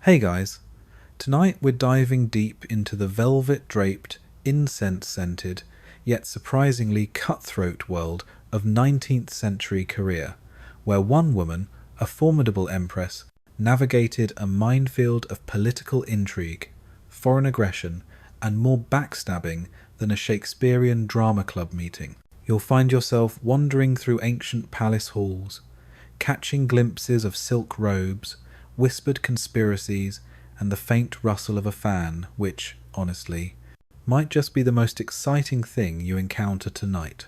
Hey guys, tonight we're diving deep into the velvet-draped, incense-scented, yet surprisingly cutthroat world of 19th century Korea, where one woman, a formidable empress, navigated a minefield of political intrigue, foreign aggression, and more backstabbing than a Shakespearean drama club meeting. You'll find yourself wandering through ancient palace halls, catching glimpses of silk robes, whispered conspiracies, and the faint rustle of a fan, which, honestly, might just be the most exciting thing you encounter tonight.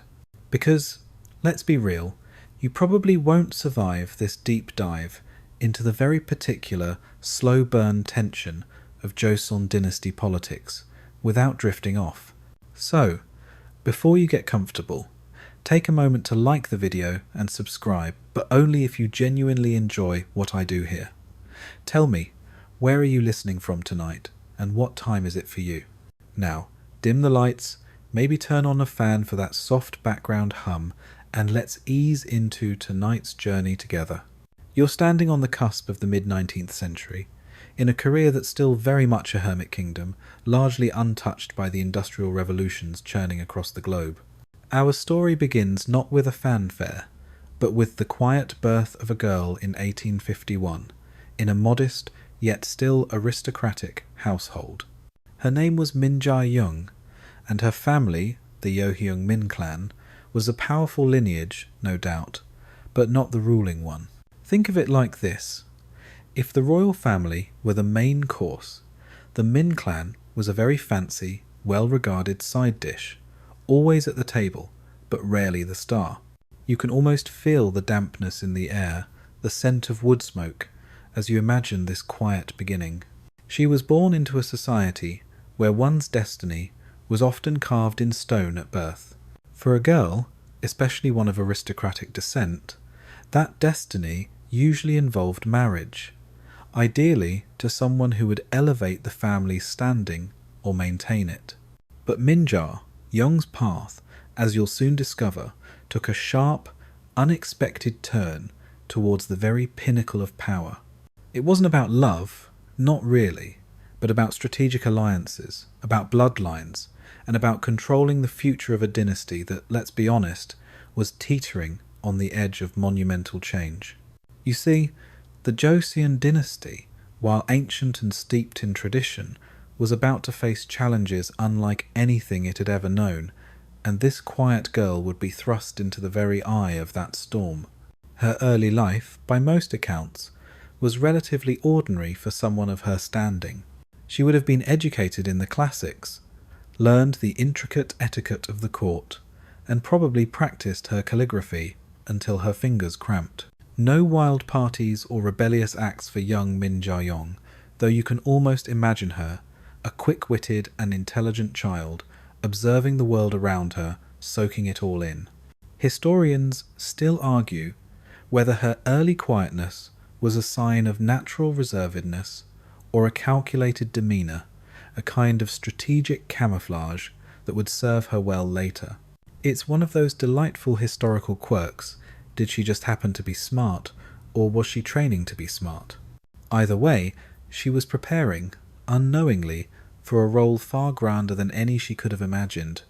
Because, let's be real, you probably won't survive this deep dive into the very particular slow burn tension of Joseon Dynasty politics without drifting off. So, before you get comfortable, take a moment to like the video and subscribe, but only if you genuinely enjoy what I do here. Tell me, where are you listening from tonight, and what time is it for you? Now, dim the lights, maybe turn on a fan for that soft background hum, and let's ease into tonight's journey together. You're standing on the cusp of the mid-19th century, in a Korea that's still very much a hermit kingdom, largely untouched by the industrial revolutions churning across the globe. Our story begins not with a fanfare, but with the quiet birth of a girl in 1851, in a modest, yet still aristocratic household. Her name was Min Jae-young, and her family, the Yoheung Min clan, was a powerful lineage, no doubt, but not the ruling one. Think of it like this. If the royal family were the main course, the Min clan was a very fancy, well-regarded side dish, always at the table, but rarely the star. You can almost feel the dampness in the air, the scent of wood smoke, as you imagine this quiet beginning. She was born into a society where one's destiny was often carved in stone at birth. For a girl, especially one of aristocratic descent, that destiny usually involved marriage, ideally to someone who would elevate the family's standing or maintain it. But Min Jae-young's path, as you'll soon discover, took a sharp, unexpected turn towards the very pinnacle of power. It wasn't about love, not really, but about strategic alliances, about bloodlines, and about controlling the future of a dynasty that, let's be honest, was teetering on the edge of monumental change. You see, the Joseon Dynasty, while ancient and steeped in tradition, was about to face challenges unlike anything it had ever known, and this quiet girl would be thrust into the very eye of that storm. Her early life, by most accounts, was relatively ordinary for someone of her standing. She would have been educated in the classics, learned the intricate etiquette of the court, and probably practiced her calligraphy until her fingers cramped. No wild parties or rebellious acts for young Min Jae-young, though you can almost imagine her, a quick-witted and intelligent child, observing the world around her, soaking it all in. Historians still argue whether her early quietness was a sign of natural reservedness or a calculated demeanour, a kind of strategic camouflage that would serve her well later. It's one of those delightful historical quirks. Did she just happen to be smart, or was she training to be smart? Either way, she was preparing, unknowingly, for a role far grander than any she could have imagined.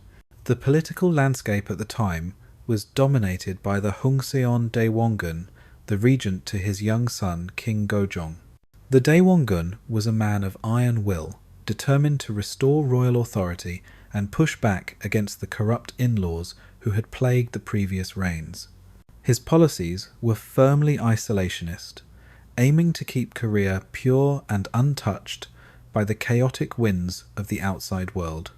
The political landscape at the time was dominated by the Hungseon Daewongun, the regent to his young son King Gojong. The Daewongun was a man of iron will, determined to restore royal authority and push back against the corrupt in-laws who had plagued the previous reigns. His policies were firmly isolationist, aiming to keep Korea pure and untouched by the chaotic winds of the outside world.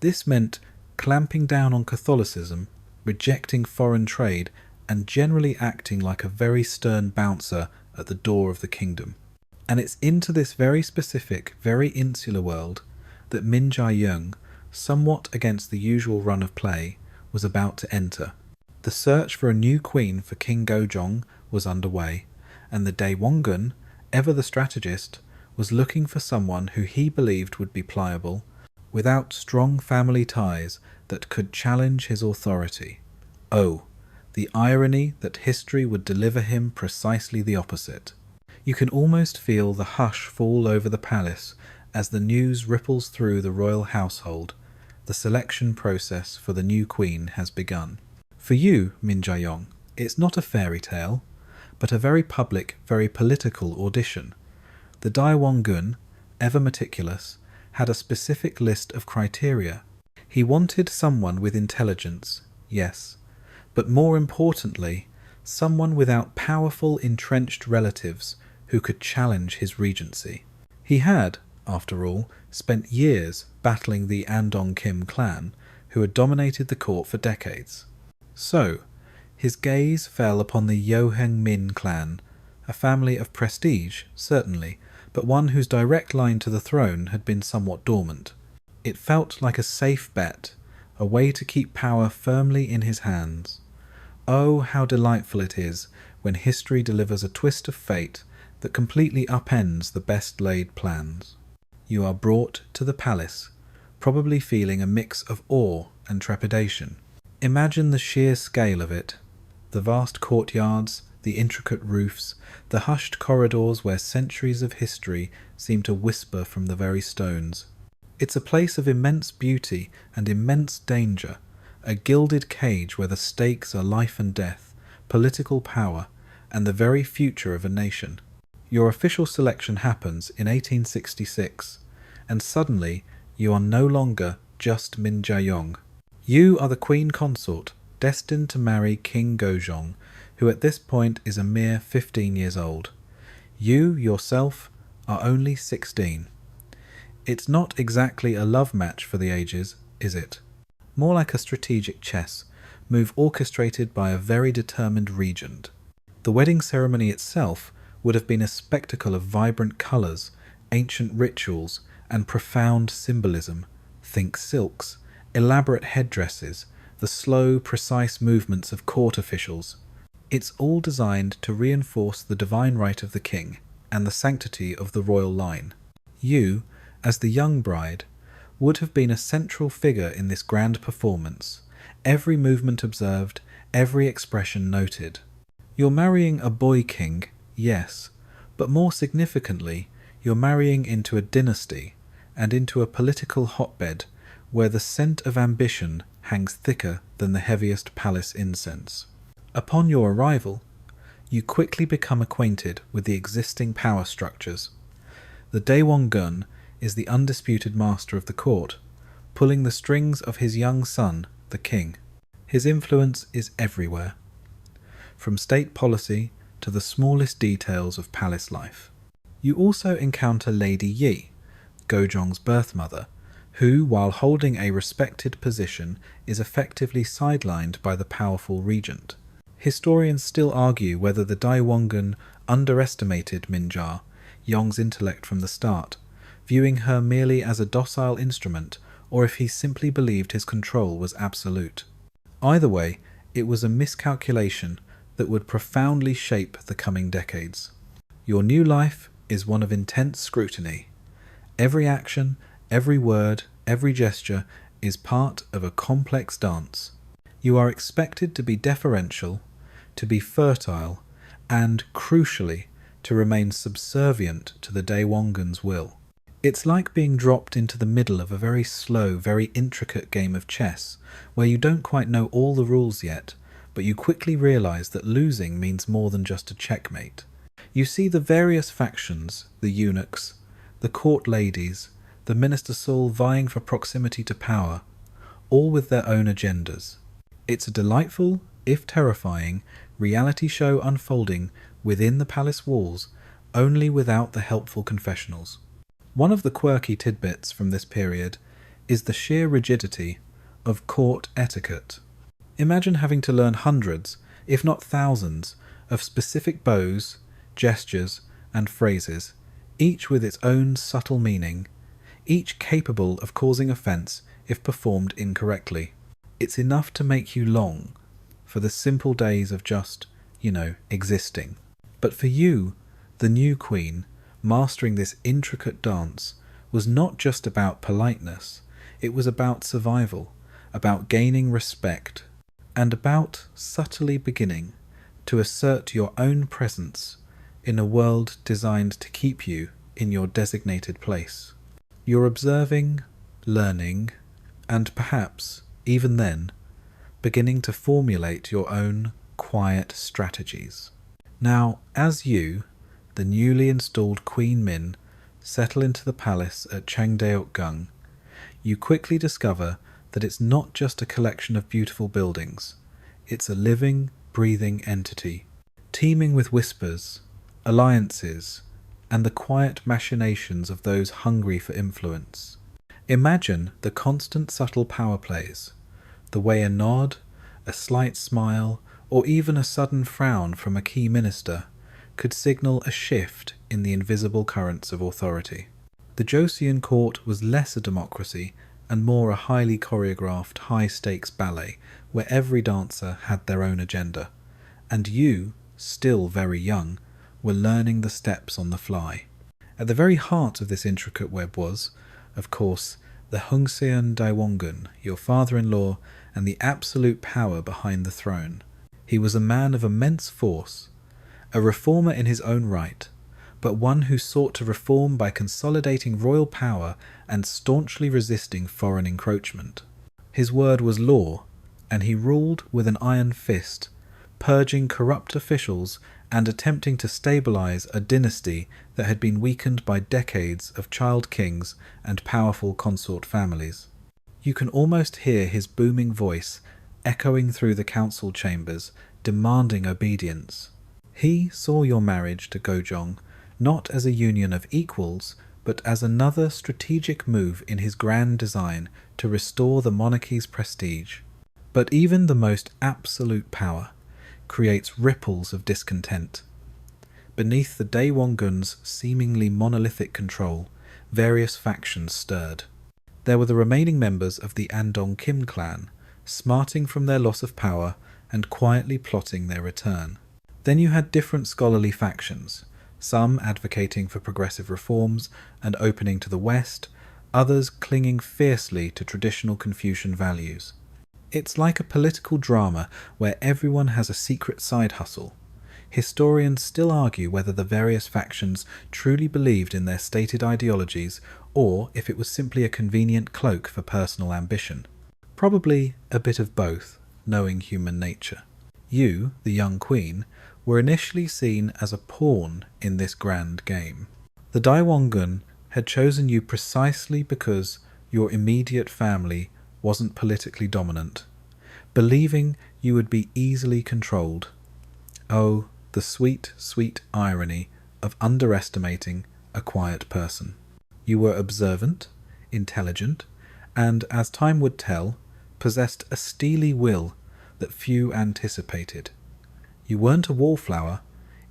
This meant clamping down on Catholicism, rejecting foreign trade, and generally acting like a very stern bouncer at the door of the kingdom. And it's into this very specific, very insular world that Min Jae-young, somewhat against the usual run of play, was about to enter. The search for a new queen for King Gojong was underway, and the Daewongun, ever the strategist, was looking for someone who he believed would be pliable, without strong family ties that could challenge his authority. Oh, the irony that history would deliver him precisely the opposite. You can almost feel the hush fall over the palace as the news ripples through the royal household. The selection process for the new queen has begun. For you, Min Jae-yong, it's not a fairy tale, but a very public, very political audition. The Daewon-gun, ever meticulous, had a specific list of criteria. He wanted someone with intelligence, yes, but more importantly, someone without powerful entrenched relatives who could challenge his regency. He had, after all, spent years battling the Andong Kim clan, who had dominated the court for decades. So, his gaze fell upon the Yoheng Min clan, a family of prestige, certainly, but one whose direct line to the throne had been somewhat dormant. It felt like a safe bet, a way to keep power firmly in his hands. Oh, how delightful it is when history delivers a twist of fate that completely upends the best-laid plans. You are brought to the palace, probably feeling a mix of awe and trepidation. Imagine the sheer scale of it. The vast courtyards, the intricate roofs, the hushed corridors where centuries of history seem to whisper from the very stones. It's a place of immense beauty and immense danger, a gilded cage where the stakes are life and death, political power, and the very future of a nation. Your official selection happens in 1866, and suddenly you are no longer just Min Jae-yong. You are the queen consort, destined to marry King Gojong, who at this point is a mere 15 years old. You, yourself, are only 16. It's not exactly a love match for the ages, is it? More like a strategic chess move orchestrated by a very determined regent. The wedding ceremony itself would have been a spectacle of vibrant colours, ancient rituals, and profound symbolism. Think silks, elaborate headdresses, the slow, precise movements of court officials. It's all designed to reinforce the divine right of the king and the sanctity of the royal line. You, as the young bride, would have been a central figure in this grand performance, every movement observed, every expression noted. You're marrying a boy king, yes, but more significantly, you're marrying into a dynasty and into a political hotbed where the scent of ambition hangs thicker than the heaviest palace incense. Upon your arrival, you quickly become acquainted with the existing power structures. The Daewon-gun is the undisputed master of the court, pulling the strings of his young son, the king. His influence is everywhere, from state policy to the smallest details of palace life. You also encounter Lady Yi, Gojong's birth mother, who, while holding a respected position, is effectively sidelined by the powerful regent. Historians still argue whether the Daewon-gun underestimated Min Jae-yong's intellect from the start, viewing her merely as a docile instrument, or if he simply believed his control was absolute. Either way, it was a miscalculation that would profoundly shape the coming decades. Your new life is one of intense scrutiny. Every action, every word, every gesture is part of a complex dance. You are expected to be deferential, to be fertile, and, crucially, to remain subservient to the Daewon-gun's will. It's like being dropped into the middle of a very slow, very intricate game of chess, where you don't quite know all the rules yet, but you quickly realize that losing means more than just a checkmate. You see the various factions, the eunuchs, the court ladies, the minister Saul vying for proximity to power, all with their own agendas. It's a delightful, if terrifying, reality show unfolding within the palace walls, only without the helpful confessionals. One of the quirky tidbits from this period is the sheer rigidity of court etiquette. Imagine having to learn hundreds, if not thousands, of specific bows, gestures, and phrases, each with its own subtle meaning, each capable of causing offence if performed incorrectly. It's enough to make you long for the simple days of just, existing. But for you, the new queen, mastering this intricate dance was not just about politeness, it was about survival, about gaining respect, and about subtly beginning to assert your own presence, in a world designed to keep you in your designated place. You're observing, learning, and perhaps, even then, beginning to formulate your own quiet strategies. Now, as you, the newly installed Queen Min, settle into the palace at Changdeokgung, you quickly discover that it's not just a collection of beautiful buildings. It's a living, breathing entity, teeming with whispers, alliances, and the quiet machinations of those hungry for influence. Imagine the constant subtle power plays, the way a nod, a slight smile, or even a sudden frown from a key minister could signal a shift in the invisible currents of authority. The Joseon court was less a democracy and more a highly choreographed, high-stakes ballet where every dancer had their own agenda, and you, still very young, were learning the steps on the fly. At the very heart of this intricate web was, of course, the Joseon Dynasty, your father-in-law, and the absolute power behind the throne. He was a man of immense force, a reformer in his own right, but one who sought to reform by consolidating royal power and staunchly resisting foreign encroachment. His word was law, and he ruled with an iron fist, purging corrupt officials and attempting to stabilize a dynasty that had been weakened by decades of child kings and powerful consort families. You can almost hear his booming voice echoing through the council chambers, demanding obedience. He saw your marriage to Gojong not as a union of equals, but as another strategic move in his grand design to restore the monarchy's prestige. But even the most absolute power creates ripples of discontent. Beneath the Daewongun's seemingly monolithic control, various factions stirred. There were the remaining members of the Andong Kim clan, smarting from their loss of power and quietly plotting their return. Then you had different scholarly factions, some advocating for progressive reforms and opening to the West, others clinging fiercely to traditional Confucian values. It's like a political drama where everyone has a secret side hustle. Historians still argue whether the various factions truly believed in their stated ideologies or if it was simply a convenient cloak for personal ambition. Probably a bit of both, knowing human nature. You, the young queen, were initially seen as a pawn in this grand game. The Daewongun had chosen you precisely because your immediate family wasn't politically dominant, believing you would be easily controlled. Oh, the sweet, sweet irony of underestimating a quiet person. You were observant, intelligent, and, as time would tell, possessed a steely will that few anticipated. You weren't a wallflower,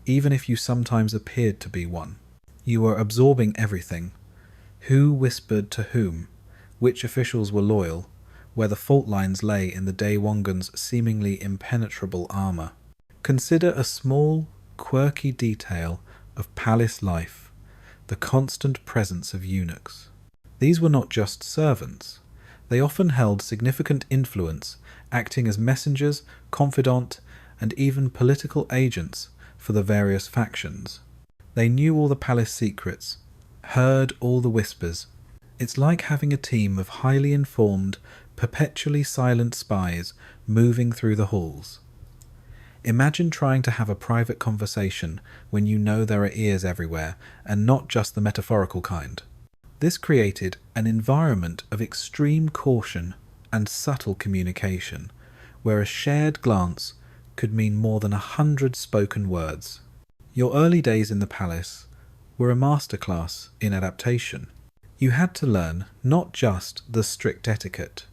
even if you sometimes appeared to be one. You were absorbing everything. Who whispered to whom, which officials were loyal, where the fault lines lay in the Daewongun's seemingly impenetrable armour. Consider a small, quirky detail of palace life, the constant presence of eunuchs. These were not just servants. They often held significant influence, acting as messengers, confidant, and even political agents for the various factions. They knew all the palace secrets, heard all the whispers. It's like having a team of highly informed, perpetually silent spies moving through the halls. Imagine trying to have a private conversation when you know there are ears everywhere, and not just the metaphorical kind. This created an environment of extreme caution and subtle communication, where a shared glance could mean more than 100 spoken words. Your early days in the palace were a masterclass in adaptation. You had to learn not just the strict etiquette,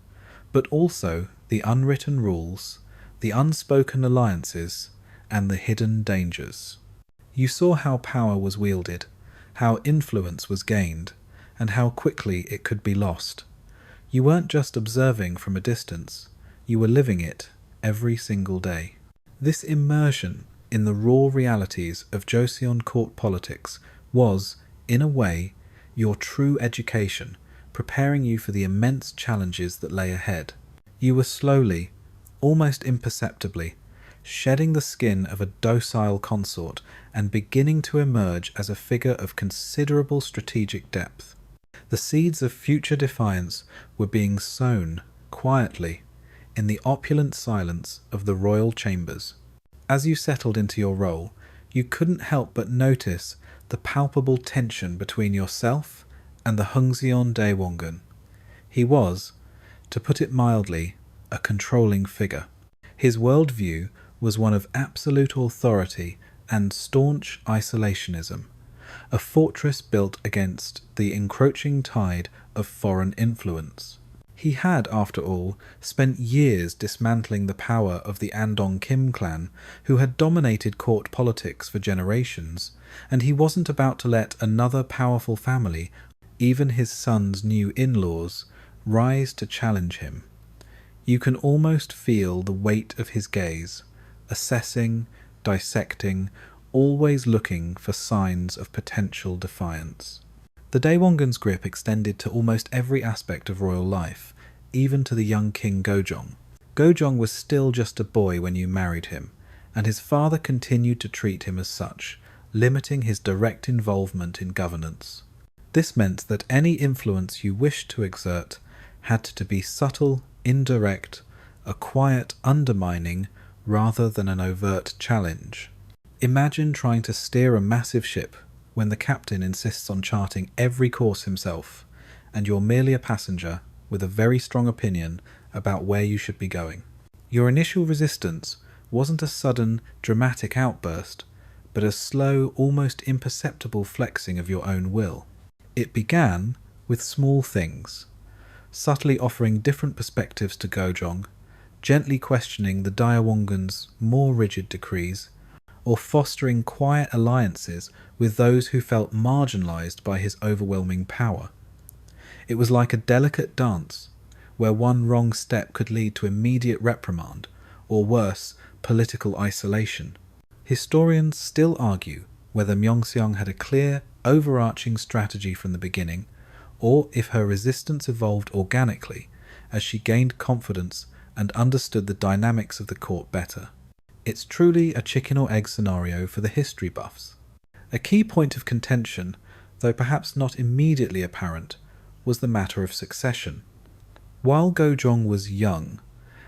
but also the unwritten rules, the unspoken alliances, and the hidden dangers. You saw how power was wielded, how influence was gained, and how quickly it could be lost. You weren't just observing from a distance, you were living it every single day. This immersion in the raw realities of Joseon court politics was, in a way, your true education, preparing you for the immense challenges that lay ahead. You were slowly, almost imperceptibly, shedding the skin of a docile consort and beginning to emerge as a figure of considerable strategic depth. The seeds of future defiance were being sown, quietly, in the opulent silence of the royal chambers. As you settled into your role, you couldn't help but notice the palpable tension between yourself and the Hungseon Daewongun. He was, to put it mildly, a controlling figure. His worldview was one of absolute authority and staunch isolationism, a fortress built against the encroaching tide of foreign influence. He had, after all, spent years dismantling the power of the Andong Kim clan, who had dominated court politics for generations, and he wasn't about to let another powerful family, even his son's new in-laws, rise to challenge him. You can almost feel the weight of his gaze, assessing, dissecting, always looking for signs of potential defiance. The Daewongun's grip extended to almost every aspect of royal life, even to the young King Gojong. Gojong was still just a boy when you married him, and his father continued to treat him as such, limiting his direct involvement in governance. This meant that any influence you wished to exert had to be subtle, indirect, a quiet undermining rather than an overt challenge. Imagine trying to steer a massive ship when the captain insists on charting every course himself, and you're merely a passenger with a very strong opinion about where you should be going. Your initial resistance wasn't a sudden, dramatic outburst, but a slow, almost imperceptible flexing of your own will. It began with small things, subtly offering different perspectives to Gojong, gently questioning the Daewongun's more rigid decrees, or fostering quiet alliances with those who felt marginalized by his overwhelming power. It was like a delicate dance, where one wrong step could lead to immediate reprimand, or worse, political isolation. Historians still argue whether Myeongseong had a clear, overarching strategy from the beginning, or if her resistance evolved organically as she gained confidence and understood the dynamics of the court better. It's truly a chicken or egg scenario for the history buffs. A key point of contention, though perhaps not immediately apparent, was the matter of succession. While Gojong was young,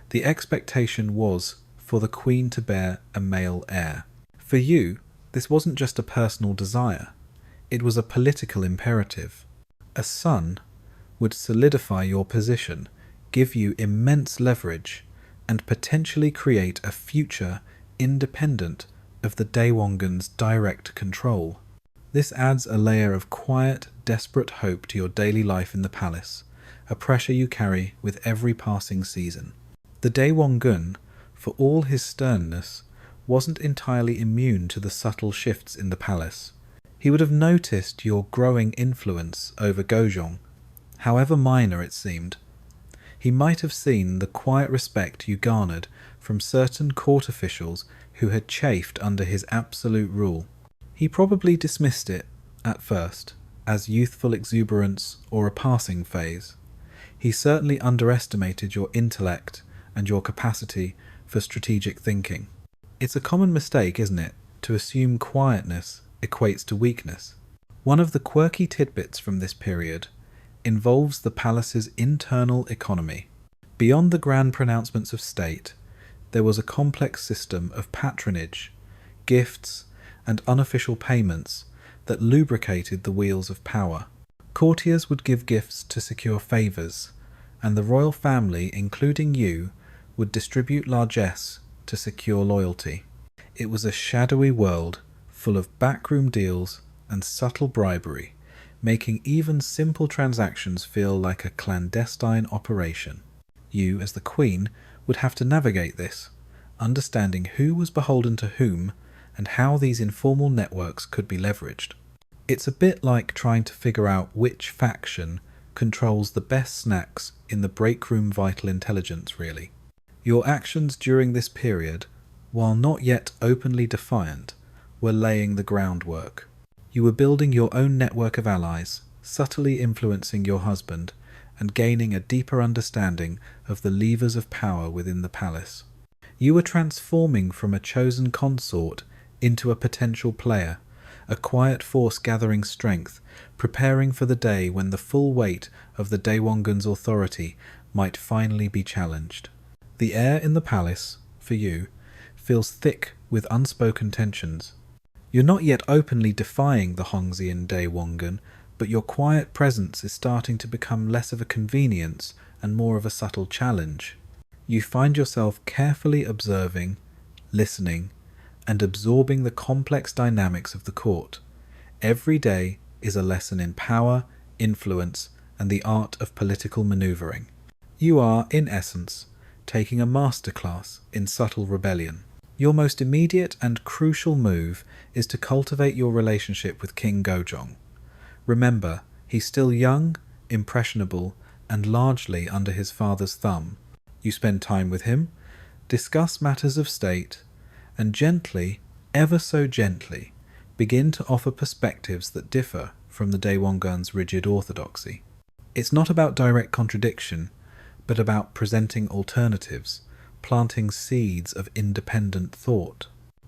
the expectation was for the queen to bear a male heir. For you, this wasn't just a personal desire, it was a political imperative. A son would solidify your position, give you immense leverage, and potentially create a future independent of the Daewongun's direct control. This adds a layer of quiet, desperate hope to your daily life in the palace, a pressure you carry with every passing season. The Daewongun, for all his sternness, wasn't entirely immune to the subtle shifts in the palace. He would have noticed your growing influence over Gojong, however minor it seemed. He might have seen the quiet respect you garnered from certain court officials who had chafed under his absolute rule. He probably dismissed it, at first, as youthful exuberance or a passing phase. He certainly underestimated your intellect and your capacity for strategic thinking. It's a common mistake, isn't it, to assume quietness equates to weakness. One of the quirky tidbits from this period involves the palace's internal economy. Beyond the grand pronouncements of state, there was a complex system of patronage, gifts, and unofficial payments that lubricated the wheels of power. Courtiers would give gifts to secure favours, and the royal family, including you, would distribute largesse to secure loyalty. It was a shadowy world full of backroom deals and subtle bribery, making even simple transactions feel like a clandestine operation. You, as the queen, would have to navigate this, understanding who was beholden to whom and how these informal networks could be leveraged. It's a bit like trying to figure out which faction controls the best snacks in the breakroom vital intelligence, really. Your actions during this period, while not yet openly defiant, were laying the groundwork. You were building your own network of allies, subtly influencing your husband, and gaining a deeper understanding of the levers of power within the palace. You were transforming from a chosen consort into a potential player, a quiet force gathering strength, preparing for the day when the full weight of the Daewongun's authority might finally be challenged. The air in the palace, for you, feels thick with unspoken tensions. You're not yet openly defying the Hongxian Daewongun, but your quiet presence is starting to become less of a convenience and more of a subtle challenge. You find yourself carefully observing, listening, and absorbing the complex dynamics of the court. Every day is a lesson in power, influence, and the art of political maneuvering. You are, in essence, taking a masterclass in subtle rebellion. Your most immediate and crucial move is to cultivate your relationship with King Gojong. Remember, he's still young, impressionable, and largely under his father's thumb. You spend time with him, discuss matters of state, and gently, ever so gently, begin to offer perspectives that differ from the Daewongun's rigid orthodoxy. It's not about direct contradiction, but about presenting alternatives, planting seeds of independent thought.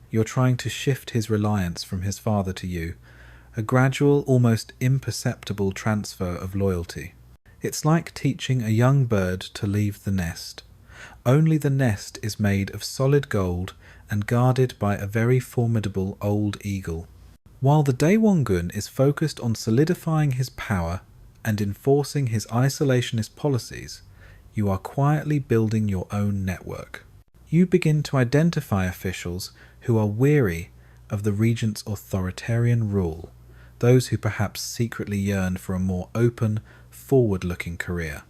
You're trying to shift his reliance from his father to you, a gradual, almost imperceptible transfer of loyalty. It's like teaching a young bird to leave the nest. Only the nest is made of solid gold and guarded by a very formidable old eagle. While the Daewongun is focused on solidifying his power and enforcing his isolationist policies, you are quietly building your own network. You begin to identify officials who are weary of the regent's authoritarian rule, those who perhaps secretly yearn for a more open, forward-looking career.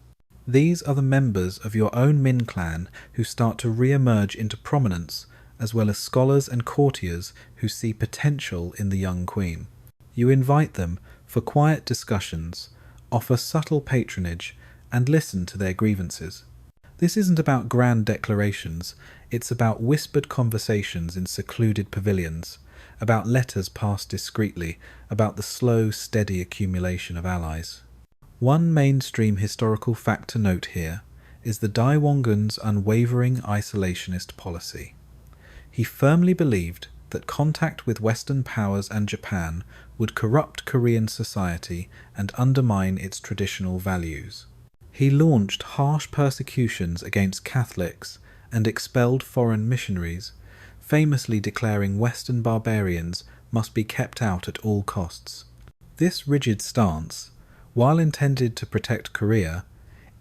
These are the members of your own Min clan who start to re-emerge into prominence, as well as scholars and courtiers who see potential in the young queen. You invite them for quiet discussions, offer subtle patronage, and listen to their grievances. This isn't about grand declarations, it's about whispered conversations in secluded pavilions, about letters passed discreetly, about the slow, steady accumulation of allies. One mainstream historical fact to note here is the Daewongun's unwavering isolationist policy. He firmly believed that contact with Western powers and Japan would corrupt Korean society and undermine its traditional values. He launched harsh persecutions against Catholics and expelled foreign missionaries, famously declaring Western barbarians must be kept out at all costs. This rigid stance, while intended to protect Korea,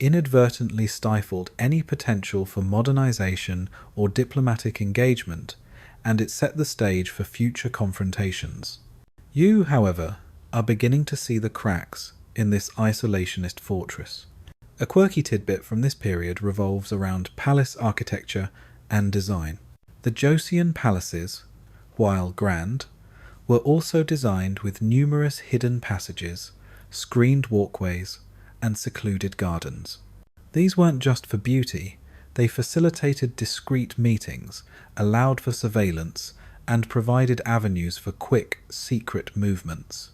inadvertently stifled any potential for modernization or diplomatic engagement, and it set the stage for future confrontations. You, however, are beginning to see the cracks in this isolationist fortress. A quirky tidbit from this period revolves around palace architecture and design. The Joseon palaces, while grand, were also designed with numerous hidden passages, screened walkways, and secluded gardens. These weren't just for beauty, they facilitated discreet meetings, allowed for surveillance, and provided avenues for quick, secret movements.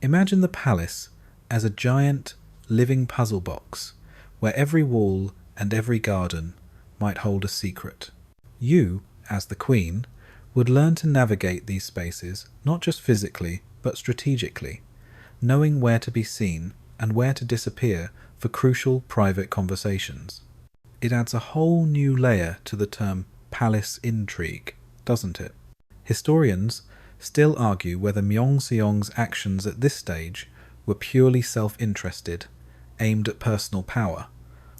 Imagine the palace as a giant, living puzzle box, where every wall and every garden might hold a secret. You, as the queen, would learn to navigate these spaces not just physically, but strategically, knowing where to be seen and where to disappear for crucial private conversations. It adds a whole new layer to the term palace intrigue, doesn't it? Historians still argue whether Myeongseong's actions at this stage were purely self-interested, aimed at personal power,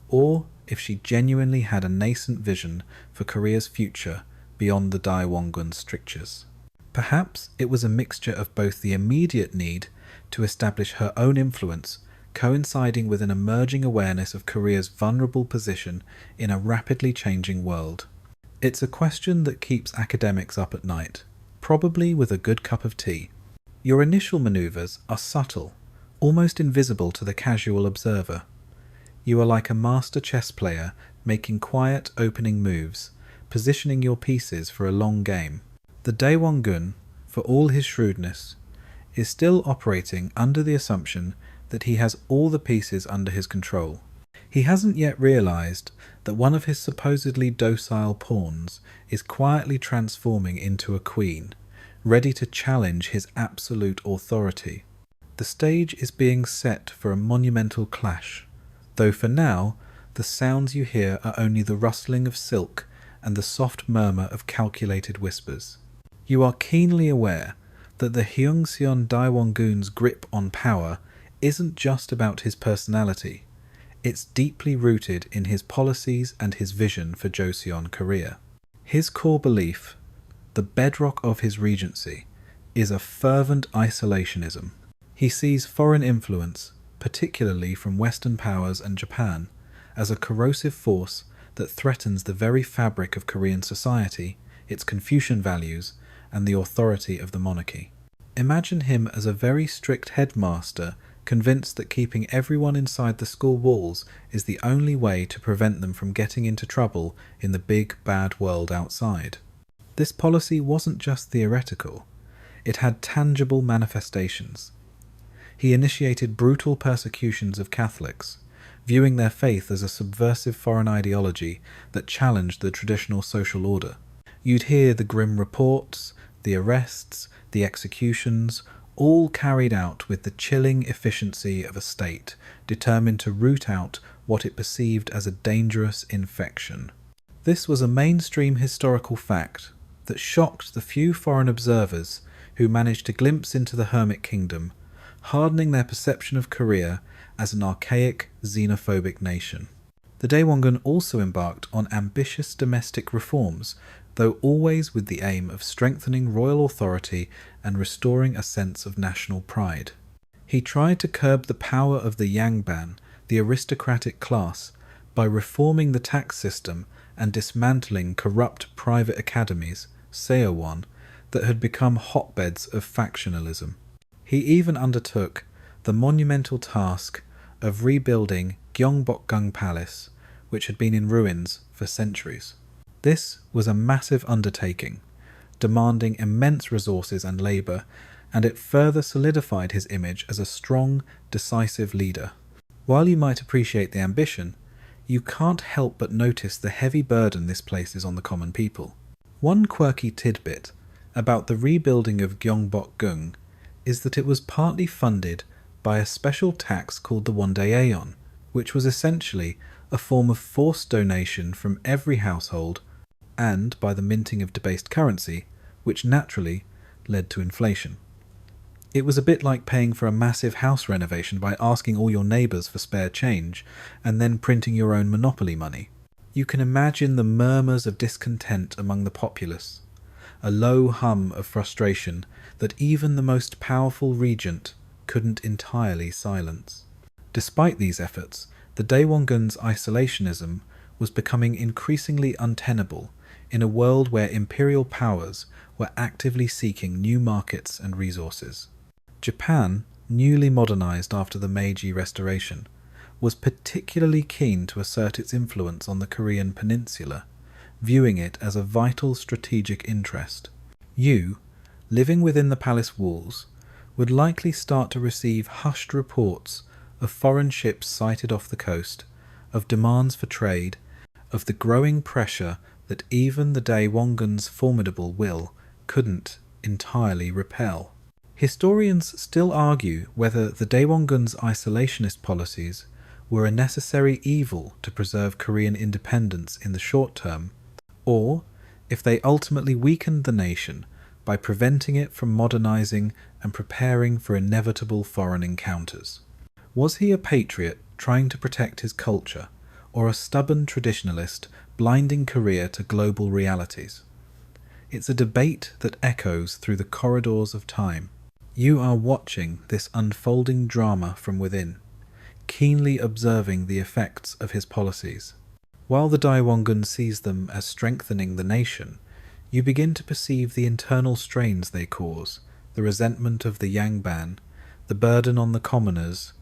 or if she genuinely had a nascent vision for Korea's future beyond the Daewongun strictures. Perhaps it was a mixture of both the immediate need to establish her own influence, coinciding with an emerging awareness of Korea's vulnerable position in a rapidly changing world. It's a question that keeps academics up at night, probably with a good cup of tea. Your initial maneuvers are subtle, almost invisible to the casual observer. You are like a master chess player making quiet opening moves, positioning your pieces for a long game. The Daewongun, for all his shrewdness, is still operating under the assumption that he has all the pieces under his control. He hasn't yet realized that one of his supposedly docile pawns is quietly transforming into a queen, ready to challenge his absolute authority. The stage is being set for a monumental clash, though for now the sounds you hear are only the rustling of silk and the soft murmur of calculated whispers. You are keenly aware that the Myeongseong Daewongun's grip on power isn't just about his personality. It's deeply rooted in his policies and his vision for Joseon Korea. His core belief, the bedrock of his regency, is a fervent isolationism. He sees foreign influence, particularly from Western powers and Japan, as a corrosive force that threatens the very fabric of Korean society, its Confucian values, and the authority of the monarchy. Imagine him as a very strict headmaster, convinced that keeping everyone inside the school walls is the only way to prevent them from getting into trouble in the big, bad world outside. This policy wasn't just theoretical, it had tangible manifestations. He initiated brutal persecutions of Catholics, viewing their faith as a subversive foreign ideology that challenged the traditional social order. You'd hear the grim reports, the arrests, the executions, all carried out with the chilling efficiency of a state determined to root out what it perceived as a dangerous infection. This was a mainstream historical fact that shocked the few foreign observers who managed to glimpse into the Hermit Kingdom, hardening their perception of Korea as an archaic, xenophobic nation. The Daewongun also embarked on ambitious domestic reforms, though always with the aim of strengthening royal authority and restoring a sense of national pride. He tried to curb the power of the Yangban, the aristocratic class, by reforming the tax system and dismantling corrupt private academies, Seowon, that had become hotbeds of factionalism. He even undertook the monumental task of rebuilding Gyeongbokgung Palace, which had been in ruins for centuries. This was a massive undertaking, demanding immense resources and labour, and it further solidified his image as a strong, decisive leader. While you might appreciate the ambition, you can't help but notice the heavy burden this places on the common people. One quirky tidbit about the rebuilding of Gyeongbokgung is that it was partly funded by a special tax called the Wondaeon, which was essentially a form of forced donation from every household, and by the minting of debased currency, which naturally led to inflation. It was a bit like paying for a massive house renovation by asking all your neighbours for spare change, and then printing your own monopoly money. You can imagine the murmurs of discontent among the populace, a low hum of frustration that even the most powerful regent couldn't entirely silence. Despite these efforts, the Daewongun's isolationism was becoming increasingly untenable in a world where imperial powers were actively seeking new markets and resources. Japan, newly modernized after the Meiji Restoration, was particularly keen to assert its influence on the Korean peninsula, viewing it as a vital strategic interest. You, living within the palace walls, would likely start to receive hushed reports of foreign ships sighted off the coast, of demands for trade, of the growing pressure that even the Daewongun's formidable will couldn't entirely repel. Historians still argue whether the Daewongun's isolationist policies were a necessary evil to preserve Korean independence in the short term, or if they ultimately weakened the nation by preventing it from modernizing and preparing for inevitable foreign encounters. Was he a patriot trying to protect his culture, or a stubborn traditionalist blinding Korea to global realities? It's a debate that echoes through the corridors of time. You are watching this unfolding drama from within, keenly observing the effects of his policies. While the Daewongun sees them as strengthening the nation, you begin to perceive the internal strains they cause, the resentment of the Yangban, the burden on the commoners,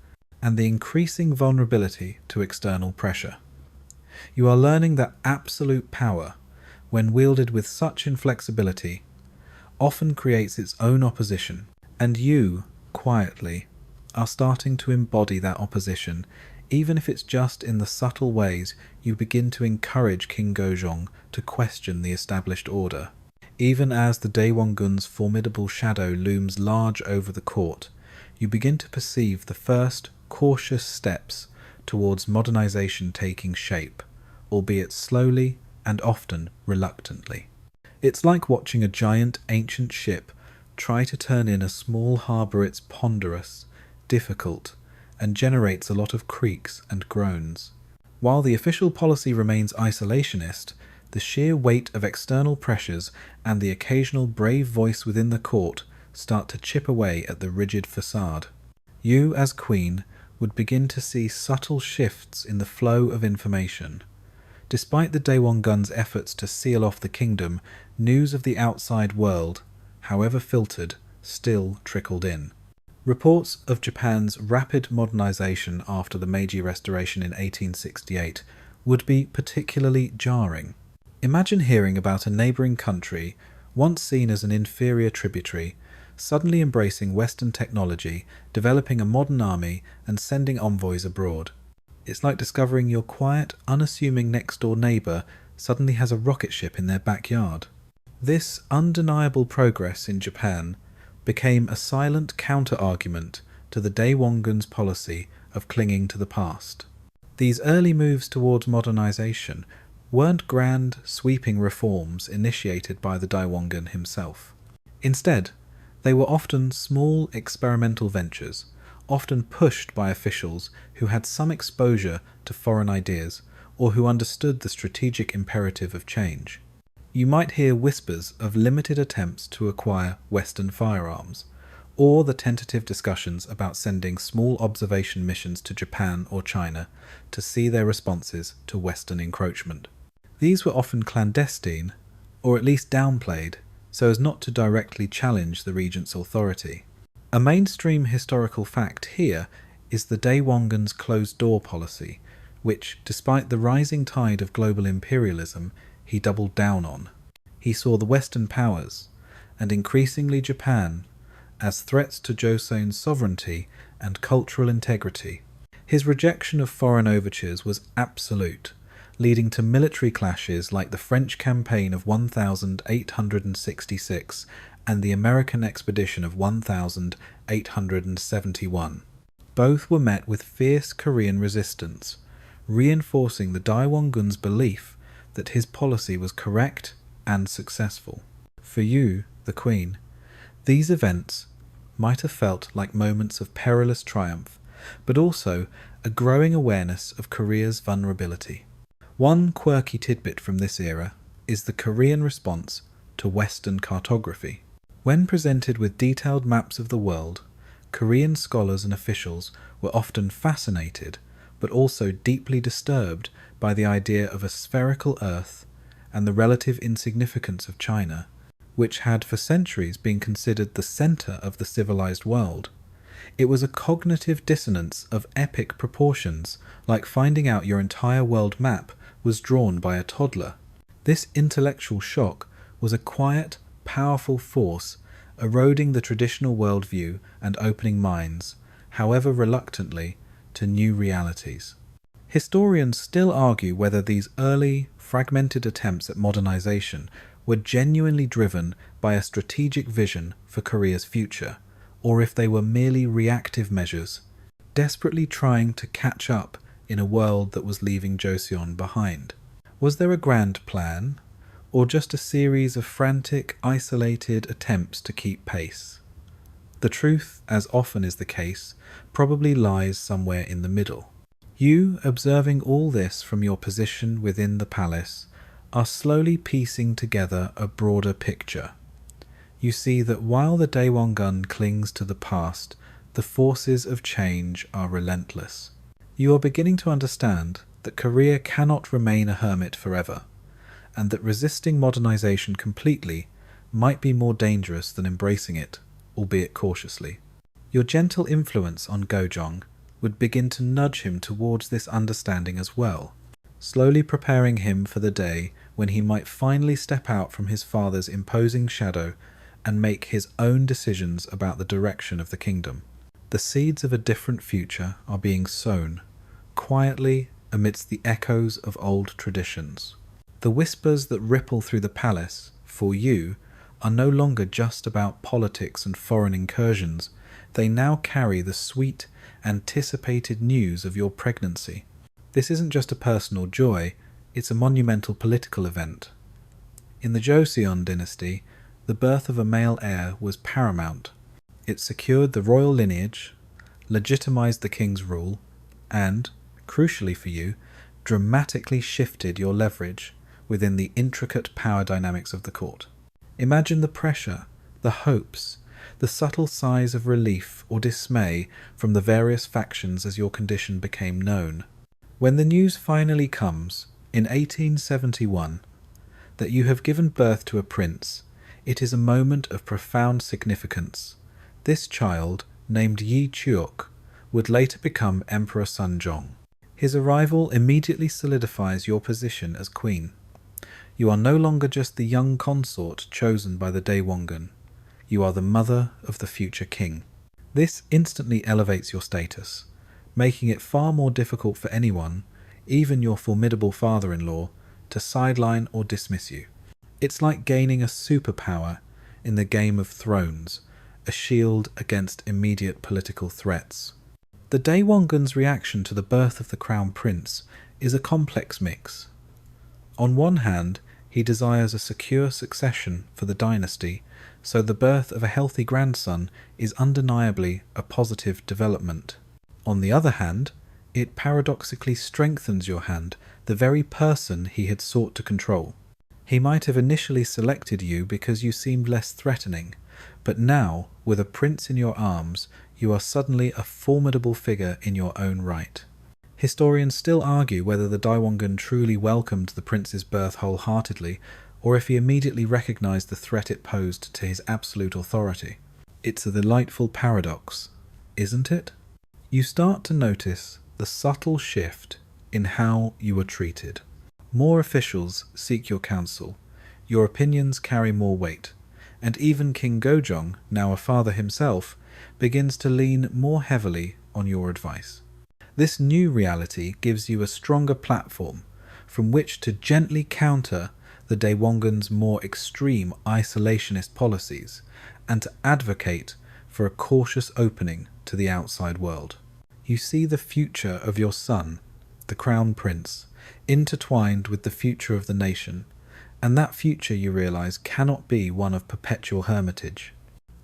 and the increasing vulnerability to external pressure. You are learning that absolute power, when wielded with such inflexibility, often creates its own opposition, and you, quietly, are starting to embody that opposition even if it's just in the subtle ways you begin to encourage King Gojong to question the established order. Even as the Daewongun's formidable shadow looms large over the court, you begin to perceive the first cautious steps towards modernization taking shape, albeit slowly and often reluctantly. It's like watching a giant ancient ship try to turn in a small harbour. It's ponderous, difficult, and generates a lot of creaks and groans. While the official policy remains isolationist, the sheer weight of external pressures and the occasional brave voice within the court start to chip away at the rigid facade. You, as queen, would begin to see subtle shifts in the flow of information. Despite the Daewongun's efforts to seal off the kingdom, news of the outside world, however filtered, still trickled in. Reports of Japan's rapid modernization after the Meiji Restoration in 1868 would be particularly jarring. Imagine hearing about a neighbouring country, once seen as an inferior tributary, suddenly embracing Western technology, developing a modern army, and sending envoys abroad. It's like discovering your quiet, unassuming next-door neighbour suddenly has a rocket ship in their backyard. This undeniable progress in Japan became a silent counter-argument to the Daewongun's policy of clinging to the past. These early moves towards modernization weren't grand, sweeping reforms initiated by the Daewongun himself. Instead, they were often small experimental ventures, often pushed by officials who had some exposure to foreign ideas or who understood the strategic imperative of change. You might hear whispers of limited attempts to acquire Western firearms, or the tentative discussions about sending small observation missions to Japan or China to see their responses to Western encroachment. These were often clandestine, or at least downplayed, so as not to directly challenge the regent's authority. A mainstream historical fact here is the Daewongun's closed-door policy, which, despite the rising tide of global imperialism, he doubled down on. He saw the Western powers, and increasingly Japan, as threats to Joseon's sovereignty and cultural integrity. His rejection of foreign overtures was absolute, leading to military clashes like the French campaign of 1866 and the American expedition of 1871. Both were met with fierce Korean resistance, reinforcing the Daewongun's belief that his policy was correct and successful. For you, the Queen, these events might have felt like moments of perilous triumph, but also a growing awareness of Korea's vulnerability. One quirky tidbit from this era is the Korean response to Western cartography. When presented with detailed maps of the world, Korean scholars and officials were often fascinated, but also deeply disturbed by the idea of a spherical Earth and the relative insignificance of China, which had for centuries been considered the centre of the civilized world. It was a cognitive dissonance of epic proportions, like finding out your entire world map was drawn by a toddler. This intellectual shock was a quiet, powerful force eroding the traditional worldview and opening minds, however reluctantly, to new realities. Historians still argue whether these early, fragmented attempts at modernization were genuinely driven by a strategic vision for Korea's future, or if they were merely reactive measures, desperately trying to catch up in a world that was leaving Joseon behind. Was there a grand plan, or just a series of frantic, isolated attempts to keep pace? The truth, as often is the case, probably lies somewhere in the middle. You, observing all this from your position within the palace, are slowly piecing together a broader picture. You see that while the Daewongun clings to the past, the forces of change are relentless. You are beginning to understand that Korea cannot remain a hermit forever, and that resisting modernization completely might be more dangerous than embracing it, albeit cautiously. Your gentle influence on Gojong would begin to nudge him towards this understanding as well, slowly preparing him for the day when he might finally step out from his father's imposing shadow and make his own decisions about the direction of the kingdom. The seeds of a different future are being sown, quietly amidst the echoes of old traditions. The whispers that ripple through the palace, for you, are no longer just about politics and foreign incursions. They now carry the sweet, anticipated news of your pregnancy. This isn't just a personal joy, it's a monumental political event. In the Joseon Dynasty, the birth of a male heir was paramount. It secured the royal lineage, legitimized the king's rule, and, crucially for you, dramatically shifted your leverage within the intricate power dynamics of the court. Imagine the pressure, the hopes, the subtle sighs of relief or dismay from the various factions as your condition became known. When the news finally comes, in 1871, that you have given birth to a prince, it is a moment of profound significance. This child, named Yi Chuok, would later become Emperor Sunjong. His arrival immediately solidifies your position as queen. You are no longer just the young consort chosen by the Daewongun. You are the mother of the future king. This instantly elevates your status, making it far more difficult for anyone, even your formidable father-in-law, to sideline or dismiss you. It's like gaining a superpower in the Game of Thrones, a shield against immediate political threats. The Daewongun's reaction to the birth of the crown prince is a complex mix. On one hand, he desires a secure succession for the dynasty, so the birth of a healthy grandson is undeniably a positive development. On the other hand, it paradoxically strengthens your hand, the very person he had sought to control. He might have initially selected you because you seemed less threatening, but now, with a prince in your arms, you are suddenly a formidable figure in your own right. Historians still argue whether the Daewongun truly welcomed the prince's birth wholeheartedly, or if he immediately recognized the threat it posed to his absolute authority. It's a delightful paradox, isn't it? You start to notice the subtle shift in how you are treated. More officials seek your counsel, your opinions carry more weight, and even King Gojong, now a father himself, begins to lean more heavily on your advice. This new reality gives you a stronger platform from which to gently counter the Daewongun's more extreme isolationist policies and to advocate for a cautious opening to the outside world. You see the future of your son, the crown prince, intertwined with the future of the nation, and that future, you realize, cannot be one of perpetual hermitage.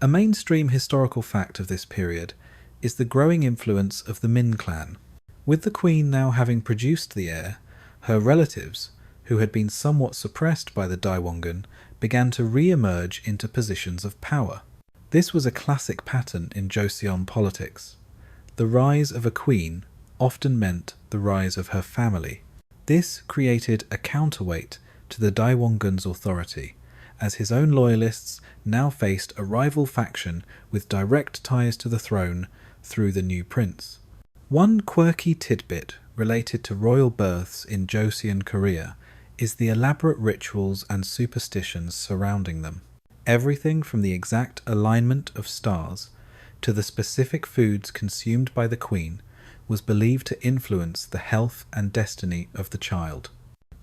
A mainstream historical fact of this period is the growing influence of the Min clan. With the queen now having produced the heir, her relatives, who had been somewhat suppressed by the Daewongun, began to re-emerge into positions of power. This was a classic pattern in Joseon politics. The rise of a queen often meant the rise of her family. This created a counterweight to the Daewongun's authority, as his own loyalists now faced a rival faction with direct ties to the throne through the new prince. One quirky tidbit related to royal births in Joseon Korea is the elaborate rituals and superstitions surrounding them. Everything from the exact alignment of stars to the specific foods consumed by the queen was believed to influence the health and destiny of the child.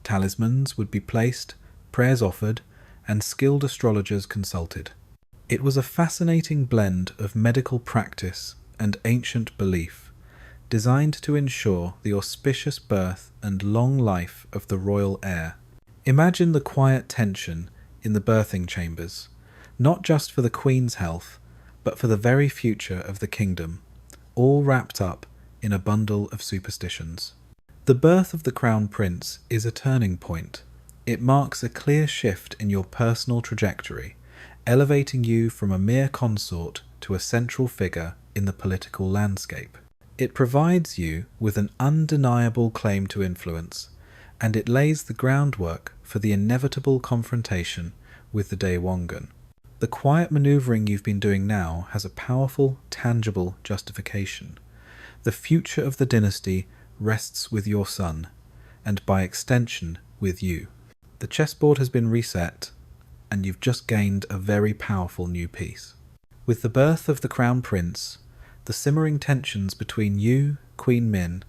Talismans would be placed, prayers offered, and skilled astrologers consulted. It was a fascinating blend of medical practice and ancient belief, designed to ensure the auspicious birth and long life of the royal heir. Imagine the quiet tension in the birthing chambers, not just for the queen's health, but for the very future of the kingdom, all wrapped up in a bundle of superstitions. The birth of the crown prince is a turning point. It marks a clear shift in your personal trajectory, elevating you from a mere consort to a central figure in the political landscape. It provides you with an undeniable claim to influence, and it lays the groundwork for the inevitable confrontation with the Daewongun. The quiet maneuvering you've been doing now has a powerful, tangible justification. The future of the dynasty rests with your son, and by extension with you. The chessboard has been reset, and you've just gained a very powerful new piece. With the birth of the crown prince, the simmering tensions between you, Queen Min,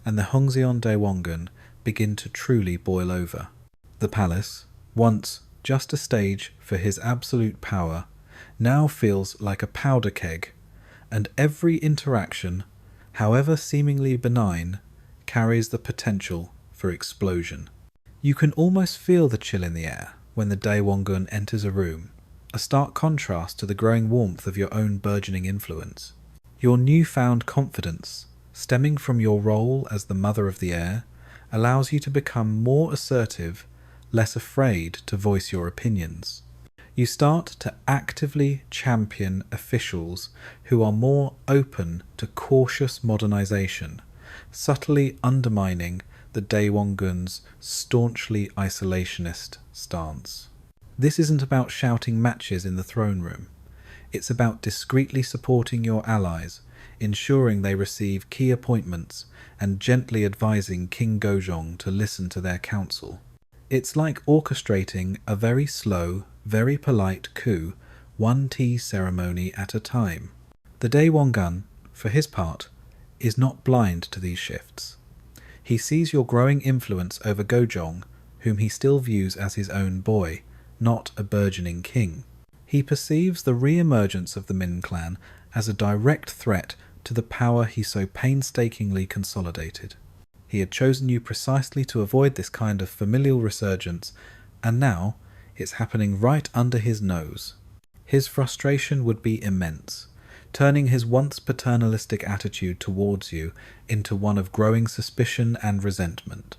and the Joseon Dynasty begin to truly boil over. The palace, once just a stage for his absolute power, now feels like a powder keg, and every interaction, however seemingly benign, carries the potential for explosion. You can almost feel the chill in the air when the Daewongun enters a room, a stark contrast to the growing warmth of your own burgeoning influence. Your newfound confidence, stemming from your role as the mother of the heir, allows you to become more assertive, less afraid to voice your opinions. You start to actively champion officials who are more open to cautious modernization, subtly undermining the Daewongun's staunchly isolationist stance. This isn't about shouting matches in the throne room. It's about discreetly supporting your allies, ensuring they receive key appointments, and gently advising King Gojong to listen to their counsel. It's like orchestrating a very slow, very polite coup, one tea ceremony at a time. The Daewongun, for his part, is not blind to these shifts. He sees your growing influence over Gojong, whom he still views as his own boy, not a burgeoning king. He perceives the re-emergence of the Min clan as a direct threat to the power he so painstakingly consolidated. He had chosen you precisely to avoid this kind of familial resurgence, and now it's happening right under his nose. His frustration would be immense, turning his once paternalistic attitude towards you into one of growing suspicion and resentment.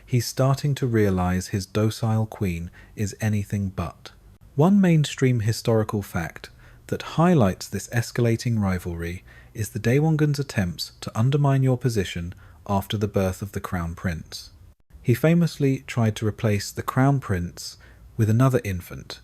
He's starting to realize his docile queen is anything but. One mainstream historical fact that highlights this escalating rivalry is the Daewongun's attempts to undermine your position after the birth of the Crown Prince. He famously tried to replace the Crown Prince with another infant,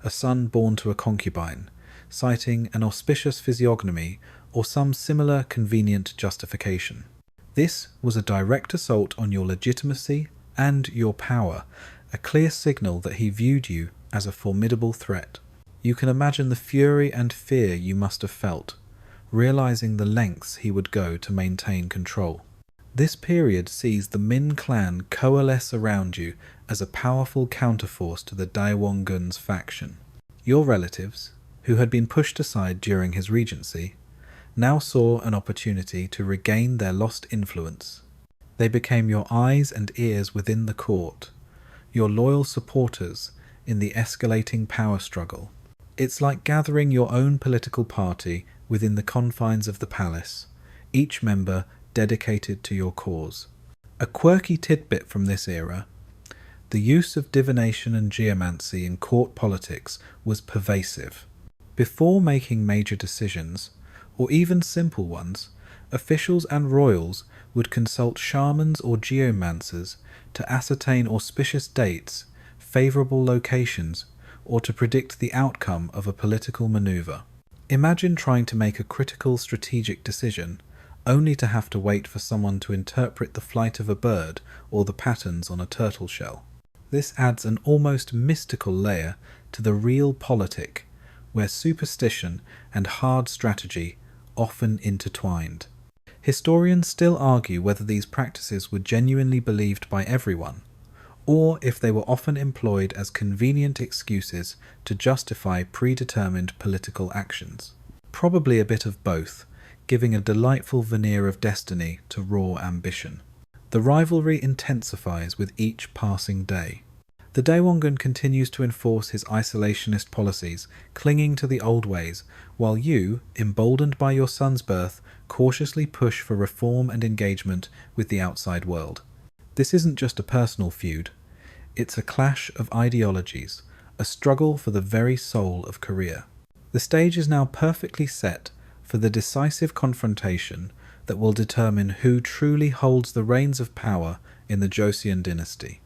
a son born to a concubine, citing an auspicious physiognomy or some similar convenient justification. This was a direct assault on your legitimacy and your power, a clear signal that he viewed you as a formidable threat. You can imagine the fury and fear you must have felt, realizing the lengths he would go to maintain control. This period sees the Min clan coalesce around you as a powerful counterforce to the Daewongun's faction. Your relatives, who had been pushed aside during his regency, now saw an opportunity to regain their lost influence. They became your eyes and ears within the court, your loyal supporters in the escalating power struggle. It's like gathering your own political party within the confines of the palace, each member dedicated to your cause. A quirky tidbit from this era: the use of divination and geomancy in court politics was pervasive. Before making major decisions, or even simple ones, officials and royals would consult shamans or geomancers to ascertain auspicious dates, favourable locations, or to predict the outcome of a political manoeuvre. Imagine trying to make a critical strategic decision, only to have to wait for someone to interpret the flight of a bird or the patterns on a turtle shell. This adds an almost mystical layer to the real politic, where superstition and hard strategy often intertwined. Historians still argue whether these practices were genuinely believed by everyone, or if they were often employed as convenient excuses to justify predetermined political actions. Probably a bit of both, giving a delightful veneer of destiny to raw ambition. The rivalry intensifies with each passing day. The Daewongun continues to enforce his isolationist policies, clinging to the old ways, while you, emboldened by your son's birth, cautiously push for reform and engagement with the outside world. This isn't just a personal feud. It's a clash of ideologies, a struggle for the very soul of Korea. The stage is now perfectly set for the decisive confrontation that will determine who truly holds the reins of power in the Joseon Dynasty.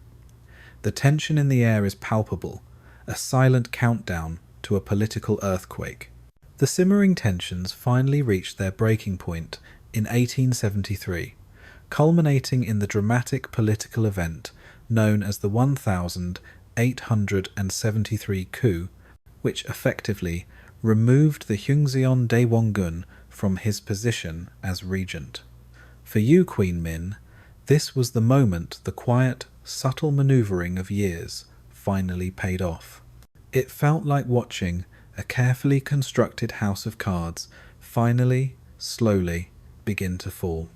The tension in the air is palpable, a silent countdown to a political earthquake. The simmering tensions finally reached their breaking point in 1873, culminating in the dramatic political event known as the 1873 coup, which effectively removed the Joseon Daewongun from his position as regent. For you, Queen Min, This was the moment the quiet, subtle manoeuvring of years finally paid off. It felt like watching a carefully constructed house of cards finally, slowly, begin to fall.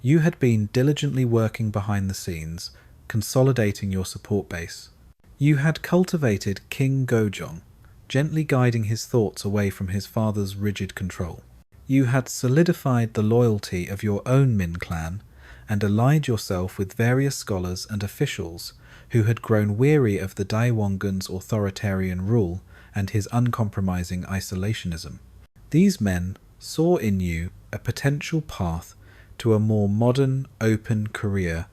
You had been diligently working behind the scenes, consolidating your support base. You had cultivated King Gojong, gently guiding his thoughts away from his father's rigid control. You had solidified the loyalty of your own Min clan and allied yourself with various scholars and officials who had grown weary of the Daewongun's authoritarian rule and his uncompromising isolationism. These men saw in you a potential path to a more modern, open career,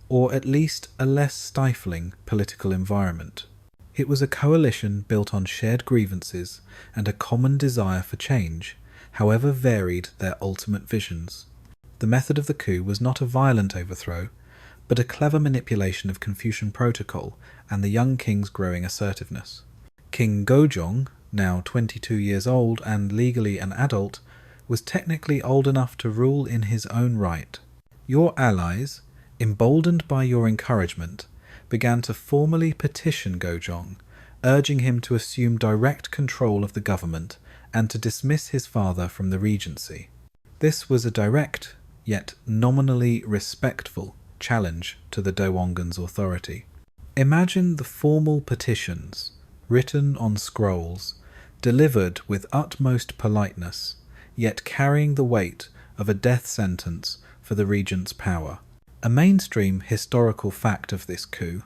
or at least a less stifling political environment. It was a coalition built on shared grievances and a common desire for change, however varied their ultimate visions. The method of the coup was not a violent overthrow, but a clever manipulation of Confucian protocol and the young king's growing assertiveness. King Gojong, now 22 years old and legally an adult, was technically old enough to rule in his own right. Your allies, emboldened by your encouragement, began to formally petition Gojong, urging him to assume direct control of the government and to dismiss his father from the regency. This was a direct, yet nominally respectful, challenge to the Daewongun's authority. Imagine the formal petitions, written on scrolls, delivered with utmost politeness, yet carrying the weight of a death sentence for the regent's power. A mainstream historical fact of this coup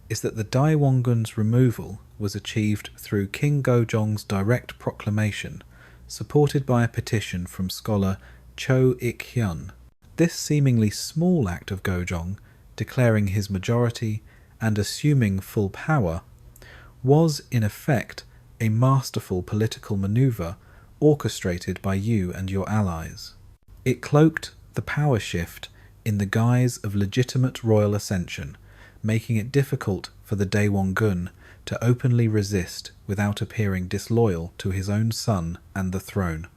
is that the Daewongun's removal was achieved through King Gojong's direct proclamation, supported by a petition from scholar Cho Ik-hyun. This seemingly small act of Gojong, declaring his majority and assuming full power, was in effect a masterful political maneuver orchestrated by you and your allies. It cloaked the power shift in the guise of legitimate royal ascension, making it difficult for the Daewongun to openly resist without appearing disloyal to his own son and the throne.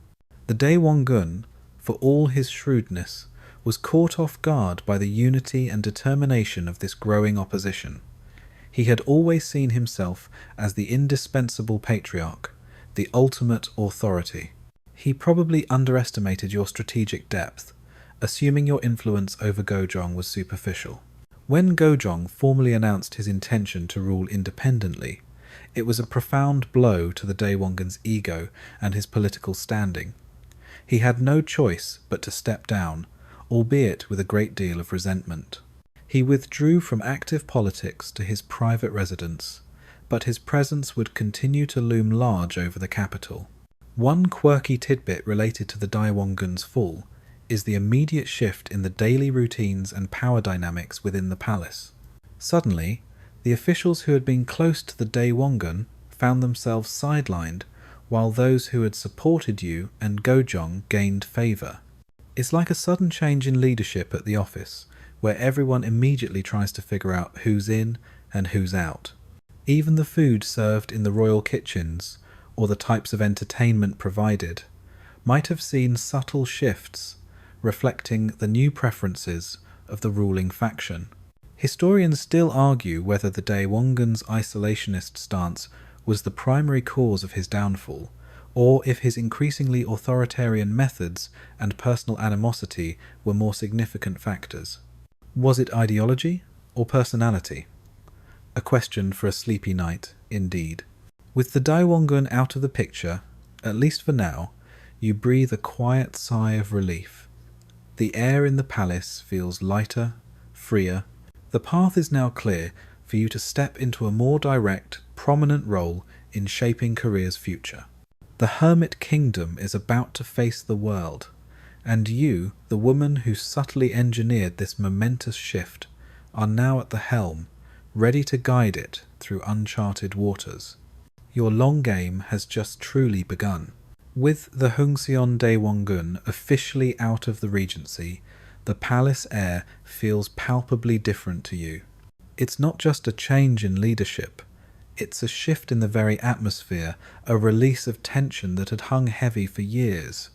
The Daewongun, for all his shrewdness, was caught off guard by the unity and determination of this growing opposition. He had always seen himself as the indispensable patriarch, the ultimate authority. He probably underestimated your strategic depth, assuming your influence over Gojong was superficial. When Gojong formally announced his intention to rule independently, it was a profound blow to the Daewongun's ego and his political standing. He had no choice but to step down, albeit with a great deal of resentment. He withdrew from active politics to his private residence, but his presence would continue to loom large over the capital. One quirky tidbit related to the Daewongun's fall is the immediate shift in the daily routines and power dynamics within the palace. Suddenly, the officials who had been close to the Daewongun found themselves sidelined, while those who had supported you and Gojong gained favour. It's like a sudden change in leadership at the office, where everyone immediately tries to figure out who's in and who's out. Even the food served in the royal kitchens, or the types of entertainment provided, might have seen subtle shifts, reflecting the new preferences of the ruling faction. Historians still argue whether the Daewongun's isolationist stance was the primary cause of his downfall, or if his increasingly authoritarian methods and personal animosity were more significant factors. Was it ideology or personality? A question for a sleepy night, indeed. With the Daewongun out of the picture, at least for now, you breathe a quiet sigh of relief. The air in the palace feels lighter, freer. The path is now clear for you to step into a more direct, prominent role in shaping Korea's future. The Hermit Kingdom is about to face the world, and you, the woman who subtly engineered this momentous shift, are now at the helm, ready to guide it through uncharted waters. Your long game has just truly begun. With the Joseon Daewongun officially out of the regency, the palace air feels palpably different to you. It's not just a change in leadership, it's a shift in the very atmosphere, a release of tension that had hung heavy for years.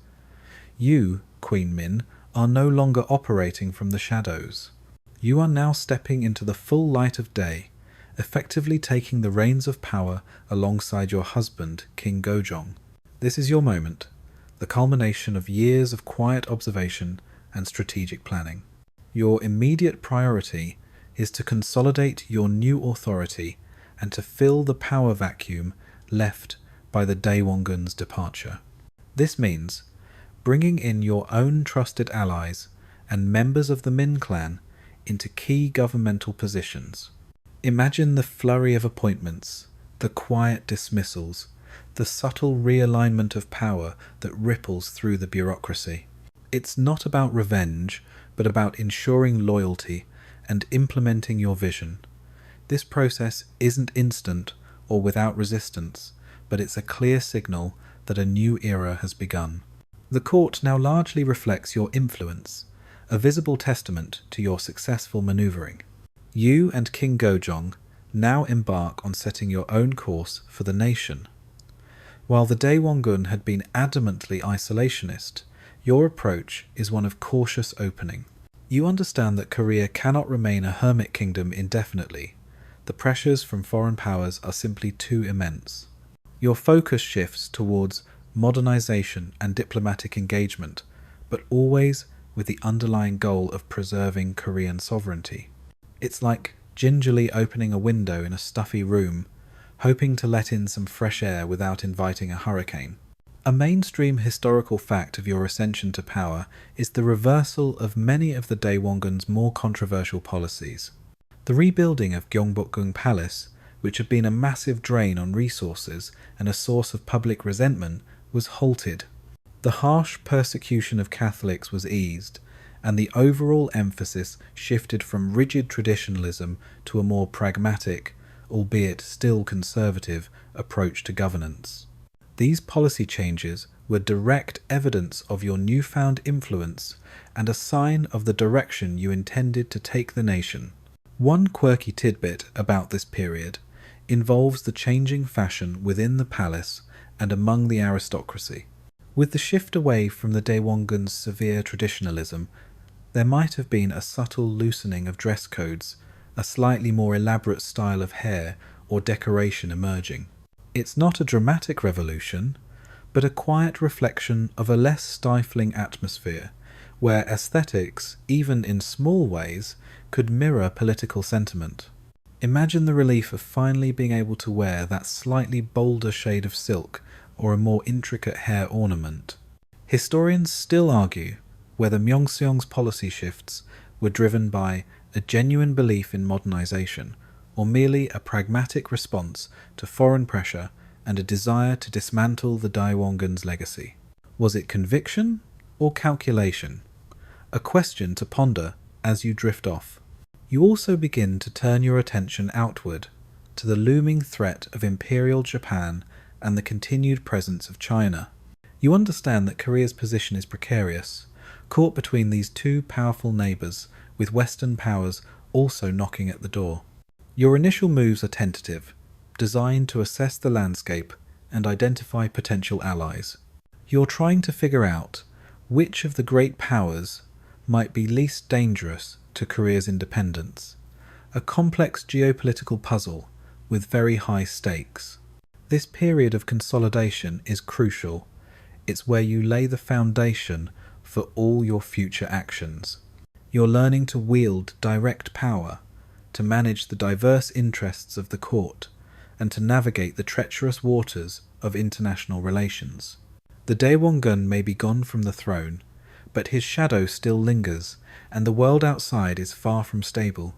You, Queen Min, are no longer operating from the shadows. You are now stepping into the full light of day, effectively taking the reins of power alongside your husband, King Gojong. This is your moment, the culmination of years of quiet observation and strategic planning. Your immediate priority is to consolidate your new authority and to fill the power vacuum left by the Daewongun's departure. This means bringing in your own trusted allies and members of the Min clan into key governmental positions. Imagine the flurry of appointments, the quiet dismissals, the subtle realignment of power that ripples through the bureaucracy. It's not about revenge, but about ensuring loyalty and implementing your vision. This process isn't instant or without resistance, but it's a clear signal that a new era has begun. The court now largely reflects your influence, a visible testament to your successful maneuvering. You and King Gojong now embark on setting your own course for the nation. While the Daewongun had been adamantly isolationist, your approach is one of cautious opening. You understand that Korea cannot remain a hermit kingdom indefinitely. The pressures from foreign powers are simply too immense. Your focus shifts towards modernization and diplomatic engagement, but always with the underlying goal of preserving Korean sovereignty. It's like gingerly opening a window in a stuffy room, hoping to let in some fresh air without inviting a hurricane. A mainstream historical fact of your ascension to power is the reversal of many of the Daewongun's more controversial policies. The rebuilding of Gyeongbokgung Palace, which had been a massive drain on resources and a source of public resentment, was halted. The harsh persecution of Catholics was eased, and the overall emphasis shifted from rigid traditionalism to a more pragmatic, albeit still conservative, approach to governance. These policy changes were direct evidence of your newfound influence and a sign of the direction you intended to take the nation. One quirky tidbit about this period involves the changing fashion within the palace and among the aristocracy. With the shift away from the Daewongun's severe traditionalism, there might have been a subtle loosening of dress codes, a slightly more elaborate style of hair or decoration emerging. It's not a dramatic revolution, but a quiet reflection of a less stifling atmosphere, where aesthetics, even in small ways, could mirror political sentiment. Imagine the relief of finally being able to wear that slightly bolder shade of silk or a more intricate hair ornament. Historians still argue whether Myeongseong's policy shifts were driven by a genuine belief in modernization or merely a pragmatic response to foreign pressure and a desire to dismantle the Daewongun's legacy. Was it conviction or calculation? A question to ponder as you drift off. You also begin to turn your attention outward to the looming threat of Imperial Japan and the continued presence of China. You understand that Korea's position is precarious, caught between these two powerful neighbours, with Western powers also knocking at the door. Your initial moves are tentative, designed to assess the landscape and identify potential allies. You're trying to figure out which of the great powers might be least dangerous to Korea's independence, a complex geopolitical puzzle with very high stakes. This period of consolidation is crucial. It's where you lay the foundation for all your future actions. You're learning to wield direct power, to manage the diverse interests of the court, and to navigate the treacherous waters of international relations. The Daewongun may be gone from the throne, but his shadow still lingers, and the world outside is far from stable.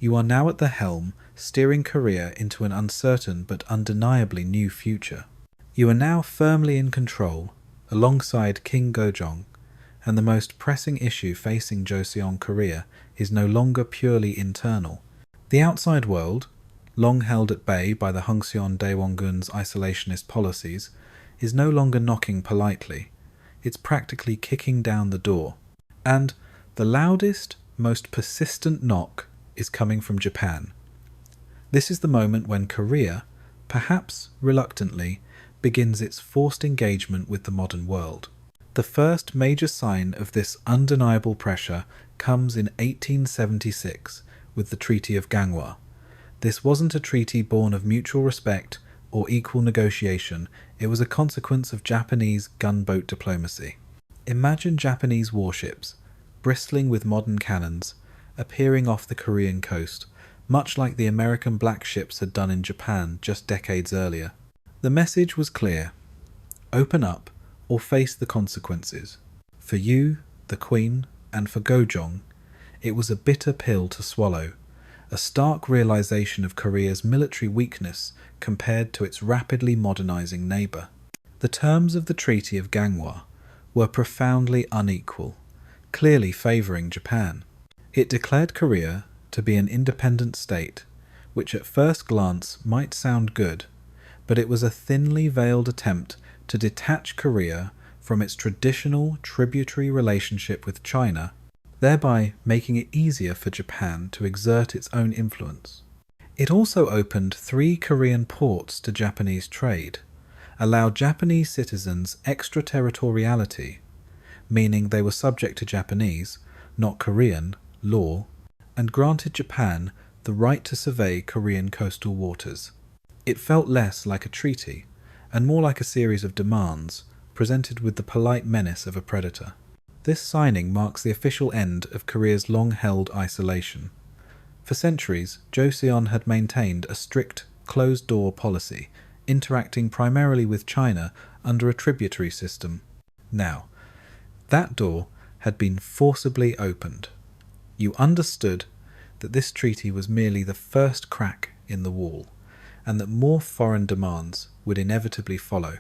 You are now at the helm, steering Korea into an uncertain but undeniably new future. You are now firmly in control, alongside King Gojong, and the most pressing issue facing Joseon Korea is no longer purely internal. The outside world, long held at bay by the Joseon Daewongun's isolationist policies, is no longer knocking politely. It's practically kicking down the door. And the loudest, most persistent knock is coming from Japan. This is the moment when Korea, perhaps reluctantly, begins its forced engagement with the modern world. The first major sign of this undeniable pressure comes in 1876 with the Treaty of Gangwon. This wasn't a treaty born of mutual respect or equal negotiation, it was a consequence of Japanese gunboat diplomacy. Imagine Japanese warships, bristling with modern cannons, appearing off the Korean coast, much like the American black ships had done in Japan just decades earlier. The message was clear: open up or face the consequences. For you, the Queen, and for Gojong, it was a bitter pill to swallow, a stark realization of Korea's military weakness compared to its rapidly modernizing neighbor. The terms of the Treaty of Gangwon were profoundly unequal, clearly favoring Japan. It declared Korea to be an independent state, which at first glance might sound good, but it was a thinly veiled attempt to detach Korea from its traditional tributary relationship with China, thereby making it easier for Japan to exert its own influence. It also opened 3 Korean ports to Japanese trade, allowed Japanese citizens extraterritoriality, meaning they were subject to Japanese, not Korean, law, and granted Japan the right to survey Korean coastal waters. It felt less like a treaty, and more like a series of demands, presented with the polite menace of a predator. This signing marks the official end of Korea's long-held isolation. For centuries, Joseon had maintained a strict, closed-door policy, interacting primarily with China under a tributary system. Now, that door had been forcibly opened. You understood that this treaty was merely the first crack in the wall, and that more foreign demands would inevitably follow.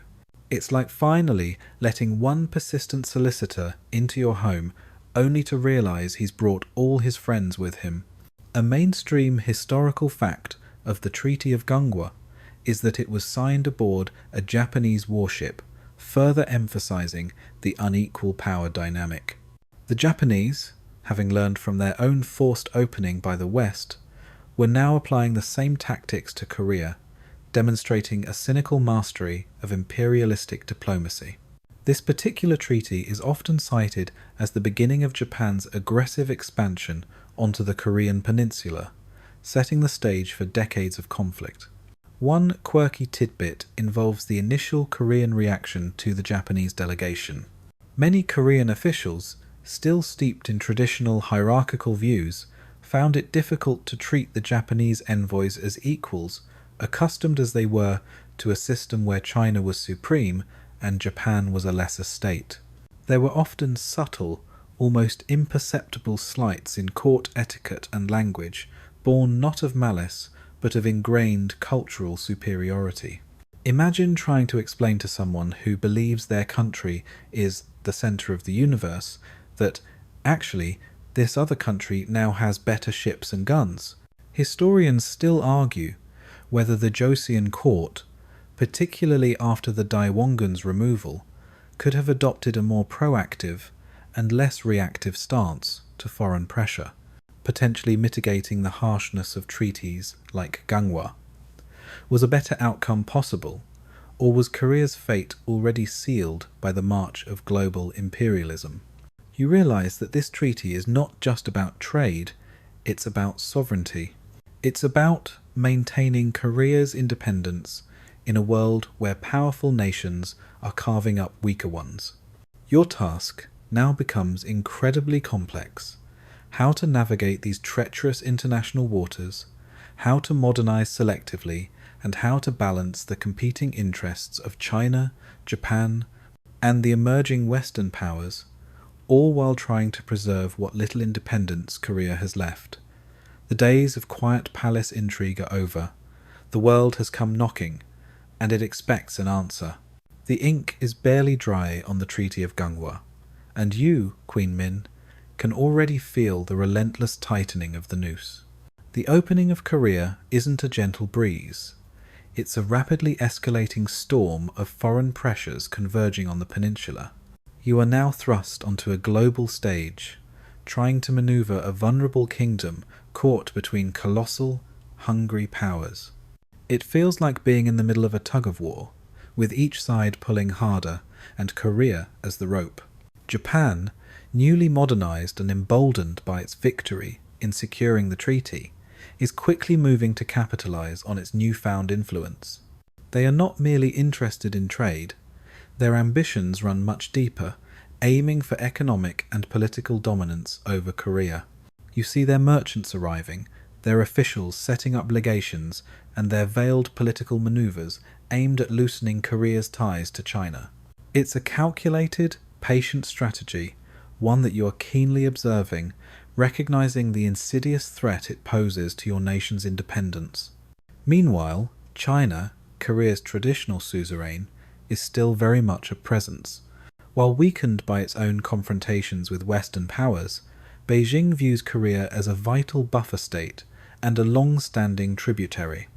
It's like finally letting one persistent solicitor into your home only to realize he's brought all his friends with him. A mainstream historical fact of the Treaty of Gangwon is that it was signed aboard a Japanese warship, further emphasizing the unequal power dynamic. The Japanese, having learned from their own forced opening by the West, were now applying the same tactics to Korea, demonstrating a cynical mastery of imperialistic diplomacy. This particular treaty is often cited as the beginning of Japan's aggressive expansion onto the Korean peninsula, setting the stage for decades of conflict. One quirky tidbit involves the initial Korean reaction to the Japanese delegation. Many Korean officials, still steeped in traditional hierarchical views, found it difficult to treat the Japanese envoys as equals, accustomed as they were to a system where China was supreme and Japan was a lesser state. There were often subtle, almost imperceptible slights in court etiquette and language, born not of malice, but of ingrained cultural superiority. Imagine trying to explain to someone who believes their country is the center of the universe that, actually, this other country now has better ships and guns. Historians still argue whether the Joseon court, particularly after the Daewongun's removal, could have adopted a more proactive and less reactive stance to foreign pressure, potentially mitigating the harshness of treaties like Gangwon. Was a better outcome possible, or was Korea's fate already sealed by the march of global imperialism? You realize that this treaty is not just about trade, it's about sovereignty. It's about maintaining Korea's independence in a world where powerful nations are carving up weaker ones. Your task now becomes incredibly complex: how to navigate these treacherous international waters, how to modernize selectively, and how to balance the competing interests of China, Japan, and the emerging Western powers, all while trying to preserve what little independence Korea has left. The days of quiet palace intrigue are over. The world has come knocking, and it expects an answer. The ink is barely dry on the Treaty of Gangwon, and you, Queen Min, can already feel the relentless tightening of the noose. The opening of Korea isn't a gentle breeze. It's a rapidly escalating storm of foreign pressures converging on the peninsula. You are now thrust onto a global stage, trying to maneuver a vulnerable kingdom caught between colossal, hungry powers. It feels like being in the middle of a tug-of-war, with each side pulling harder and Korea as the rope. Japan, newly modernized and emboldened by its victory in securing the treaty, is quickly moving to capitalize on its newfound influence. They are not merely interested in trade. Their ambitions run much deeper, aiming for economic and political dominance over Korea. You see their merchants arriving, their officials setting up legations, and their veiled political maneuvers aimed at loosening Korea's ties to China. It's a calculated, patient strategy, one that you are keenly observing, recognizing the insidious threat it poses to your nation's independence. Meanwhile, China, Korea's traditional suzerain, is still very much a presence. While weakened by its own confrontations with Western powers, Beijing views Korea as a vital buffer state and a long-standing tributary.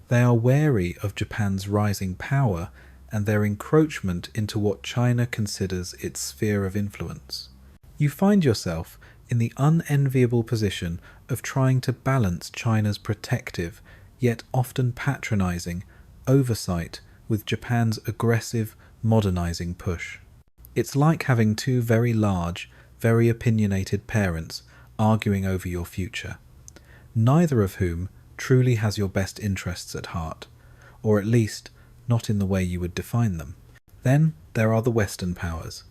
They are wary of Japan's rising power and their encroachment into what China considers its sphere of influence. You find yourself in the unenviable position of trying to balance China's protective, yet often patronizing, oversight with Japan's aggressive, modernizing push. It's like having two very large, very opinionated parents arguing over your future, neither of whom truly has your best interests at heart, or at least not in the way you would define them. Then there are the Western powers,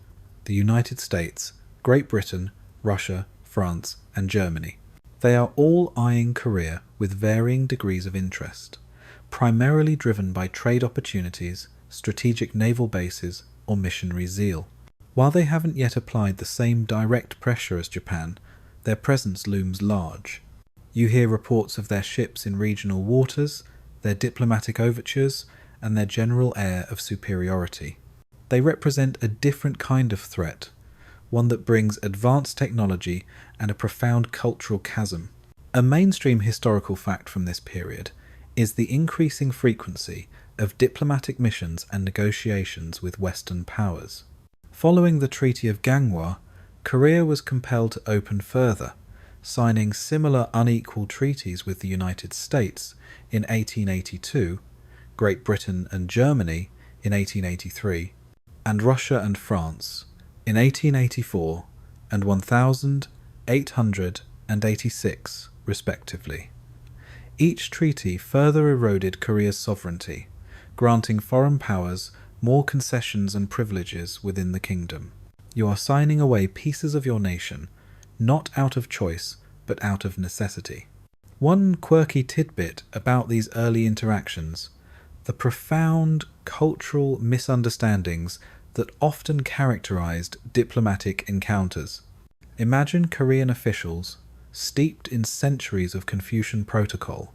the United States, Great Britain, Russia, France, and Germany. They are all eyeing Korea with varying degrees of interest, primarily driven by trade opportunities, strategic naval bases, or missionary zeal. While they haven't yet applied the same direct pressure as Japan, their presence looms large. You hear reports of their ships in regional waters, their diplomatic overtures, and their general air of superiority. They represent a different kind of threat, one that brings advanced technology and a profound cultural chasm. A mainstream historical fact from this period is the increasing frequency of diplomatic missions and negotiations with Western powers. Following the Treaty of Ganghwa, Korea was compelled to open further, signing similar unequal treaties with the United States in 1882, Great Britain and Germany in 1883, and Russia and France in 1884 and 1886, respectively. Each treaty further eroded Korea's sovereignty, granting foreign powers more concessions and privileges within the kingdom. You are signing away pieces of your nation, not out of choice, but out of necessity. One quirky tidbit about these early interactions: the profound cultural misunderstandings that often characterized diplomatic encounters. Imagine Korean officials, steeped in centuries of Confucian protocol,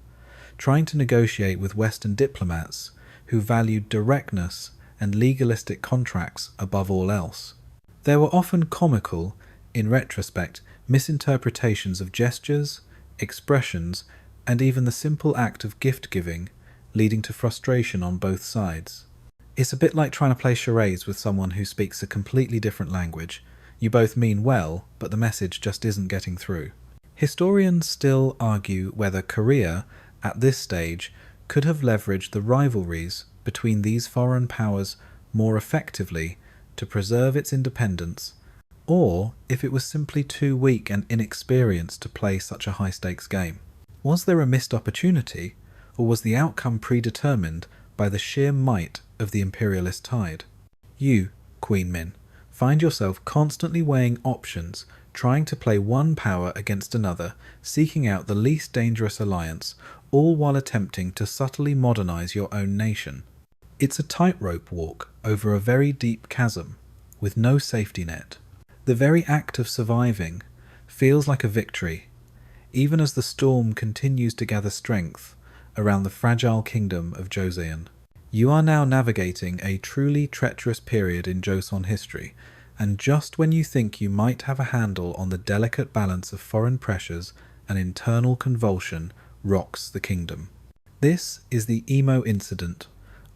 trying to negotiate with Western diplomats who valued directness and legalistic contracts above all else. There were often comical, in retrospect, misinterpretations of gestures, expressions, and even the simple act of gift-giving, leading to frustration on both sides. It's a bit like trying to play charades with someone who speaks a completely different language. You both mean well, but the message just isn't getting through. Historians still argue whether Korea, at this stage, could have leveraged the rivalries between these foreign powers more effectively to preserve its independence, or if it was simply too weak and inexperienced to play such a high-stakes game. Was there a missed opportunity, or was the outcome predetermined by the sheer might of the imperialist tide? You, Queen Min, find yourself constantly weighing options, trying to play one power against another, seeking out the least dangerous alliance, all while attempting to subtly modernize your own nation. It's a tightrope walk over a very deep chasm, with no safety net. The very act of surviving feels like a victory, even as the storm continues to gather strength around the fragile kingdom of Joseon. You are now navigating a truly treacherous period in Joseon history, and just when you think you might have a handle on the delicate balance of foreign pressures, an internal convulsion rocks the kingdom. This is the Emo incident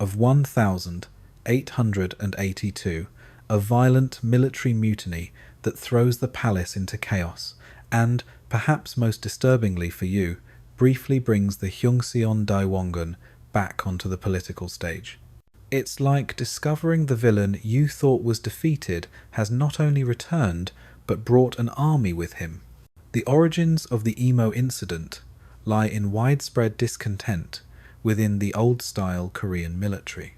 of 1882, a violent military mutiny that throws the palace into chaos, and, perhaps most disturbingly for you, briefly brings the Joseon Dynasty back onto the political stage. It's like discovering the villain you thought was defeated has not only returned, but brought an army with him. The origins of the emo incident lie in widespread discontent within the old-style Korean military.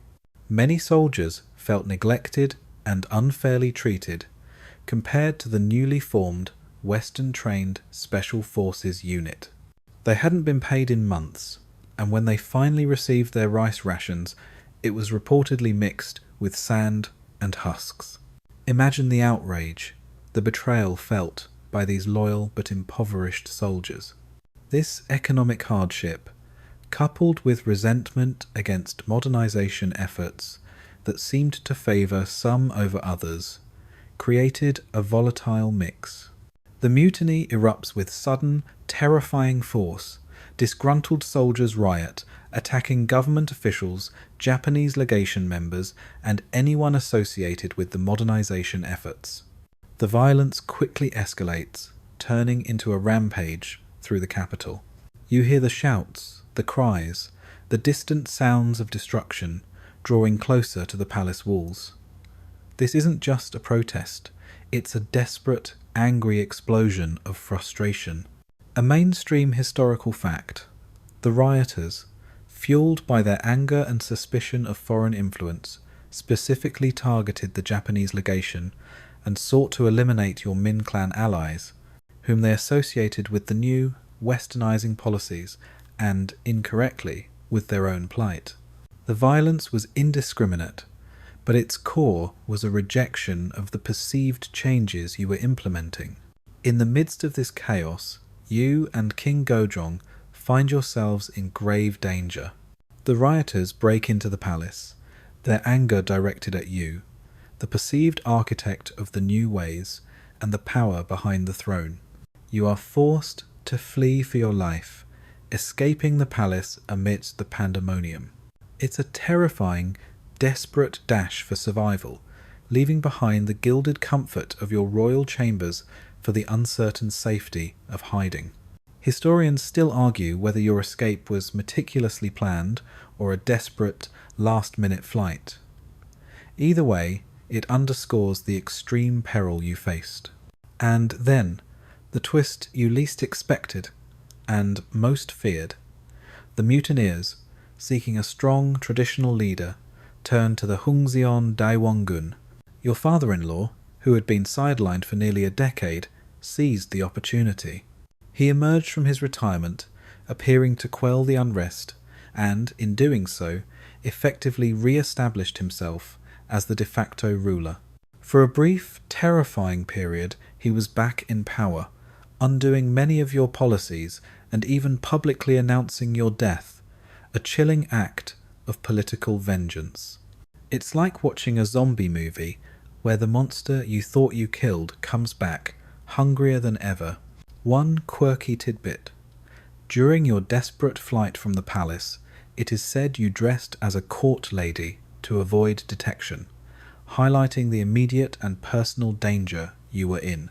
Many soldiers felt neglected and unfairly treated compared to the newly formed Western-trained Special Forces unit. They hadn't been paid in months, and when they finally received their rice rations, it was reportedly mixed with sand and husks. Imagine the outrage, the betrayal felt by these loyal but impoverished soldiers. This economic hardship, coupled with resentment against modernization efforts that seemed to favor some over others, created a volatile mix. The mutiny erupts with sudden, terrifying force. Disgruntled soldiers riot, attacking government officials, Japanese legation members, and anyone associated with the modernization efforts. The violence quickly escalates, turning into a rampage through the capital. You hear the shouts, the cries, the distant sounds of destruction drawing closer to the palace walls. This isn't just a protest, it's a desperate, angry explosion of frustration. A mainstream historical fact. The rioters, fueled by their anger and suspicion of foreign influence, specifically targeted the Japanese legation and sought to eliminate your Min clan allies, whom they associated with the new, westernizing policies and, incorrectly, with their own plight. The violence was indiscriminate, but its core was a rejection of the perceived changes you were implementing. In the midst of this chaos, you and King Gojong find yourselves in grave danger. The rioters break into the palace, their anger directed at you, the perceived architect of the new ways and the power behind the throne. You are forced to flee for your life, escaping the palace amidst the pandemonium. It's a terrifying, desperate dash for survival, leaving behind the gilded comfort of your royal chambers for the uncertain safety of hiding. Historians still argue whether your escape was meticulously planned or a desperate, last-minute flight. Either way, it underscores the extreme peril you faced. And then, the twist you least expected, and most feared. The mutineers, seeking a strong traditional leader, turned to the Joseon Dynasty. Your father-in-law, who had been sidelined for nearly a decade, seized the opportunity. He emerged from his retirement, appearing to quell the unrest, and, in doing so, effectively re-established himself as the de facto ruler. For a brief, terrifying period, he was back in power, undoing many of your policies and even publicly announcing your death, a chilling act of political vengeance. It's like watching a zombie movie where the monster you thought you killed comes back, hungrier than ever. One quirky tidbit. During your desperate flight from the palace, it is said you dressed as a court lady to avoid detection, highlighting the immediate and personal danger you were in.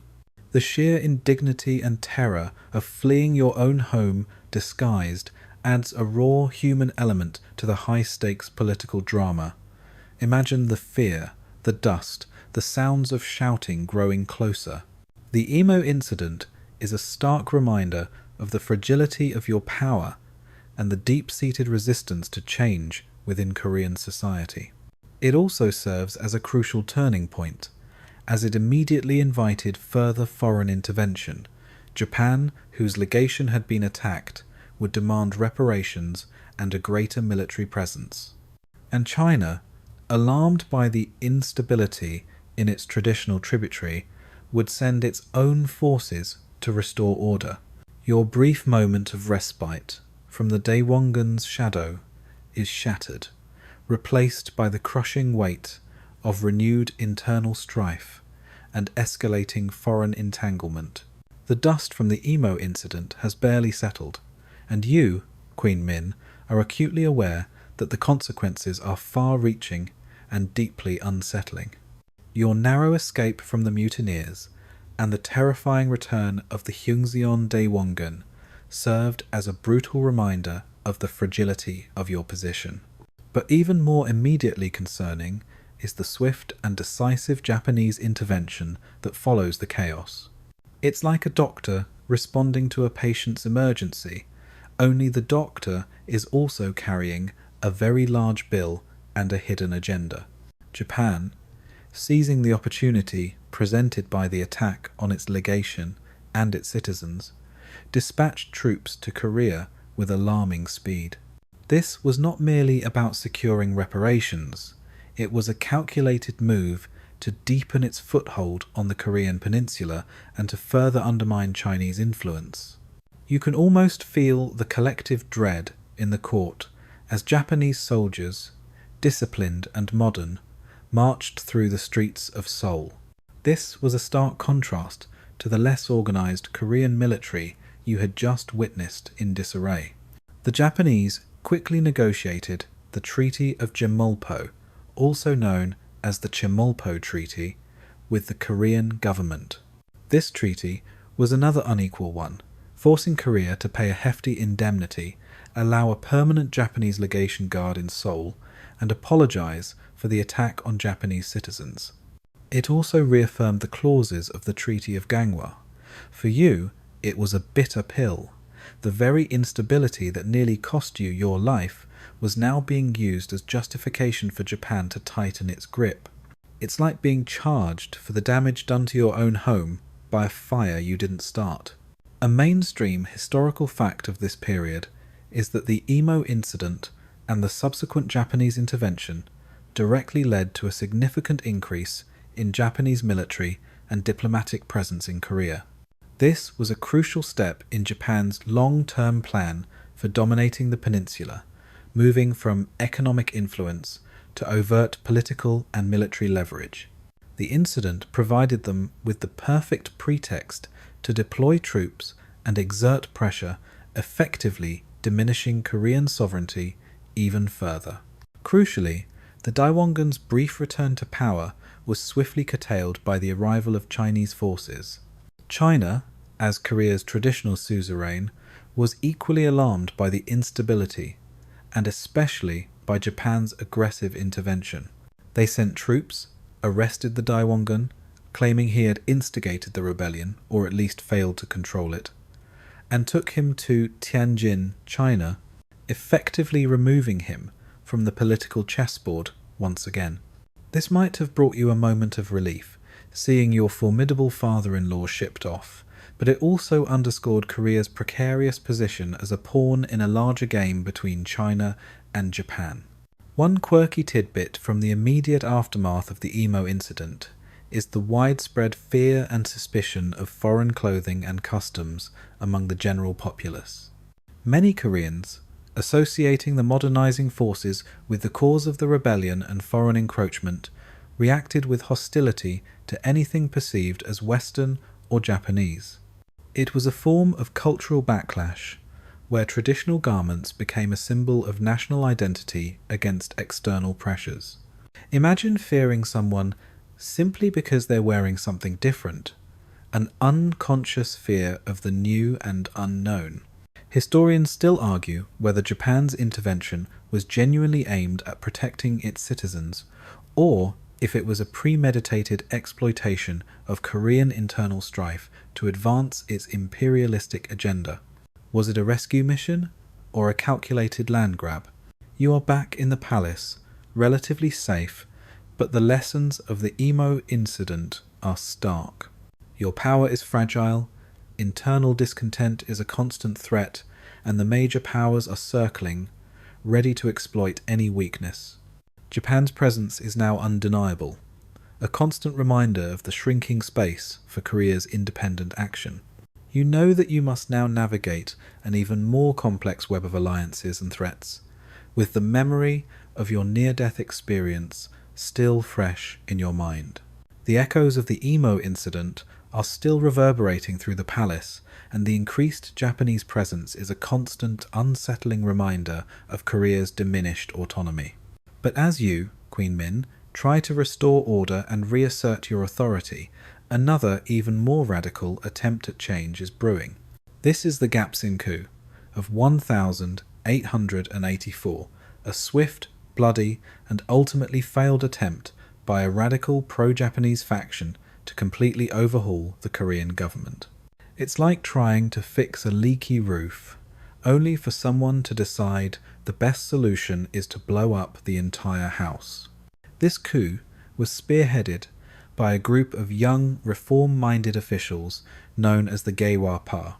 The sheer indignity and terror of fleeing your own home disguised adds a raw human element to the high-stakes political drama. Imagine the fear, the dust, the sounds of shouting growing closer. The emo incident is a stark reminder of the fragility of your power and the deep-seated resistance to change within Korean society. It also serves as a crucial turning point, as it immediately invited further foreign intervention. Japan, whose legation had been attacked, would demand reparations and a greater military presence. And China, alarmed by the instability in its traditional tributary, would send its own forces to restore order. Your brief moment of respite from the Daewongun's shadow is shattered, replaced by the crushing weight of renewed internal strife and escalating foreign entanglement. The dust from the emo incident has barely settled, and you, Queen Min, are acutely aware that the consequences are far-reaching and deeply unsettling. Your narrow escape from the mutineers and the terrifying return of the Joseon Dynasty served as a brutal reminder of the fragility of your position. But even more immediately concerning is the swift and decisive Japanese intervention that follows the chaos. It's like a doctor responding to a patient's emergency, only the doctor is also carrying a very large bill and a hidden agenda. Japan, seizing the opportunity presented by the attack on its legation and its citizens, dispatched troops to Korea with alarming speed. This was not merely about securing reparations, it was a calculated move to deepen its foothold on the Korean peninsula and to further undermine Chinese influence. You can almost feel the collective dread in the court as Japanese soldiers, disciplined and modern, marched through the streets of Seoul. This was a stark contrast to the less organized Korean military you had just witnessed in disarray. The Japanese quickly negotiated the Treaty of Jemolpo, also known as the Chemulpo Treaty, with the Korean government. This treaty was another unequal one, forcing Korea to pay a hefty indemnity, allow a permanent Japanese legation guard in Seoul, and apologize for the attack on Japanese citizens. It also reaffirmed the clauses of the Treaty of Gangwon. For you, it was a bitter pill. The very instability that nearly cost you your life was now being used as justification for Japan to tighten its grip. It's like being charged for the damage done to your own home by a fire you didn't start. A mainstream historical fact of this period is that the Imo incident and the subsequent Japanese intervention directly led to a significant increase in Japanese military and diplomatic presence in Korea. This was a crucial step in Japan's long-term plan for dominating the peninsula, moving from economic influence to overt political and military leverage. The incident provided them with the perfect pretext to deploy troops and exert pressure, effectively diminishing Korean sovereignty even further. Crucially, the Daewongun's brief return to power was swiftly curtailed by the arrival of Chinese forces. China, as Korea's traditional suzerain, was equally alarmed by the instability, and especially by Japan's aggressive intervention. They sent troops, arrested the Daewongun, claiming he had instigated the rebellion, or at least failed to control it, and took him to Tianjin, China, effectively removing him from the political chessboard once again. This might have brought you a moment of relief, seeing your formidable father-in-law shipped off, but it also underscored Korea's precarious position as a pawn in a larger game between China and Japan. One quirky tidbit from the immediate aftermath of the Imo incident is the widespread fear and suspicion of foreign clothing and customs among the general populace. Many Koreans, associating the modernizing forces with the cause of the rebellion and foreign encroachment, reacted with hostility to anything perceived as Western or Japanese. It was a form of cultural backlash, where traditional garments became a symbol of national identity against external pressures. Imagine fearing someone simply because they're wearing something different, an unconscious fear of the new and unknown. Historians still argue whether Japan's intervention was genuinely aimed at protecting its citizens, or if it was a premeditated exploitation of Korean internal strife to advance its imperialistic agenda. Was it a rescue mission, or a calculated land grab? You are back in the palace, relatively safe, but the lessons of the Imo incident are stark. Your power is fragile, internal discontent is a constant threat, and the major powers are circling, ready to exploit any weakness. Japan's presence is now undeniable, a constant reminder of the shrinking space for Korea's independent action. You know that you must now navigate an even more complex web of alliances and threats, with the memory of your near-death experience still fresh in your mind. The echoes of the Imo incident are still reverberating through the palace, and the increased Japanese presence is a constant, unsettling reminder of Korea's diminished autonomy. But as you, Queen Min, try to restore order and reassert your authority, another, even more radical attempt at change is brewing. This is the Gapsin coup of 1884, a swift, bloody, and ultimately failed attempt by a radical pro-Japanese faction to completely overhaul the Korean government. It's like trying to fix a leaky roof, only for someone to decide the best solution is to blow up the entire house. This coup was spearheaded by a group of young, reform-minded officials known as the Gaewapa,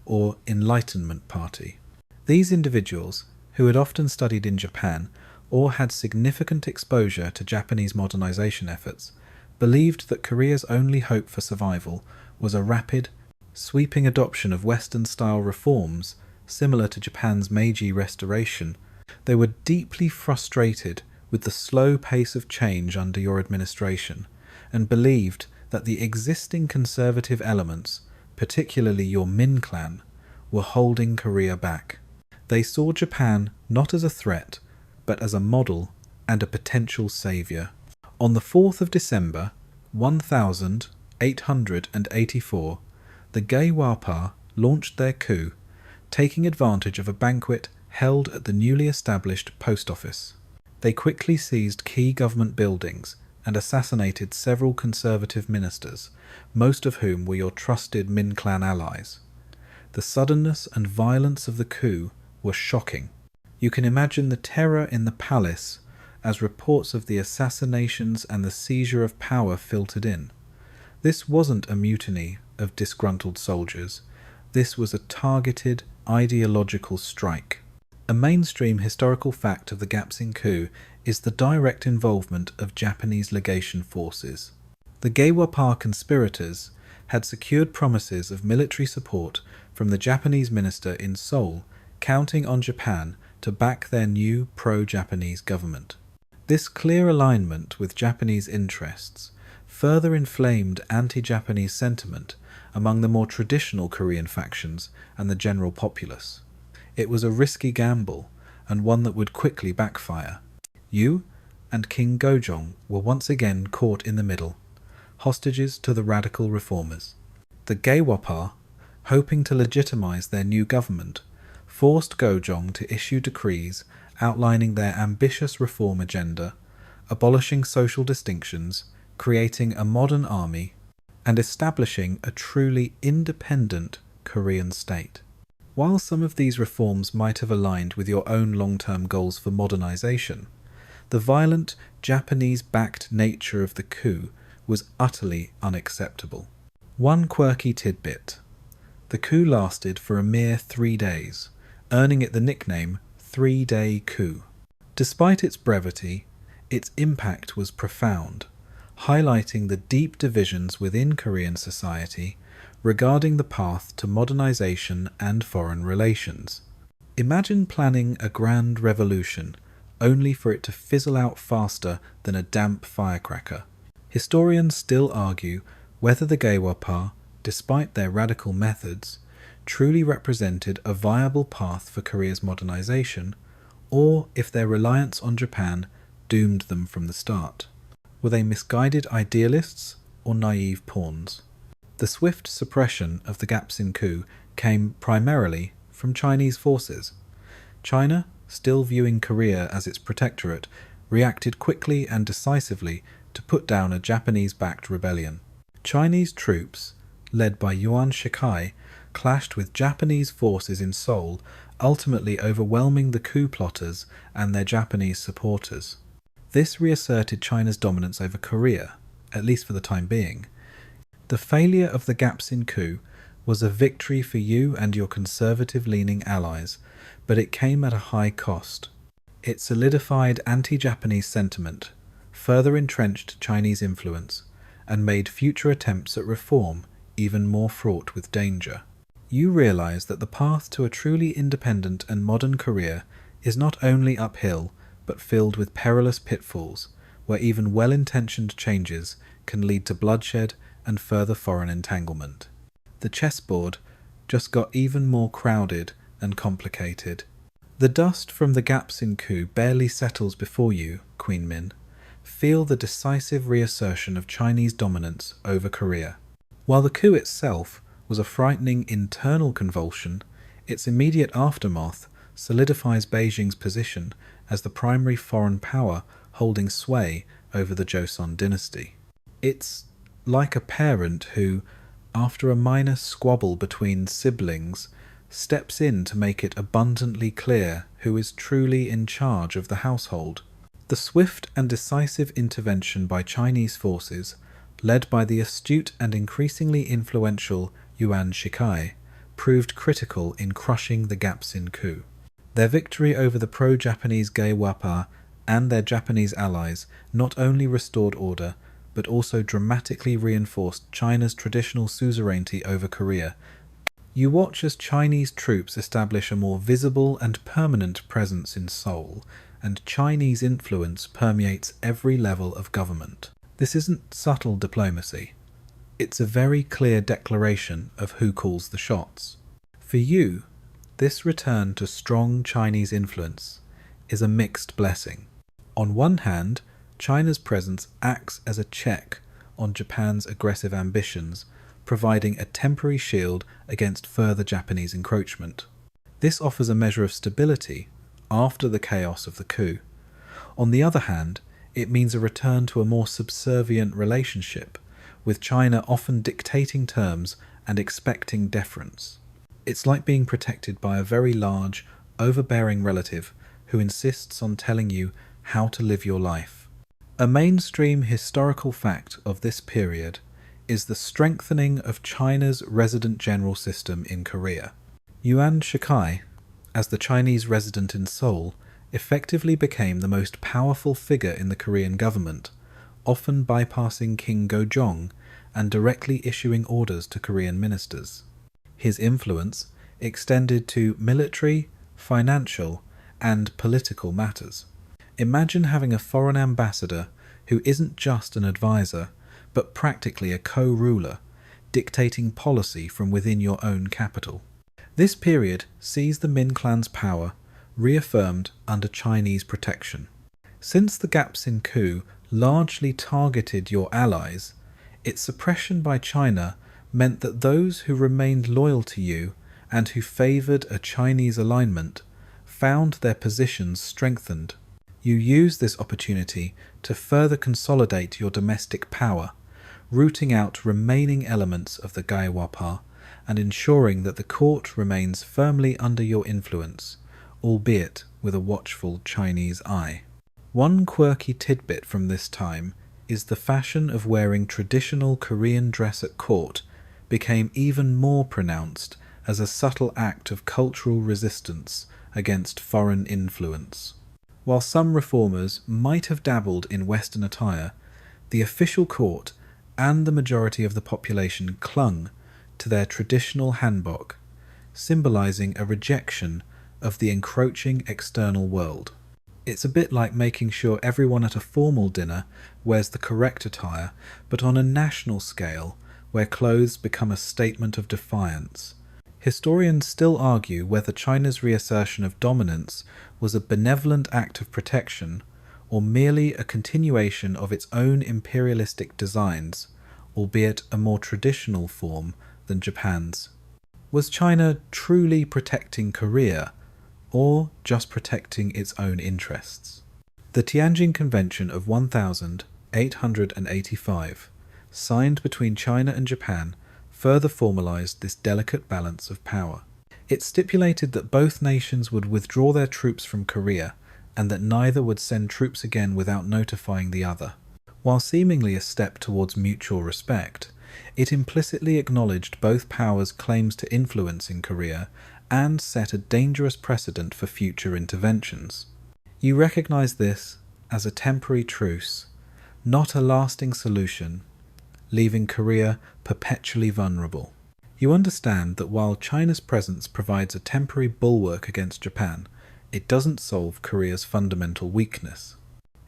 or Enlightenment Party. These individuals, who had often studied in Japan or had significant exposure to Japanese modernization efforts, believed that Korea's only hope for survival was a rapid, sweeping adoption of Western-style reforms similar to Japan's Meiji Restoration. They were deeply frustrated with the slow pace of change under your administration, and believed that the existing conservative elements, particularly your Min clan, were holding Korea back. They saw Japan not as a threat, but as a model and a potential saviour. On the 4th of December, 1884, the Gaewapa launched their coup, taking advantage of a banquet held at the newly established post office. They quickly seized key government buildings and assassinated several conservative ministers, most of whom were your trusted Min clan allies. The suddenness and violence of the coup were shocking. You can imagine the terror in the palace as reports of the assassinations and the seizure of power filtered in. This wasn't a mutiny of disgruntled soldiers. This was a targeted ideological strike. A mainstream historical fact of the Gapsin coup is the direct involvement of Japanese legation forces. The Gaewapa conspirators had secured promises of military support from the Japanese minister in Seoul, counting on Japan to back their new pro-Japanese government. This clear alignment with Japanese interests further inflamed anti-Japanese sentiment among the more traditional Korean factions and the general populace. It was a risky gamble, and one that would quickly backfire. You and King Gojong were once again caught in the middle, hostages to the radical reformers. The Gaewapa, hoping to legitimize their new government, forced Gojong to issue decrees outlining their ambitious reform agenda, abolishing social distinctions, creating a modern army, and establishing a truly independent Korean state. While some of these reforms might have aligned with your own long-term goals for modernization, the violent, Japanese-backed nature of the coup was utterly unacceptable. One quirky tidbit. The coup lasted for a mere 3 days, earning it the nickname 3-Day Coup. Despite its brevity, its impact was profound, highlighting the deep divisions within Korean society regarding the path to modernization and foreign relations. Imagine planning a grand revolution only for it to fizzle out faster than a damp firecracker. Historians still argue whether the Gaewapa, despite their radical methods, truly represented a viable path for Korea's modernization, or if their reliance on Japan doomed them from the start. Were they misguided idealists or naive pawns? The swift suppression of the Gapsin coup came primarily from Chinese forces. China, still viewing Korea as its protectorate, reacted quickly and decisively to put down a Japanese-backed rebellion. Chinese troops, led by Yuan Shikai, clashed with Japanese forces in Seoul, ultimately overwhelming the coup plotters and their Japanese supporters. This reasserted China's dominance over Korea, at least for the time being. The failure of the Gapsin coup was a victory for you and your conservative-leaning allies, but it came at a high cost. It solidified anti-Japanese sentiment, further entrenched Chinese influence, and made future attempts at reform even more fraught with danger. You realize that the path to a truly independent and modern Korea is not only uphill, but filled with perilous pitfalls, where even well-intentioned changes can lead to bloodshed and further foreign entanglement. The chessboard just got even more crowded and complicated. The dust from the Gapsin coup barely settles before you, Queen Min. Feel the decisive reassertion of Chinese dominance over Korea. While the coup itself was a frightening internal convulsion, its immediate aftermath solidifies Beijing's position as the primary foreign power holding sway over the Joseon Dynasty. It's like a parent who, after a minor squabble between siblings, steps in to make it abundantly clear who is truly in charge of the household. The swift and decisive intervention by Chinese forces, led by the astute and increasingly influential Yuan Shikai, proved critical in crushing the Gapsin coup. Their victory over the pro-Japanese Gaiwapa and their Japanese allies not only restored order, but also dramatically reinforced China's traditional suzerainty over Korea. You watch as Chinese troops establish a more visible and permanent presence in Seoul, and Chinese influence permeates every level of government. This isn't subtle diplomacy. It's a very clear declaration of who calls the shots. For you, this return to strong Chinese influence is a mixed blessing. On one hand, China's presence acts as a check on Japan's aggressive ambitions, providing a temporary shield against further Japanese encroachment. This offers a measure of stability after the chaos of the coup. On the other hand, it means a return to a more subservient relationship, with China often dictating terms and expecting deference. It's like being protected by a very large, overbearing relative who insists on telling you how to live your life. A mainstream historical fact of this period is the strengthening of China's resident general system in Korea. Yuan Shikai, as the Chinese resident in Seoul, effectively became the most powerful figure in the Korean government, often bypassing King Gojong and directly issuing orders to Korean ministers. His influence extended to military, financial, and political matters. Imagine having a foreign ambassador who isn't just an advisor, but practically a co-ruler, dictating policy from within your own capital. This period sees the Min clan's power reaffirmed under Chinese protection. Since the Gapsin coup largely targeted your allies, its suppression by China meant that those who remained loyal to you and who favoured a Chinese alignment found their positions strengthened. You used this opportunity to further consolidate your domestic power, rooting out remaining elements of the Gaiwapa and ensuring that the court remains firmly under your influence, albeit with a watchful Chinese eye. One quirky tidbit from this time is the fashion of wearing traditional Korean dress at court became even more pronounced as a subtle act of cultural resistance against foreign influence. While some reformers might have dabbled in Western attire, the official court and the majority of the population clung to their traditional hanbok, symbolizing a rejection of the encroaching external world. It's a bit like making sure everyone at a formal dinner wears the correct attire, but on a national scale, where clothes become a statement of defiance. Historians still argue whether China's reassertion of dominance was a benevolent act of protection, or merely a continuation of its own imperialistic designs, albeit a more traditional form than Japan's. Was China truly protecting Korea, or just protecting its own interests? The Tianjin Convention of 1885, signed between China and Japan, further formalized this delicate balance of power. It stipulated that both nations would withdraw their troops from Korea, and that neither would send troops again without notifying the other. While seemingly a step towards mutual respect, it implicitly acknowledged both powers' claims to influence in Korea and set a dangerous precedent for future interventions. You recognize this as a temporary truce, not a lasting solution, leaving Korea perpetually vulnerable. You understand that while China's presence provides a temporary bulwark against Japan, it doesn't solve Korea's fundamental weakness.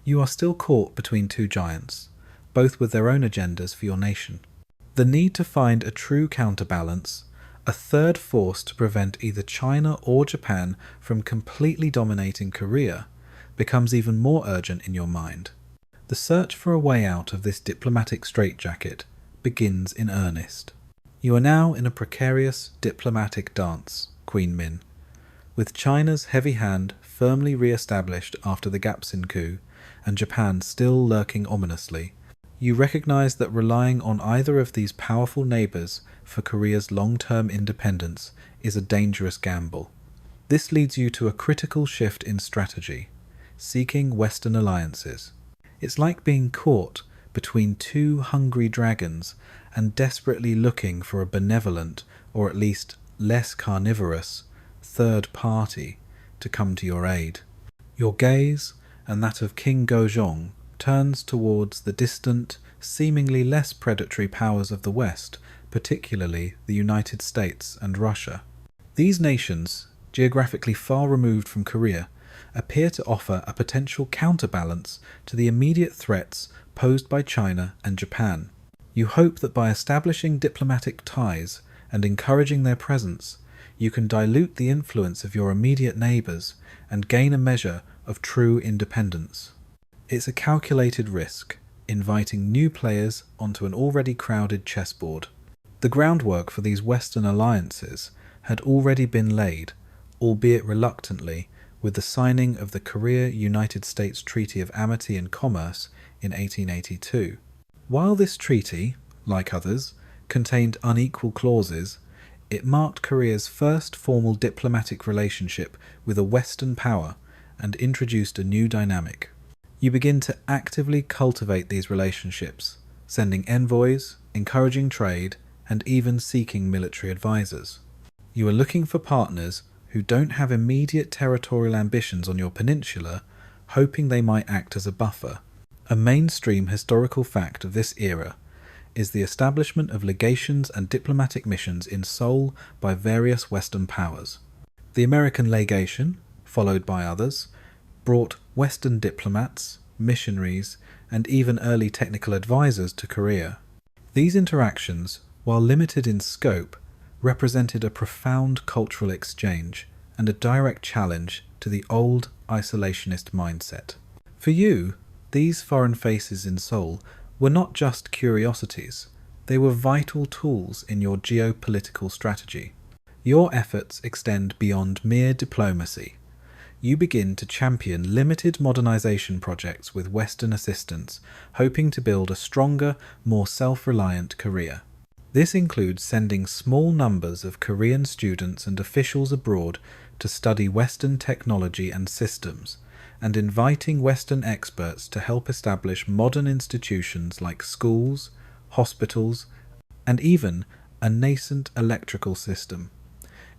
You are still caught between two giants, both with their own agendas for your nation. The need to find a true counterbalance, a third force to prevent either China or Japan from completely dominating Korea, becomes even more urgent in your mind. The search for a way out of this diplomatic straitjacket begins in earnest. You are now in a precarious diplomatic dance, Queen Min. With China's heavy hand firmly re-established after the Gapsin coup, and Japan still lurking ominously, you recognize that relying on either of these powerful neighbors for Korea's long-term independence is a dangerous gamble. This leads you to a critical shift in strategy, seeking Western alliances. It's like being caught between two hungry dragons and desperately looking for a benevolent, or at least less carnivorous, third party to come to your aid. Your gaze, and that of King Gojong, turns towards the distant, seemingly less predatory powers of the West, particularly the United States and Russia. These nations, geographically far removed from Korea, appear to offer a potential counterbalance to the immediate threats posed by China and Japan. You hope that by establishing diplomatic ties and encouraging their presence, you can dilute the influence of your immediate neighbors and gain a measure of true independence. It's a calculated risk, inviting new players onto an already crowded chessboard. The groundwork for these Western alliances had already been laid, albeit reluctantly, with the signing of the Korea-United States Treaty of Amity and Commerce in 1882. While this treaty, like others, contained unequal clauses, it marked Korea's first formal diplomatic relationship with a Western power and introduced a new dynamic. You begin to actively cultivate these relationships, sending envoys, encouraging trade, and even seeking military advisors. You are looking for partners who don't have immediate territorial ambitions on your peninsula, hoping they might act as a buffer. A mainstream historical fact of this era is the establishment of legations and diplomatic missions in Seoul by various Western powers. The American legation, followed by others, brought Western diplomats, missionaries, and even early technical advisors to Korea. These interactions, while limited in scope, represented a profound cultural exchange and a direct challenge to the old isolationist mindset. For you, these foreign faces in Seoul were not just curiosities, they were vital tools in your geopolitical strategy. Your efforts extend beyond mere diplomacy. You begin to champion limited modernization projects with Western assistance, hoping to build a stronger, more self-reliant Korea. This includes sending small numbers of Korean students and officials abroad to study Western technology and systems, and inviting Western experts to help establish modern institutions like schools, hospitals, and even a nascent electrical system.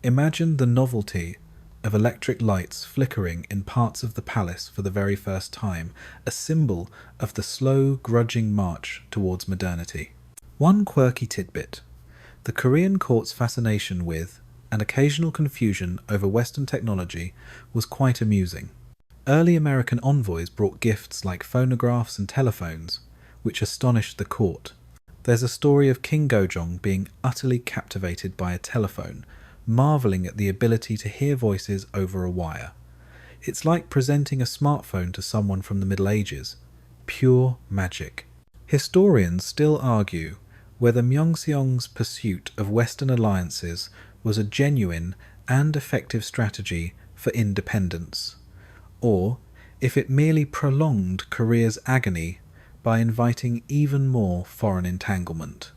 Imagine the novelty of electric lights flickering in parts of the palace for the very first time, a symbol of the slow, grudging march towards modernity. One quirky tidbit: the Korean court's fascination with, and occasional confusion over Western technology was quite amusing. Early American envoys brought gifts like phonographs and telephones, which astonished the court. There's a story of King Gojong being utterly captivated by a telephone, marvelling at the ability to hear voices over a wire. It's like presenting a smartphone to someone from the Middle Ages. Pure magic. Historians still argue whether Myeongseong's pursuit of Western alliances was a genuine and effective strategy for independence, or if it merely prolonged Korea's agony by inviting even more foreign entanglement.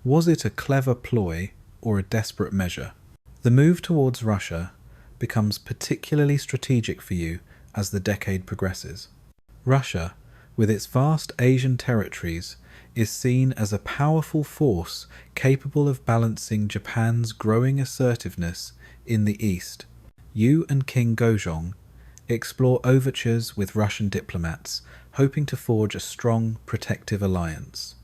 Was it a clever ploy or a desperate measure? The move towards Russia becomes particularly strategic for you as the decade progresses. Russia, with its vast Asian territories, is seen as a powerful force capable of balancing Japan's growing assertiveness in the East. You and King Gojong explore overtures with Russian diplomats, hoping to forge a strong, protective alliance.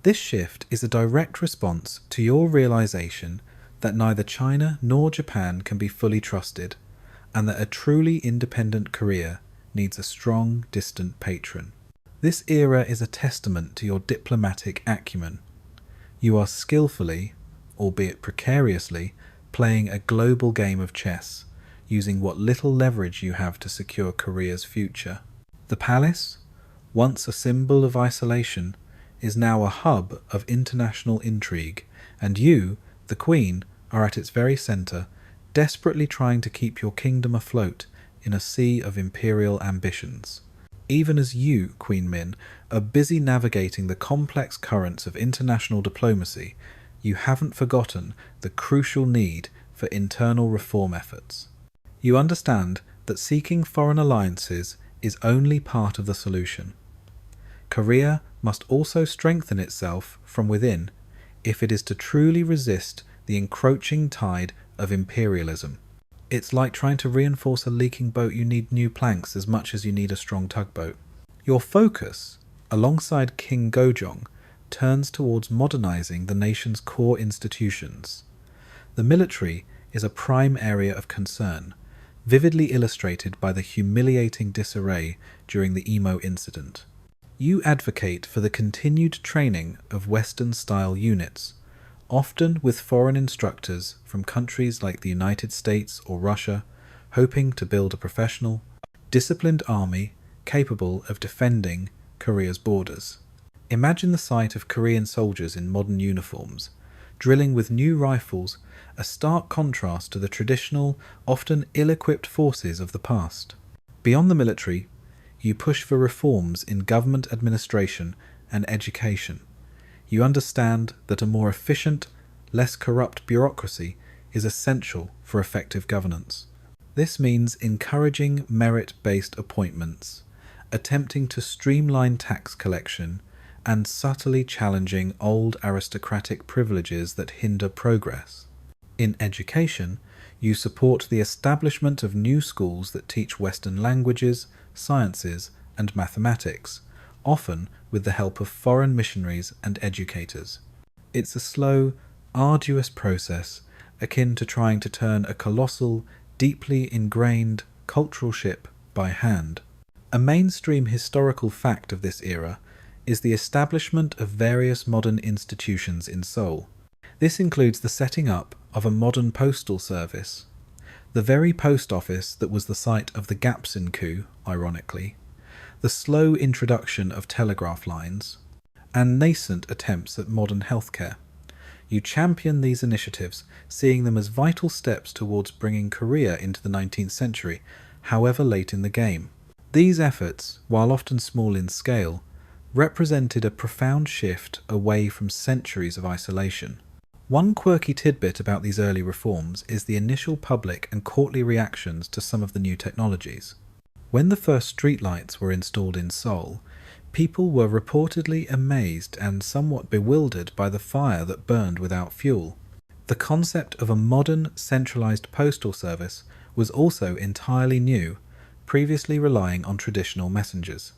This shift is a direct response to your realization that neither China nor Japan can be fully trusted, and that a truly independent Korea needs a strong, distant patron. This era is a testament to your diplomatic acumen. You are skillfully, albeit precariously, playing a global game of chess, using what little leverage you have to secure Korea's future. The palace, once a symbol of isolation, is now a hub of international intrigue, and you, the Queen, are at its very centre, desperately trying to keep your kingdom afloat in a sea of imperial ambitions. even as you, Queen Min, are busy navigating the complex currents of international diplomacy, you haven't forgotten the crucial need for internal reform efforts. You understand that seeking foreign alliances is only part of the solution. Korea must also strengthen itself from within if it is to truly resist the encroaching tide of imperialism. It's like trying to reinforce a leaking boat. You need new planks as much as you need a strong tugboat. Your focus, alongside King Gojong, turns towards modernizing the nation's core institutions. The military is a prime area of concern, vividly illustrated by the humiliating disarray during the Imo incident. You advocate for the continued training of Western-style units, often with foreign instructors from countries like the United States or Russia, hoping to build a professional, disciplined army capable of defending Korea's borders. Imagine the sight of Korean soldiers in modern uniforms, drilling with new rifles, a stark contrast to the traditional, often ill-equipped forces of the past. Beyond the military, you push for reforms in government administration and education. You understand that a more efficient, less corrupt bureaucracy is essential for effective governance. This means encouraging merit-based appointments, attempting to streamline tax collection, and subtly challenging old aristocratic privileges that hinder progress. In education, you support the establishment of new schools that teach Western languages, sciences, and mathematics, often with the help of foreign missionaries and educators. It's a slow, arduous process akin to trying to turn a colossal, deeply ingrained cultural ship by hand. A mainstream historical fact of this era is the establishment of various modern institutions in Seoul. This includes the setting up of a modern postal service, the very post office that was the site of the Gapsin coup, ironically, the slow introduction of telegraph lines, and nascent attempts at modern healthcare. You champion these initiatives, seeing them as vital steps towards bringing Korea into the 19th century, however late in the game. These efforts, while often small in scale, represented a profound shift away from centuries of isolation. One quirky tidbit about these early reforms is the initial public and courtly reactions to some of the new technologies. When the first streetlights were installed in Seoul, people were reportedly amazed and somewhat bewildered by the fire that burned without fuel. The concept of a modern, centralized postal service was also entirely new, previously relying on traditional messengers.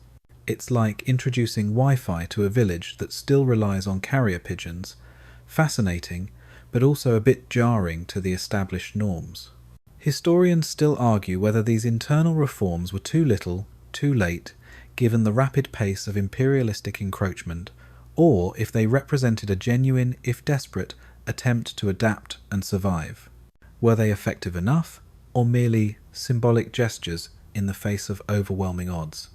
It's like introducing Wi-Fi to a village that still relies on carrier pigeons, fascinating, but also a bit jarring to the established norms. Historians still argue whether these internal reforms were too little, too late, given the rapid pace of imperialistic encroachment, or if they represented a genuine, if desperate, attempt to adapt and survive. Were they effective enough, or merely symbolic gestures in the face of overwhelming odds?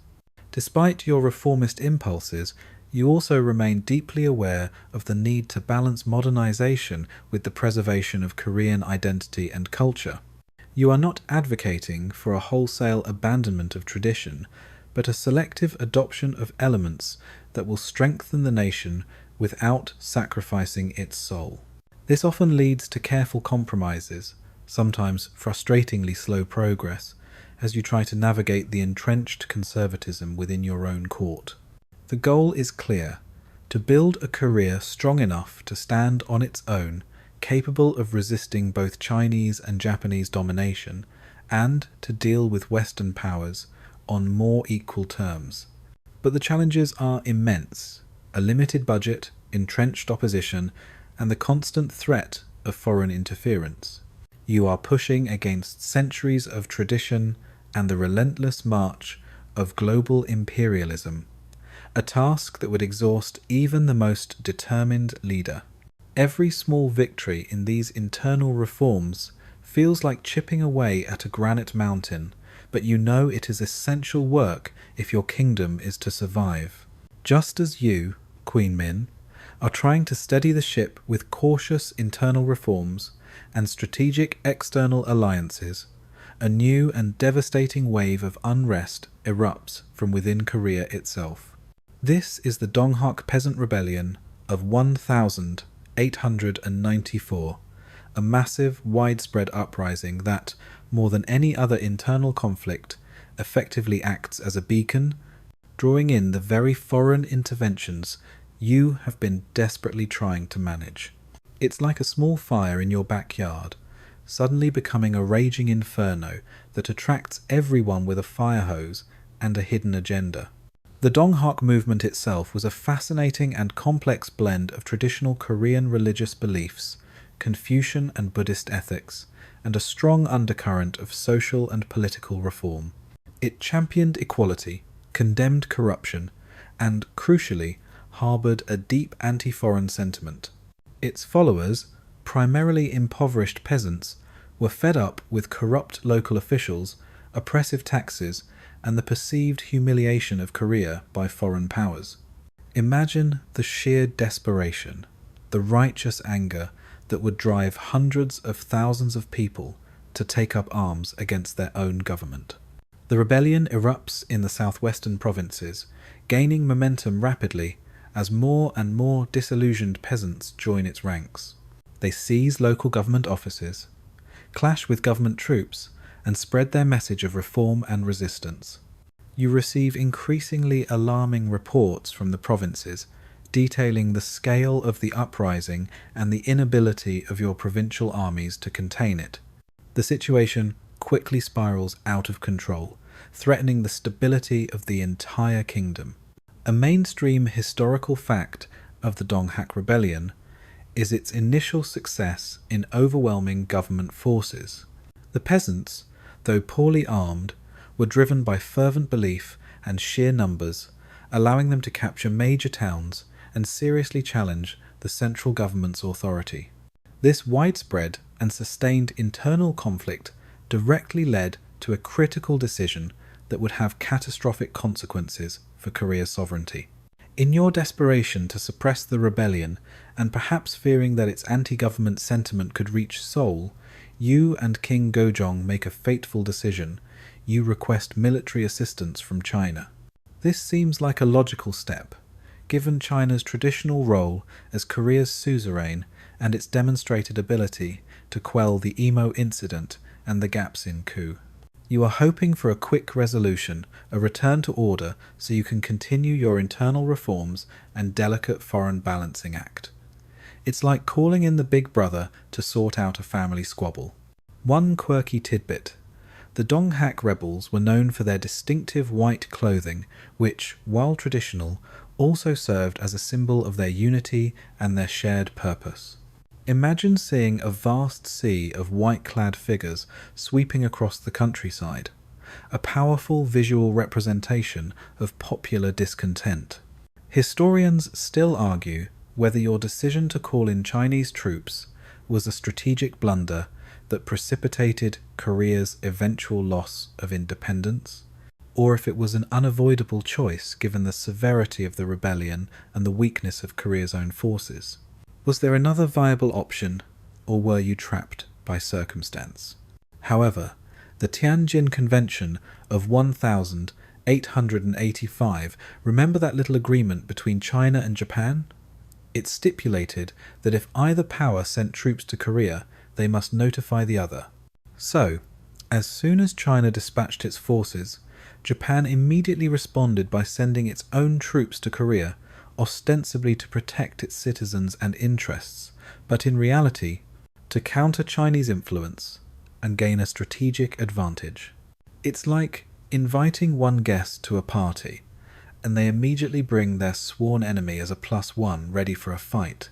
Despite your reformist impulses, you also remain deeply aware of the need to balance modernization with the preservation of Korean identity and culture. You are not advocating for a wholesale abandonment of tradition, but a selective adoption of elements that will strengthen the nation without sacrificing its soul. This often leads to careful compromises, sometimes frustratingly slow progress, as you try to navigate the entrenched conservatism within your own court. The goal is clear: to build a Korea strong enough to stand on its own, capable of resisting both Chinese and Japanese domination, and to deal with Western powers on more equal terms. But the challenges are immense: a limited budget, entrenched opposition, and the constant threat of foreign interference. You are pushing against centuries of tradition and the relentless march of global imperialism, a task that would exhaust even the most determined leader. Every small victory in these internal reforms feels like chipping away at a granite mountain, but you know it is essential work if your kingdom is to survive. Just as you, Queen Min, are trying to steady the ship with cautious internal reforms and strategic external alliances, a new and devastating wave of unrest erupts from within Korea itself. This is the Donghak Peasant Rebellion of 1894, a massive, widespread uprising that, more than any other internal conflict, effectively acts as a beacon, drawing in the very foreign interventions you have been desperately trying to manage. It's like a small fire in your backyard, suddenly becoming a raging inferno that attracts everyone with a fire hose and a hidden agenda. The Donghak movement itself was a fascinating and complex blend of traditional Korean religious beliefs, Confucian and Buddhist ethics, and a strong undercurrent of social and political reform. It championed equality, condemned corruption, and, crucially, harboured a deep anti-foreign sentiment. Its followers, primarily impoverished peasants, were fed up with corrupt local officials, oppressive taxes, and the perceived humiliation of Korea by foreign powers. Imagine the sheer desperation, the righteous anger that would drive hundreds of thousands of people to take up arms against their own government. The rebellion erupts in the southwestern provinces, gaining momentum rapidly as more and more disillusioned peasants join its ranks. They seize local government offices, clash with government troops, and spread their message of reform and resistance. You receive increasingly alarming reports from the provinces detailing the scale of the uprising and the inability of your provincial armies to contain it. The situation quickly spirals out of control, threatening the stability of the entire kingdom. A mainstream historical fact of the Donghak Rebellion is its initial success in overwhelming government forces. The peasants, though poorly armed, were driven by fervent belief and sheer numbers, allowing them to capture major towns and seriously challenge the central government's authority. This widespread and sustained internal conflict directly led to a critical decision that would have catastrophic consequences for Korea's sovereignty. In your desperation to suppress the rebellion, and perhaps fearing that its anti-government sentiment could reach Seoul, you and King Gojong make a fateful decision. You request military assistance from China. This seems like a logical step, given China's traditional role as Korea's suzerain and its demonstrated ability to quell the Imo incident and the Gapsin coup. You are hoping for a quick resolution, a return to order, so you can continue your internal reforms and delicate foreign balancing act. It's like calling in the big brother to sort out a family squabble. One quirky tidbit. The Donghak rebels were known for their distinctive white clothing, which, while traditional, also served as a symbol of their unity and their shared purpose. Imagine seeing a vast sea of white-clad figures sweeping across the countryside, a powerful visual representation of popular discontent. Historians still argue whether your decision to call in Chinese troops was a strategic blunder that precipitated Korea's eventual loss of independence, or if it was an unavoidable choice given the severity of the rebellion and the weakness of Korea's own forces. Was there another viable option, or were you trapped by circumstance? However, the Tianjin Convention of 1885, remember that little agreement between China and Japan? It stipulated that if either power sent troops to Korea, they must notify the other. So, as soon as China dispatched its forces, Japan immediately responded by sending its own troops to Korea, ostensibly to protect its citizens and interests, but in reality, to counter Chinese influence and gain a strategic advantage. It's like inviting one guest to a party, and they immediately bring their sworn enemy as a +1 ready for a fight.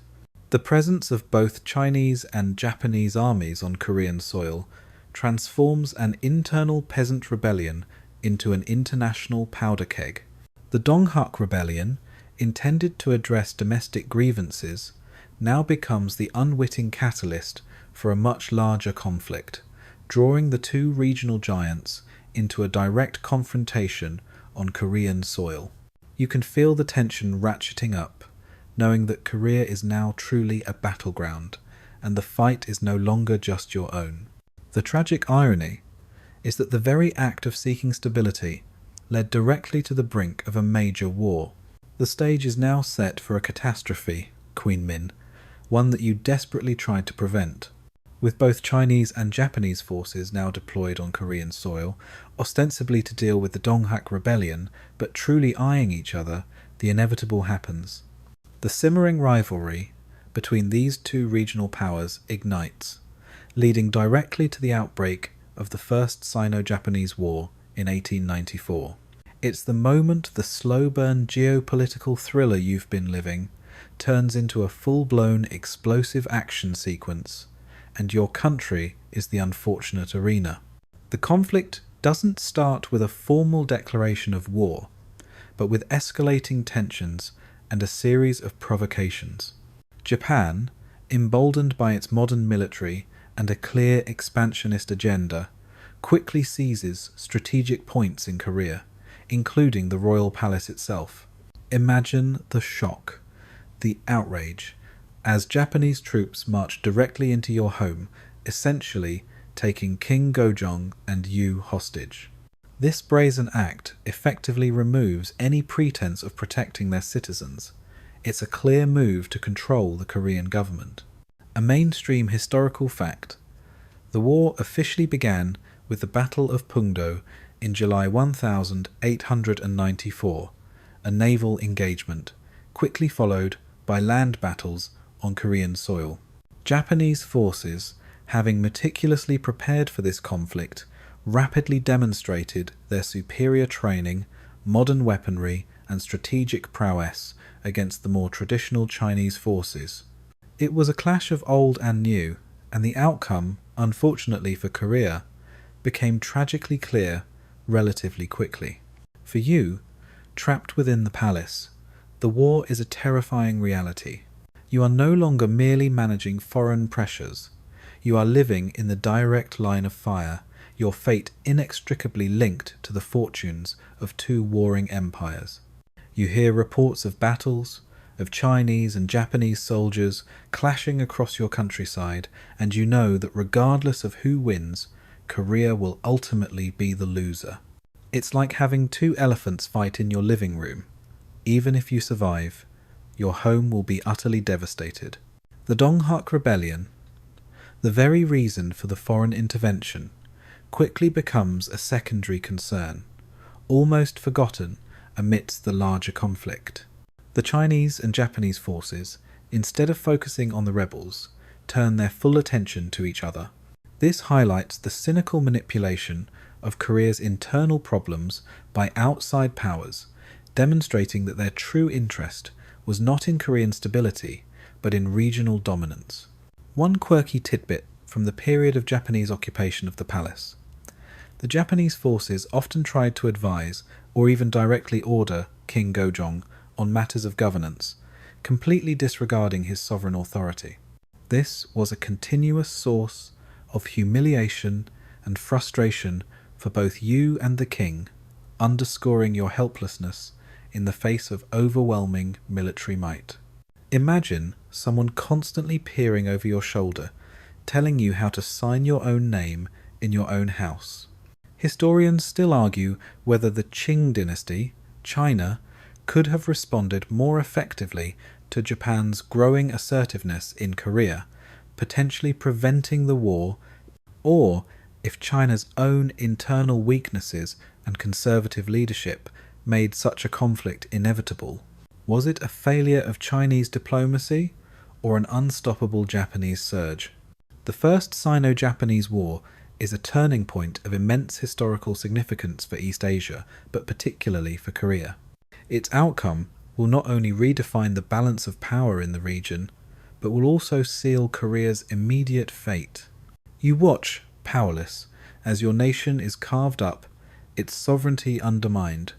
The presence of both Chinese and Japanese armies on Korean soil transforms an internal peasant rebellion into an international powder keg. The Donghak Rebellion, intended to address domestic grievances, now becomes the unwitting catalyst for a much larger conflict, drawing the two regional giants into a direct confrontation on Korean soil. You can feel the tension ratcheting up, knowing that Korea is now truly a battleground, and the fight is no longer just your own. The tragic irony is that the very act of seeking stability led directly to the brink of a major war. The stage is now set for a catastrophe, Queen Min, one that you desperately tried to prevent. With both Chinese and Japanese forces now deployed on Korean soil, ostensibly to deal with the Donghak rebellion, but truly eyeing each other, the inevitable happens. The simmering rivalry between these two regional powers ignites, leading directly to the outbreak of the First Sino-Japanese War in 1894. It's the moment the slow-burn geopolitical thriller you've been living turns into a full-blown explosive action sequence, and your country is the unfortunate arena. The conflict doesn't start with a formal declaration of war, but with escalating tensions and a series of provocations. Japan, emboldened by its modern military and a clear expansionist agenda, quickly seizes strategic points in Korea, including the royal palace itself. Imagine the shock, the outrage, as Japanese troops march directly into your home, essentially taking King Gojong and you hostage. This brazen act effectively removes any pretense of protecting their citizens. It's a clear move to control the Korean government. A mainstream historical fact: the war officially began with the Battle of Pungdo in July 1894, a naval engagement, quickly followed by land battles on Korean soil. Japanese forces, having meticulously prepared for this conflict, rapidly demonstrated their superior training, modern weaponry, and strategic prowess against the more traditional Chinese forces. It was a clash of old and new, and the outcome, unfortunately for Korea, became tragically clear relatively quickly. For you, trapped within the palace, the war is a terrifying reality. You are no longer merely managing foreign pressures. You are living in the direct line of fire, your fate inextricably linked to the fortunes of two warring empires. You hear reports of battles, of Chinese and Japanese soldiers clashing across your countryside, and you know that regardless of who wins, Korea will ultimately be the loser. It's like having two elephants fight in your living room. Even if you survive, your home will be utterly devastated. The Donghak Rebellion, the very reason for the foreign intervention, quickly becomes a secondary concern, almost forgotten amidst the larger conflict. The Chinese and Japanese forces, instead of focusing on the rebels, turn their full attention to each other. This highlights the cynical manipulation of Korea's internal problems by outside powers, demonstrating that their true interest was not in Korean stability, but in regional dominance. One quirky tidbit from the period of Japanese occupation of the palace. The Japanese forces often tried to advise or even directly order King Gojong on matters of governance, completely disregarding his sovereign authority. This was a continuous source of humiliation and frustration for both you and the king, underscoring your helplessness in the face of overwhelming military might. Imagine someone constantly peering over your shoulder, telling you how to sign your own name in your own house. Historians still argue whether the Qing dynasty, China, could have responded more effectively to Japan's growing assertiveness in Korea, potentially preventing the war, or if China's own internal weaknesses and conservative leadership made such a conflict inevitable. Was it a failure of Chinese diplomacy or an unstoppable Japanese surge? The First Sino-Japanese War is a turning point of immense historical significance for East Asia, but particularly for Korea. Its outcome will not only redefine the balance of power in the region, but will also seal Korea's immediate fate. You watch, powerless, as your nation is carved up, its sovereignty undermined,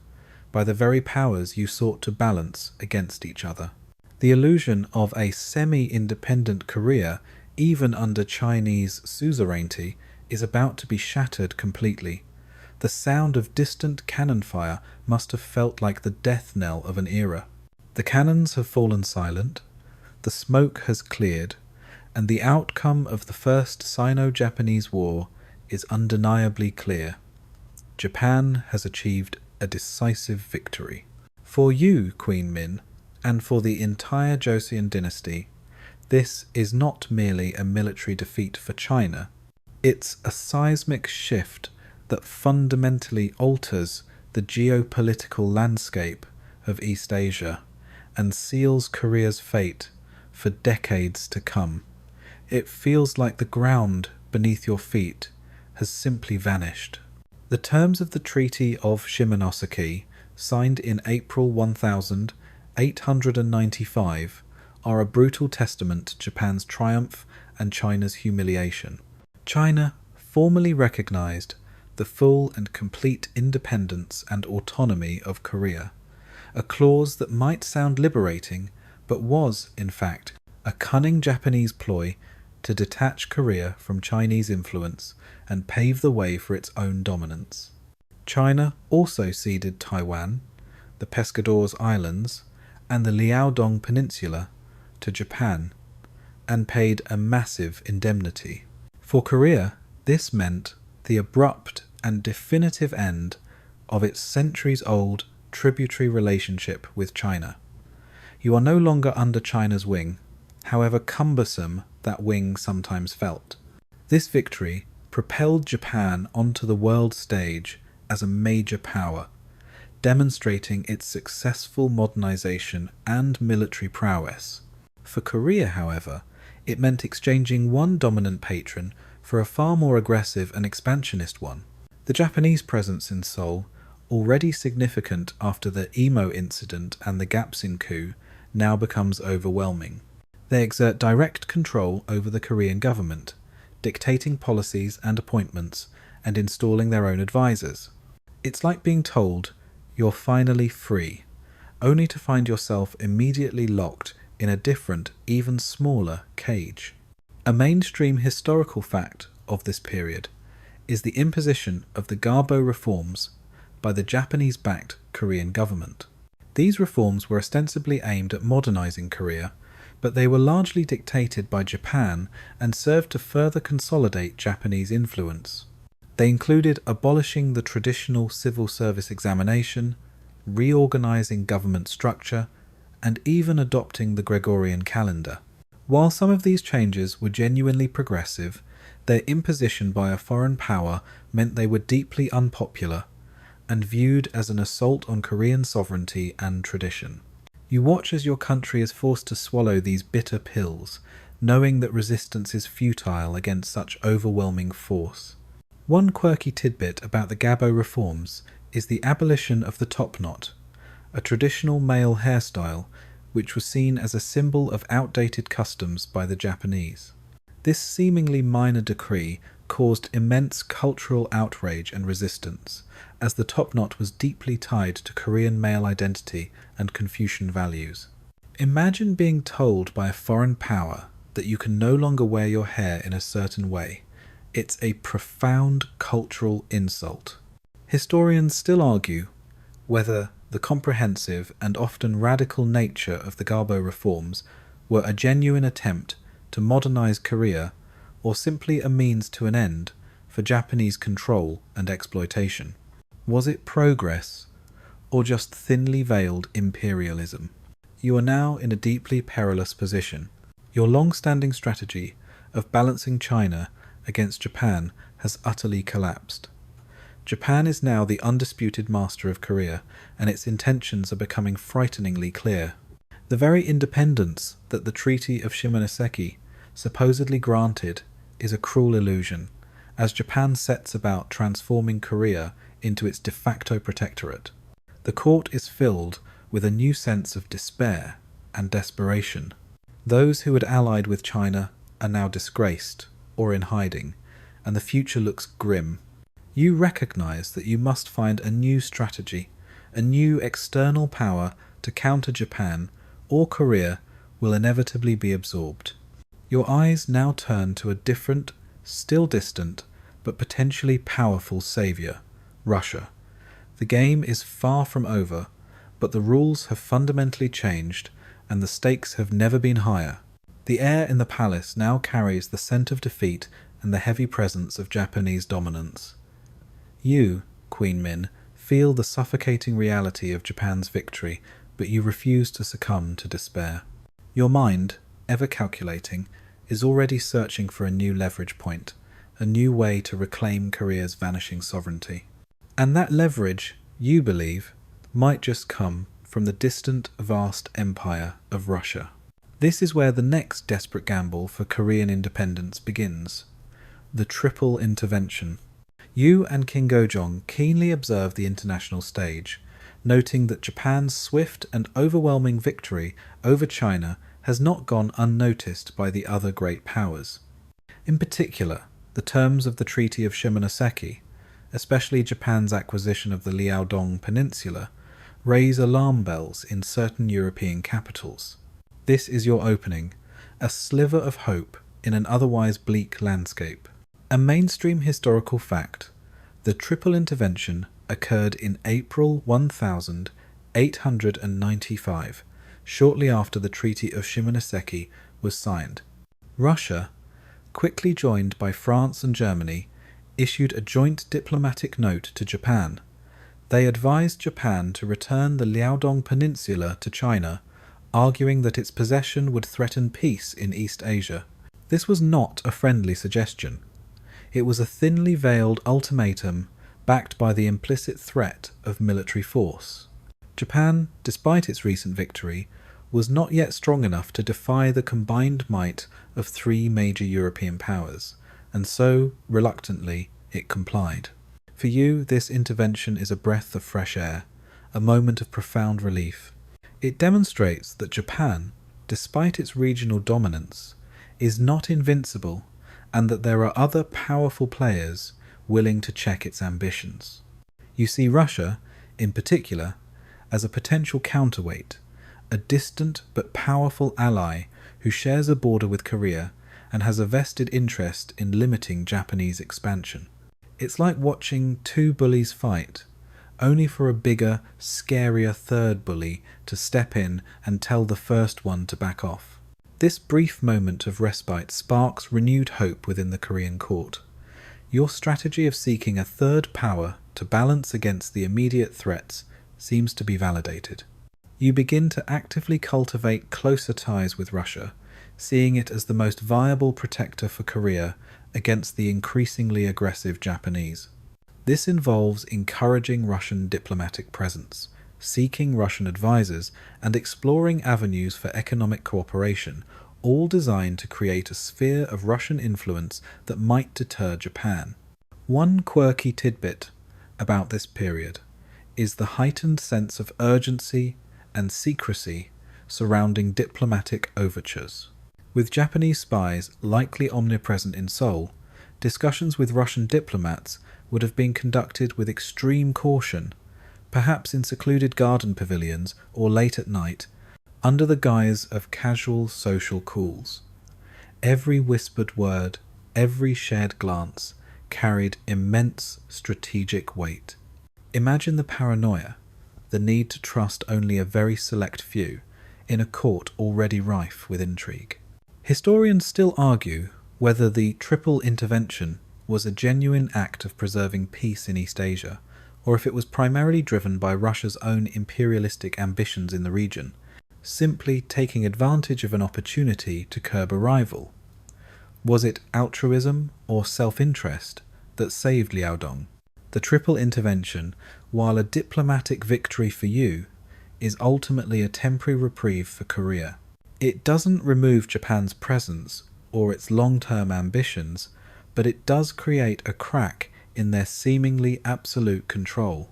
by the very powers you sought to balance against each other. The illusion of a semi-independent Korea, even under Chinese suzerainty, is about to be shattered completely. The sound of distant cannon fire must have felt like the death knell of an era. The cannons have fallen silent, the smoke has cleared, and the outcome of the First Sino-Japanese War is undeniably clear. Japan has achieved a decisive victory. For you, Queen Min, and for the entire Joseon Dynasty, this is not merely a military defeat for China, it's a seismic shift that fundamentally alters the geopolitical landscape of East Asia and seals Korea's fate for decades to come. It feels like the ground beneath your feet has simply vanished. The terms of the Treaty of Shimonoseki, signed in April 1895, are a brutal testament to Japan's triumph and China's humiliation. China formally recognized the full and complete independence and autonomy of Korea, a clause that might sound liberating, but was, in fact, a cunning Japanese ploy to detach Korea from Chinese influence and pave the way for its own dominance. China also ceded Taiwan, the Pescadores Islands, and the Liaodong Peninsula to Japan, and paid a massive indemnity. For Korea, this meant the abrupt and definitive end of its centuries-old tributary relationship with China. You are no longer under China's wing, however cumbersome that wing sometimes felt. This victory propelled Japan onto the world stage as a major power, demonstrating its successful modernization and military prowess. For Korea, however, it meant exchanging one dominant patron for a far more aggressive and expansionist one. The Japanese presence in Seoul, already significant after the Imo incident and the Gapsin coup, now becomes overwhelming. They exert direct control over the Korean government, dictating policies and appointments and installing their own advisors. It's like being told you're finally free, only to find yourself immediately locked in a different, even smaller cage. A mainstream historical fact of this period is the imposition of the Garbo reforms by the Japanese-backed Korean government. These reforms were ostensibly aimed at modernizing Korea, but they were largely dictated by Japan and served to further consolidate Japanese influence. They included abolishing the traditional civil service examination, reorganizing government structure, and even adopting the Gregorian calendar. While some of these changes were genuinely progressive, their imposition by a foreign power meant they were deeply unpopular and viewed as an assault on Korean sovereignty and tradition. You watch as your country is forced to swallow these bitter pills, knowing that resistance is futile against such overwhelming force. One quirky tidbit about the Gabo reforms is the abolition of the top knot, a traditional male hairstyle which was seen as a symbol of outdated customs by the Japanese. This seemingly minor decree caused immense cultural outrage and resistance, as the top knot was deeply tied to Korean male identity and Confucian values. Imagine being told by a foreign power that you can no longer wear your hair in a certain way. It's a profound cultural insult. Historians still argue whether the comprehensive and often radical nature of the Garbo reforms were a genuine attempt to modernize Korea or simply a means to an end for Japanese control and exploitation. Was it progress or just thinly veiled imperialism? You are now in a deeply perilous position. Your long-standing strategy of balancing China against Japan has utterly collapsed. Japan is now the undisputed master of Korea, and its intentions are becoming frighteningly clear. The very independence that the Treaty of Shimonoseki supposedly granted is a cruel illusion, as Japan sets about transforming Korea into its de facto protectorate. The court is filled with a new sense of despair and desperation. Those who had allied with China are now disgraced or in hiding, and the future looks grim. You recognize that you must find a new strategy, a new external power to counter Japan, or Korea will inevitably be absorbed. Your eyes now turn to a different, still distant, but potentially powerful savior, Russia. The game is far from over, but the rules have fundamentally changed, and the stakes have never been higher. The air in the palace now carries the scent of defeat and the heavy presence of Japanese dominance. You, Queen Min, feel the suffocating reality of Japan's victory, but you refuse to succumb to despair. Your mind, ever calculating, is already searching for a new leverage point, a new way to reclaim Korea's vanishing sovereignty. And that leverage, you believe, might just come from the distant, vast empire of Russia. This is where the next desperate gamble for Korean independence begins. The triple intervention. You and King Gojong keenly observe the international stage, noting that Japan's swift and overwhelming victory over China has not gone unnoticed by the other great powers. In particular, the terms of the Treaty of Shimonoseki, especially Japan's acquisition of the Liaodong Peninsula, raise alarm bells in certain European capitals. This is your opening, a sliver of hope in an otherwise bleak landscape. A mainstream historical fact, the triple intervention occurred in April 1895, shortly after the Treaty of Shimonoseki was signed. Russia, quickly joined by France and Germany, issued a joint diplomatic note to Japan. They advised Japan to return the Liaodong Peninsula to China, arguing that its possession would threaten peace in East Asia. This was not a friendly suggestion. It was a thinly veiled ultimatum backed by the implicit threat of military force. Japan, despite its recent victory, was not yet strong enough to defy the combined might of three major European powers, and so, reluctantly, it complied. For you, this intervention is a breath of fresh air, a moment of profound relief. It demonstrates that Japan, despite its regional dominance, is not invincible, and that there are other powerful players willing to check its ambitions. You see Russia, in particular, as a potential counterweight, a distant but powerful ally who shares a border with Korea and has a vested interest in limiting Japanese expansion. It's like watching two bullies fight, only for a bigger, scarier third bully to step in and tell the first one to back off. This brief moment of respite sparks renewed hope within the Korean court. Your strategy of seeking a third power to balance against the immediate threats seems to be validated. You begin to actively cultivate closer ties with Russia, seeing it as the most viable protector for Korea against the increasingly aggressive Japanese. This involves encouraging Russian diplomatic presence, seeking Russian advisors, and exploring avenues for economic cooperation, all designed to create a sphere of Russian influence that might deter Japan. One quirky tidbit about this period is the heightened sense of urgency and secrecy surrounding diplomatic overtures. With Japanese spies likely omnipresent in Seoul, discussions with Russian diplomats would have been conducted with extreme caution, perhaps in secluded garden pavilions or late at night, under the guise of casual social calls. Every whispered word, every shared glance, carried immense strategic weight. Imagine the paranoia, the need to trust only a very select few, in a court already rife with intrigue. Historians still argue whether the triple intervention was a genuine act of preserving peace in East Asia, or if it was primarily driven by Russia's own imperialistic ambitions in the region, simply taking advantage of an opportunity to curb a rival. Was it altruism or self-interest that saved Liaodong? The triple intervention, while a diplomatic victory for you, is ultimately a temporary reprieve for Korea. It doesn't remove Japan's presence or its long-term ambitions, but it does create a crack in their seemingly absolute control.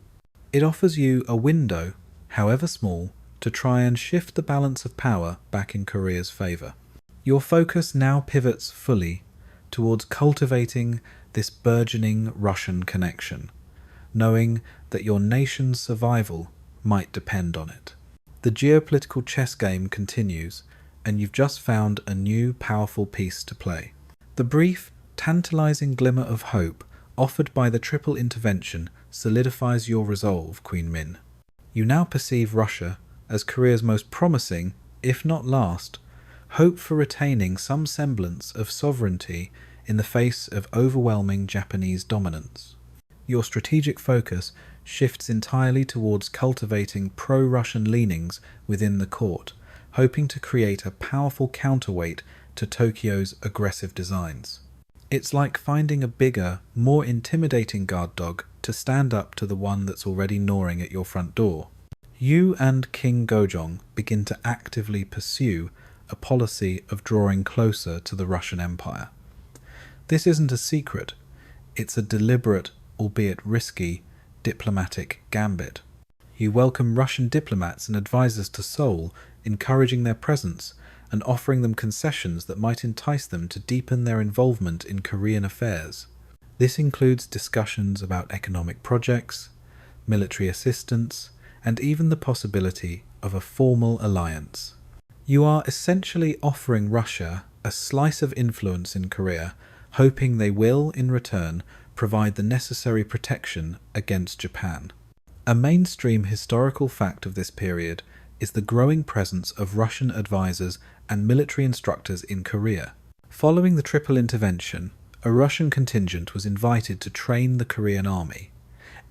It offers you a window, however small, to try and shift the balance of power back in Korea's favour. Your focus now pivots fully towards cultivating this burgeoning Russian connection, knowing that your nation's survival might depend on it. The geopolitical chess game continues, and you've just found a new powerful piece to play. The brief, tantalizing glimmer of hope offered by the triple intervention solidifies your resolve, Queen Min. You now perceive Russia as Korea's most promising, if not last, hope for retaining some semblance of sovereignty in the face of overwhelming Japanese dominance. Your strategic focus shifts entirely towards cultivating pro-Russian leanings within the court, hoping to create a powerful counterweight to Tokyo's aggressive designs. It's like finding a bigger, more intimidating guard dog to stand up to the one that's already gnawing at your front door. You and King Gojong begin to actively pursue a policy of drawing closer to the Russian Empire. This isn't a secret, it's a deliberate, albeit risky, diplomatic gambit. You welcome Russian diplomats and advisors to Seoul, encouraging their presence and offering them concessions that might entice them to deepen their involvement in Korean affairs. This includes discussions about economic projects, military assistance, and even the possibility of a formal alliance. You are essentially offering Russia a slice of influence in Korea, hoping they will, in return, provide the necessary protection against Japan. A mainstream historical fact of this period is the growing presence of Russian advisors and military instructors in Korea. Following the Triple Intervention, a Russian contingent was invited to train the Korean army,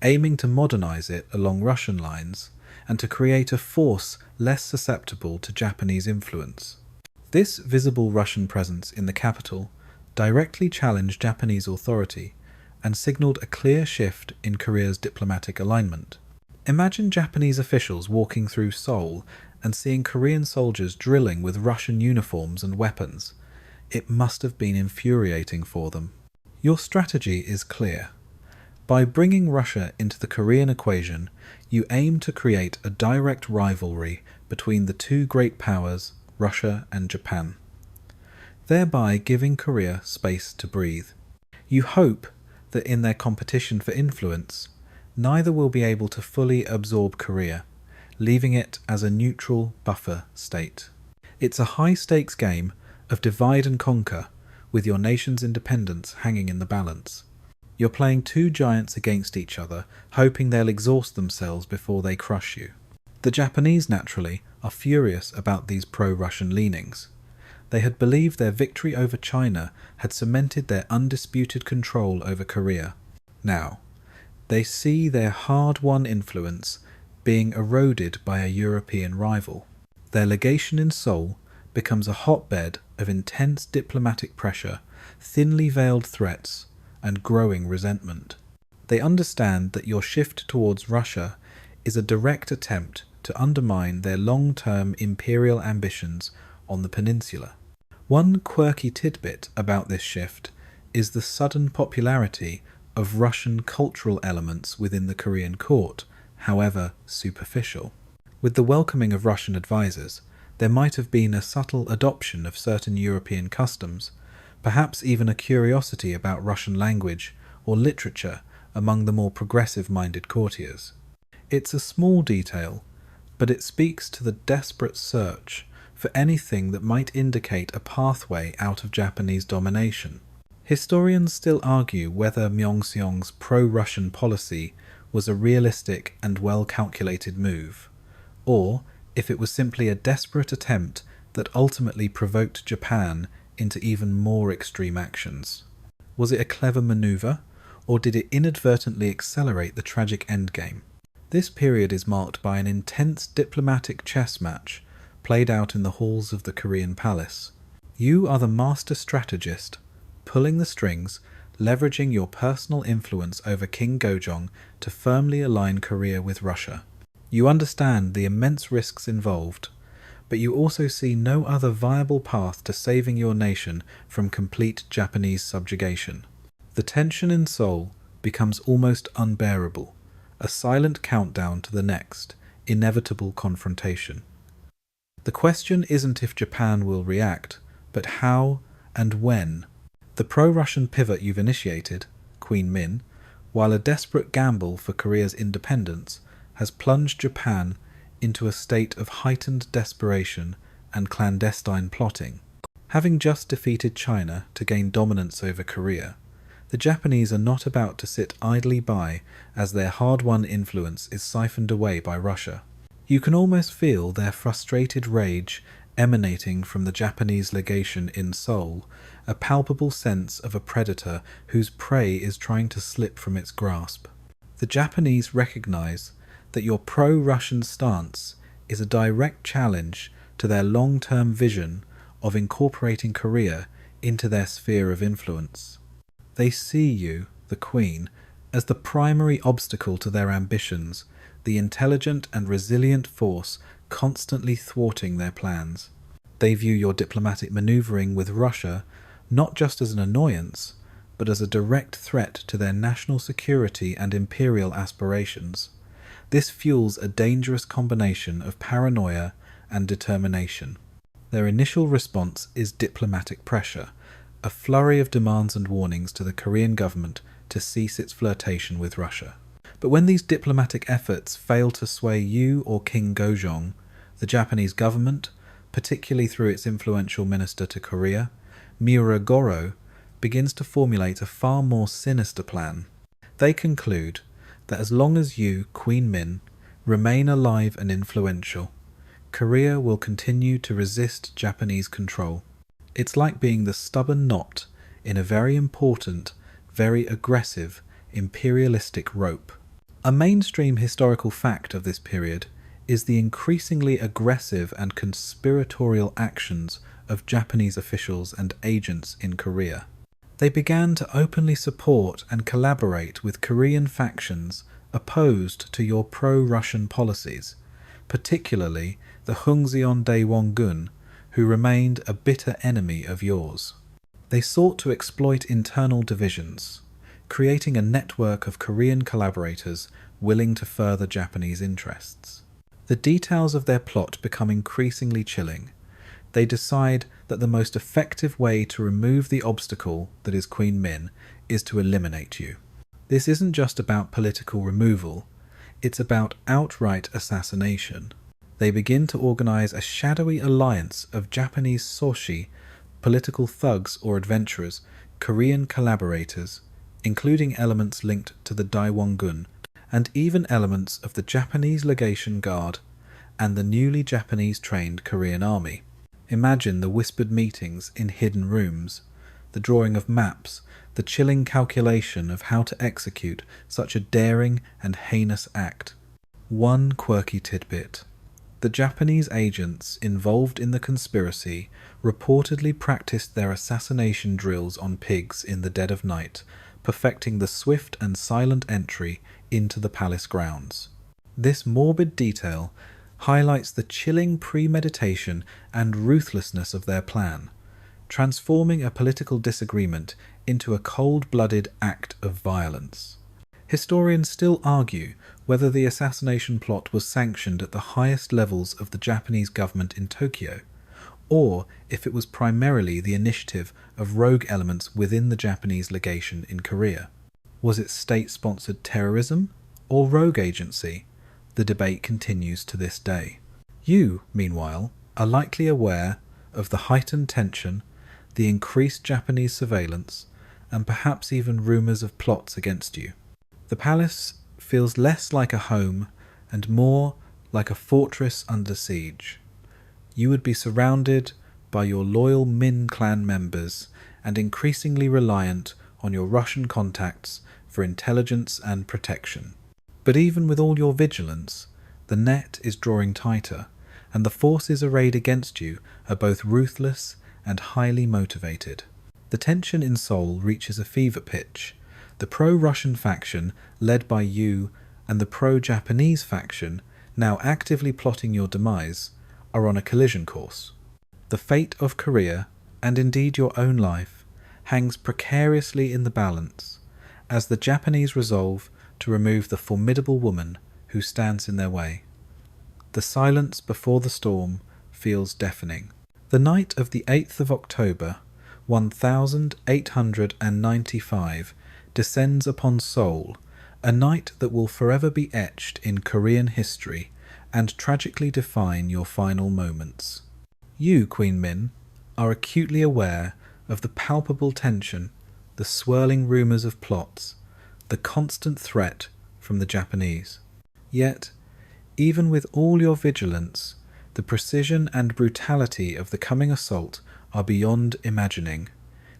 aiming to modernize it along Russian lines and to create a force less susceptible to Japanese influence. This visible Russian presence in the capital directly challenged Japanese authority and signaled a clear shift in Korea's diplomatic alignment. Imagine Japanese officials walking through Seoul and seeing Korean soldiers drilling with Russian uniforms and weapons. It must have been infuriating for them. Your strategy is clear. By bringing Russia into the Korean equation, you aim to create a direct rivalry between the two great powers, Russia and Japan, thereby giving Korea space to breathe. You hope that in their competition for influence, neither will be able to fully absorb Korea, leaving it as a neutral buffer state. It's a high-stakes game of divide and conquer, with your nation's independence hanging in the balance. You're playing two giants against each other, hoping they'll exhaust themselves before they crush you. The Japanese, naturally, are furious about these pro-Russian leanings. They had believed their victory over China had cemented their undisputed control over Korea. Now, they see their hard-won influence being eroded by a European rival. Their legation in Seoul becomes a hotbed of intense diplomatic pressure, thinly veiled threats, and growing resentment. They understand that your shift towards Russia is a direct attempt to undermine their long-term imperial ambitions on the peninsula. One quirky tidbit about this shift is the sudden popularity of Russian cultural elements within the Korean court, however superficial. With the welcoming of Russian advisors, there might have been a subtle adoption of certain European customs, perhaps even a curiosity about Russian language or literature among the more progressive-minded courtiers. It's a small detail, but it speaks to the desperate search for anything that might indicate a pathway out of Japanese domination. Historians still argue whether Myeongseong's pro-Russian policy was a realistic and well-calculated move, or if it was simply a desperate attempt that ultimately provoked Japan into even more extreme actions. Was it a clever maneuver, or did it inadvertently accelerate the tragic endgame? This period is marked by an intense diplomatic chess match played out in the halls of the Korean palace. You are the master strategist, pulling the strings, leveraging your personal influence over King Gojong to firmly align Korea with Russia. You understand the immense risks involved, but you also see no other viable path to saving your nation from complete Japanese subjugation. The tension in Seoul becomes almost unbearable, a silent countdown to the next, inevitable confrontation. The question isn't if Japan will react, but how and when. The pro-Russian pivot you've initiated, Queen Min, while a desperate gamble for Korea's independence, has plunged Japan into a state of heightened desperation and clandestine plotting. Having just defeated China to gain dominance over Korea, the Japanese are not about to sit idly by as their hard-won influence is siphoned away by Russia. You can almost feel their frustrated rage emanating from the Japanese legation in Seoul, a palpable sense of a predator whose prey is trying to slip from its grasp. The Japanese recognize that your pro-Russian stance is a direct challenge to their long-term vision of incorporating Korea into their sphere of influence. They see you, the Queen, as the primary obstacle to their ambitions, the intelligent and resilient force constantly thwarting their plans. They view your diplomatic maneuvering with Russia not just as an annoyance, but as a direct threat to their national security and imperial aspirations. This fuels a dangerous combination of paranoia and determination. Their initial response is diplomatic pressure, a flurry of demands and warnings to the Korean government to cease its flirtation with Russia. But when these diplomatic efforts fail to sway you or King Gojong, the Japanese government, particularly through its influential minister to Korea, Miura Goro, begins to formulate a far more sinister plan. They conclude that as long as you, Queen Min, remain alive and influential, Korea will continue to resist Japanese control. It's like being the stubborn knot in a very important, very aggressive, imperialistic rope. A mainstream historical fact of this period is the increasingly aggressive and conspiratorial actions of Japanese officials and agents in Korea. They began to openly support and collaborate with Korean factions opposed to your pro-Russian policies, particularly the Hungseon Daewongun, who remained a bitter enemy of yours. They sought to exploit internal divisions, creating a network of Korean collaborators willing to further Japanese interests. The details of their plot become increasingly chilling. They decide that the most effective way to remove the obstacle that is Queen Min is to eliminate you. This isn't just about political removal, it's about outright assassination. They begin to organize a shadowy alliance of Japanese soshi, political thugs or adventurers, Korean collaborators, including elements linked to the Daewongun, and even elements of the Japanese Legation Guard and the newly Japanese-trained Korean army. Imagine the whispered meetings in hidden rooms, the drawing of maps, the chilling calculation of how to execute such a daring and heinous act. One quirky tidbit. The Japanese agents involved in the conspiracy reportedly practiced their assassination drills on pigs in the dead of night, perfecting the swift and silent entry into the palace grounds. This morbid detail highlights the chilling premeditation and ruthlessness of their plan, transforming a political disagreement into a cold-blooded act of violence. Historians still argue whether the assassination plot was sanctioned at the highest levels of the Japanese government in Tokyo, or if it was primarily the initiative of rogue elements within the Japanese legation in Korea. Was it state-sponsored terrorism or rogue agency? The debate continues to this day. You, meanwhile, are likely aware of the heightened tension, the increased Japanese surveillance, and perhaps even rumours of plots against you. The palace feels less like a home and more like a fortress under siege. You would be surrounded by your loyal Min clan members and increasingly reliant on your Russian contacts for intelligence and protection. But even with all your vigilance, the net is drawing tighter, and the forces arrayed against you are both ruthless and highly motivated. The tension in Seoul reaches a fever pitch. The pro-Russian faction, led by you, and the pro-Japanese faction, now actively plotting your demise, are on a collision course. The fate of Korea, and indeed your own life, hangs precariously in the balance, as the Japanese resolve to remove the formidable woman who stands in their way. The silence before the storm feels deafening. The night of the 8th of October, 1895, descends upon Seoul, a night that will forever be etched in Korean history and tragically define your final moments. You, Queen Min, are acutely aware of the palpable tension, the swirling rumours of plots, the constant threat from the Japanese. Yet, even with all your vigilance, the precision and brutality of the coming assault are beyond imagining.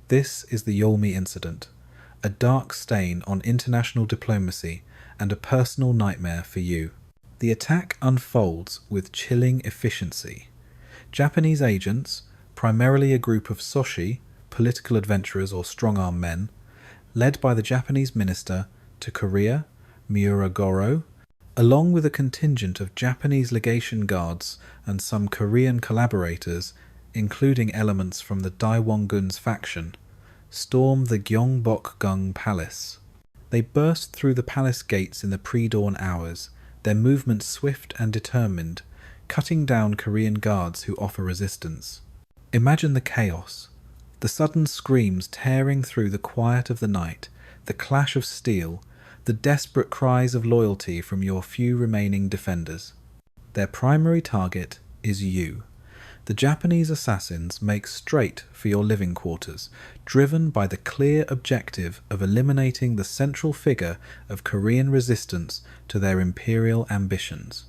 This is the Yeolmi incident, a dark stain on international diplomacy and a personal nightmare for you. The attack unfolds with chilling efficiency. Japanese agents, primarily a group of soshi, political adventurers or strong-arm men, led by the Japanese minister to Korea, Muragoro, along with a contingent of Japanese legation guards and some Korean collaborators, including elements from the Daewongun's faction, storm the Gyeongbokgung Palace. They burst through the palace gates in the pre-dawn hours, their movement swift and determined, cutting down Korean guards who offer resistance. Imagine the chaos, the sudden screams tearing through the quiet of the night, the clash of steel, the desperate cries of loyalty from your few remaining defenders. Their primary target is you. The Japanese assassins make straight for your living quarters, driven by the clear objective of eliminating the central figure of Korean resistance to their imperial ambitions.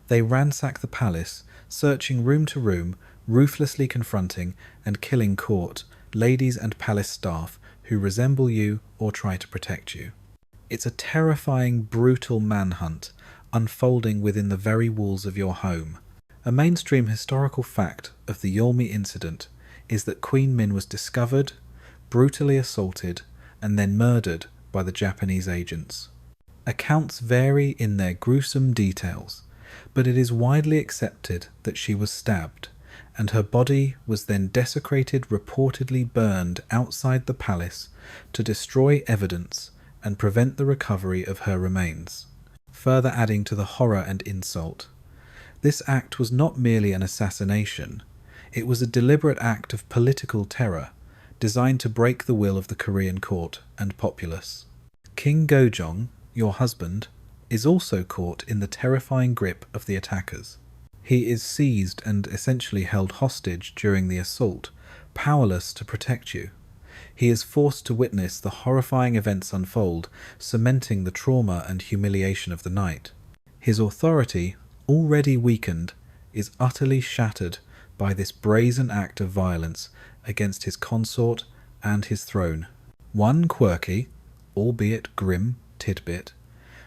They ransack the palace, searching room to room, ruthlessly confronting and killing court, ladies and palace staff who resemble you or try to protect you. It's a terrifying, brutal manhunt unfolding within the very walls of your home. A mainstream historical fact of the Yeolmi incident is that Queen Min was discovered, brutally assaulted, and then murdered by the Japanese agents. Accounts vary in their gruesome details, but it is widely accepted that she was stabbed, and her body was then desecrated, reportedly burned outside the palace to destroy evidence and prevent the recovery of her remains, further adding to the horror and insult. This act was not merely an assassination, it was a deliberate act of political terror, designed to break the will of the Korean court and populace. King Gojong, your husband, is also caught in the terrifying grip of the attackers. He is seized and essentially held hostage during the assault, powerless to protect you. He is forced to witness the horrifying events unfold, cementing the trauma and humiliation of the night. His authority, already weakened, is utterly shattered by this brazen act of violence against his consort and his throne. One quirky, albeit grim, tidbit: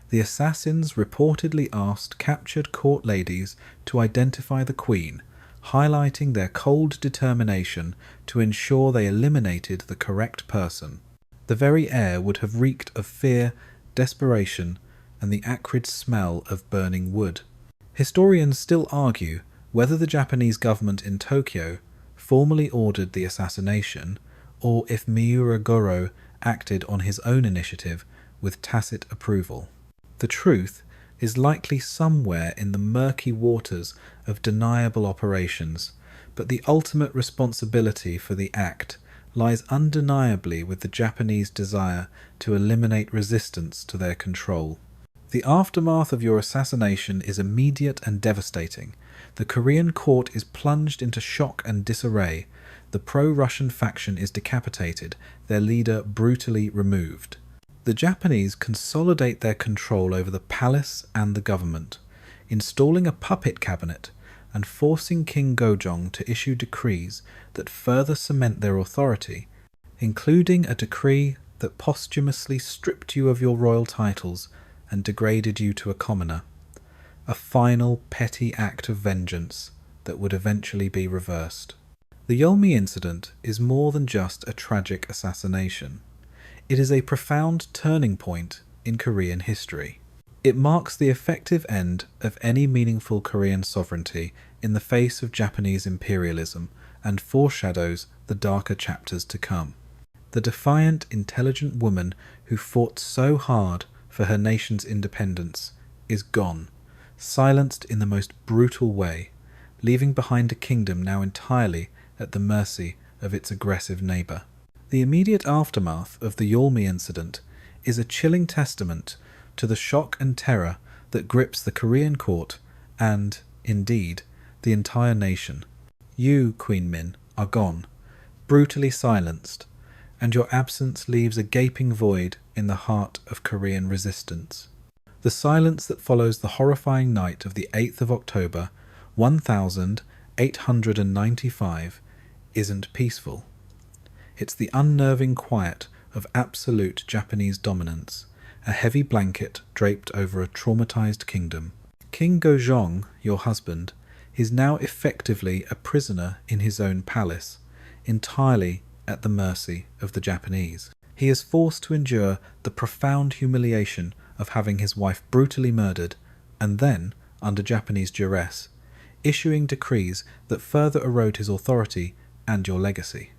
the assassins reportedly asked captured court ladies to identify the queen, highlighting their cold determination to ensure they eliminated the correct person. The very air would have reeked of fear, desperation, and the acrid smell of burning wood. Historians still argue whether the Japanese government in Tokyo formally ordered the assassination, or if Muragoro acted on his own initiative with tacit approval. The truth is likely somewhere in the murky waters of deniable operations, but the ultimate responsibility for the act lies undeniably with the Japanese desire to eliminate resistance to their control. The aftermath of your assassination is immediate and devastating. The Korean court is plunged into shock and disarray. The pro-Russian faction is decapitated, their leader brutally removed. The Japanese consolidate their control over the palace and the government, installing a puppet cabinet and forcing King Gojong to issue decrees that further cement their authority, including a decree that posthumously stripped you of your royal titles and degraded you to a commoner. A final petty act of vengeance that would eventually be reversed. The Yeolmi incident is more than just a tragic assassination. It is a profound turning point in Korean history. It marks the effective end of any meaningful Korean sovereignty in the face of Japanese imperialism and foreshadows the darker chapters to come. The defiant, intelligent woman who fought so hard for her nation's independence is gone, silenced in the most brutal way, leaving behind a kingdom now entirely at the mercy of its aggressive neighbour. The immediate aftermath of the Yeolmi incident is a chilling testament to the shock and terror that grips the Korean court and, indeed, the entire nation. You, Queen Min, are gone, brutally silenced, and your absence leaves a gaping void in the heart of Korean resistance. The silence that follows the horrifying night of the 8th of October, 1895, isn't peaceful. It's the unnerving quiet of absolute Japanese dominance, a heavy blanket draped over a traumatized kingdom. King Gojong, your husband, is now effectively a prisoner in his own palace, entirely at the mercy of the Japanese. He is forced to endure the profound humiliation of having his wife brutally murdered, and then, under Japanese duress, issuing decrees that further erode his authority and your legacy.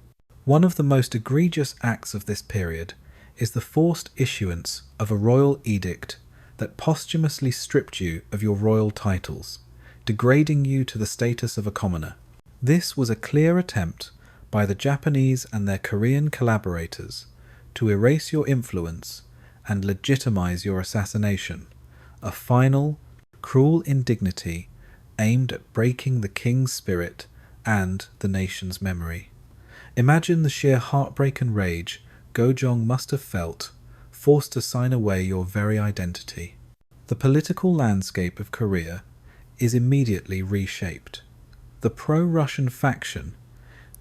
One of the most egregious acts of this period is the forced issuance of a royal edict that posthumously stripped you of your royal titles, degrading you to the status of a commoner. This was a clear attempt by the Japanese and their Korean collaborators to erase your influence and legitimize your assassination, a final, cruel indignity aimed at breaking the king's spirit and the nation's memory. Imagine the sheer heartbreak and rage Gojong must have felt, forced to sign away your very identity. The political landscape of Korea is immediately reshaped. The pro-Russian faction,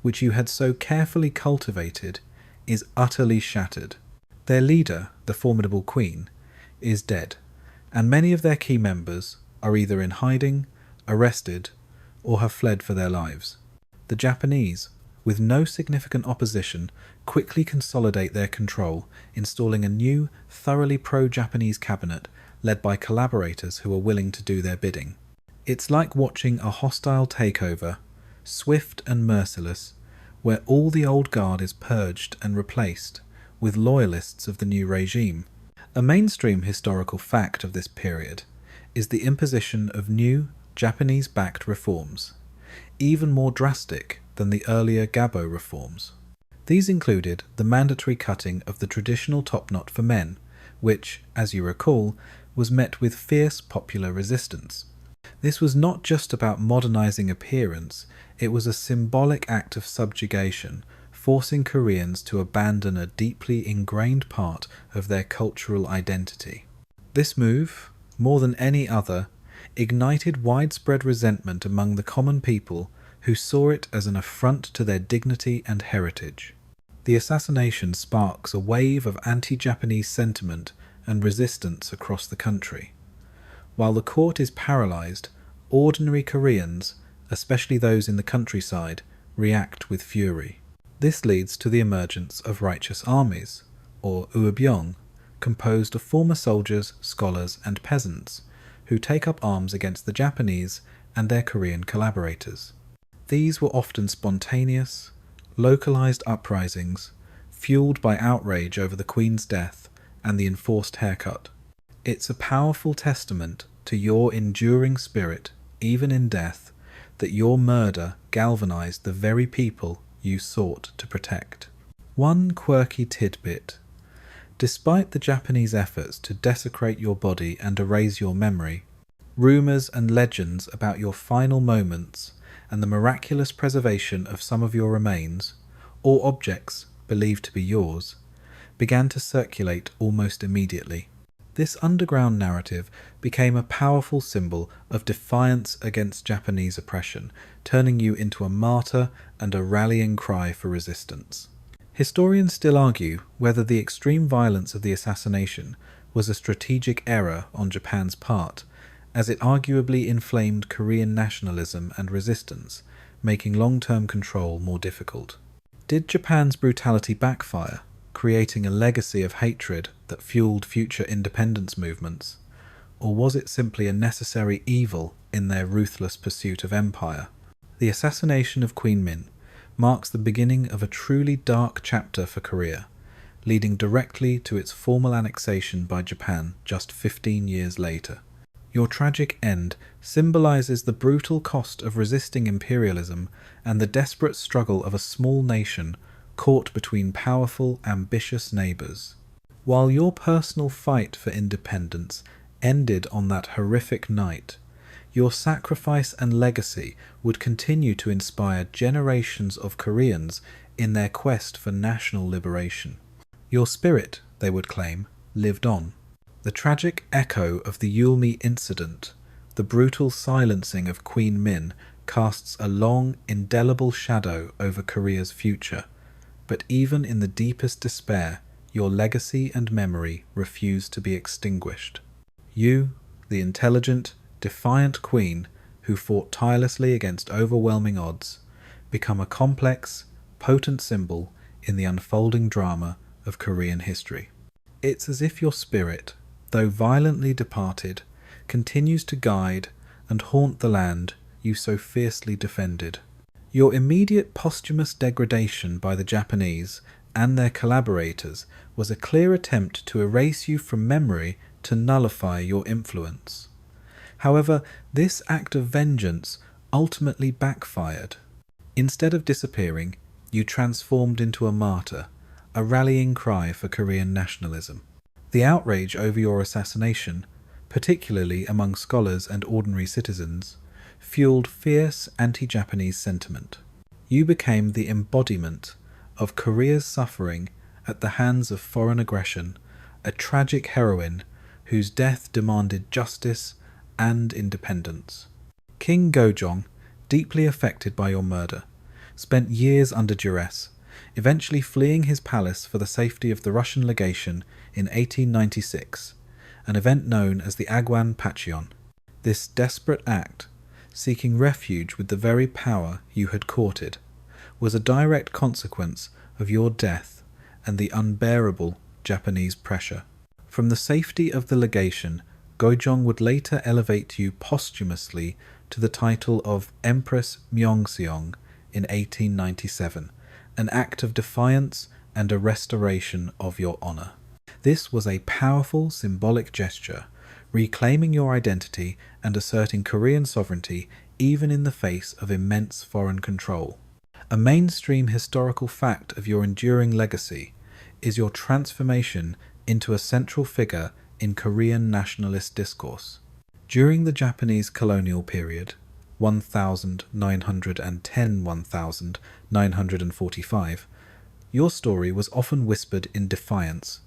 which you had so carefully cultivated, is utterly shattered. Their leader, the formidable Queen, is dead, and many of their key members are either in hiding, arrested, or have fled for their lives. The Japanese, with no significant opposition, quickly consolidate their control, installing a new, thoroughly pro-Japanese cabinet led by collaborators who are willing to do their bidding. It's like watching a hostile takeover, swift and merciless, where all the old guard is purged and replaced with loyalists of the new regime. A mainstream historical fact of this period is the imposition of new, Japanese-backed reforms, even more drastic than the earlier Gabo reforms. These included the mandatory cutting of the traditional top knot for men, which, as you recall, was met with fierce popular resistance. This was not just about modernizing appearance, it was a symbolic act of subjugation, forcing Koreans to abandon a deeply ingrained part of their cultural identity. This move, more than any other, ignited widespread resentment among the common people who saw it as an affront to their dignity and heritage. The assassination sparks a wave of anti-Japanese sentiment and resistance across the country. While the court is paralyzed, ordinary Koreans, especially those in the countryside, react with fury. This leads to the emergence of righteous armies, or uebyong, composed of former soldiers, scholars, and peasants, who take up arms against the Japanese and their Korean collaborators. These were often spontaneous, localized uprisings, fueled by outrage over the Queen's death and the enforced haircut. It's a powerful testament to your enduring spirit, even in death, that your murder galvanized the very people you sought to protect. One quirky tidbit. Despite the Japanese efforts to desecrate your body and erase your memory, rumors and legends about your final moments and the miraculous preservation of some of your remains, or objects believed to be yours, began to circulate almost immediately. This underground narrative became a powerful symbol of defiance against Japanese oppression, turning you into a martyr and a rallying cry for resistance. Historians still argue whether the extreme violence of the assassination was a strategic error on Japan's part, as it arguably inflamed Korean nationalism and resistance, making long-term control more difficult. Did Japan's brutality backfire, creating a legacy of hatred that fueled future independence movements? Or was it simply a necessary evil in their ruthless pursuit of empire? The assassination of Queen Min marks the beginning of a truly dark chapter for Korea, leading directly to its formal annexation by Japan just 15 years later. Your tragic end symbolizes the brutal cost of resisting imperialism and the desperate struggle of a small nation caught between powerful, ambitious neighbors. While your personal fight for independence ended on that horrific night, your sacrifice and legacy would continue to inspire generations of Koreans in their quest for national liberation. Your spirit, they would claim, lived on. The tragic echo of the Yulmi incident, the brutal silencing of Queen Min, casts a long, indelible shadow over Korea's future. But even in the deepest despair, your legacy and memory refuse to be extinguished. You, the intelligent, defiant queen who fought tirelessly against overwhelming odds, become a complex, potent symbol in the unfolding drama of Korean history. It's as if your spirit, though violently departed, continues to guide and haunt the land you so fiercely defended. Your immediate posthumous degradation by the Japanese and their collaborators was a clear attempt to erase you from memory to nullify your influence. However, this act of vengeance ultimately backfired. Instead of disappearing, you transformed into a martyr, a rallying cry for Korean nationalism. The outrage over your assassination, particularly among scholars and ordinary citizens, fueled fierce anti-Japanese sentiment. You became the embodiment of Korea's suffering at the hands of foreign aggression, a tragic heroine whose death demanded justice and independence. King Gojong, deeply affected by your murder, spent years under duress, eventually fleeing his palace for the safety of the Russian legation in 1896, an event known as the Agwan Pacheon. This desperate act, seeking refuge with the very power you had courted, was a direct consequence of your death and the unbearable Japanese pressure. From the safety of the legation, Gojong would later elevate you posthumously to the title of Empress Myeongseong in 1897, an act of defiance and a restoration of your honour. This was a powerful symbolic gesture, reclaiming your identity and asserting Korean sovereignty even in the face of immense foreign control. A mainstream historical fact of your enduring legacy is your transformation into a central figure in Korean nationalist discourse. During the Japanese colonial period, 1910–1945, your story was often whispered in defiance,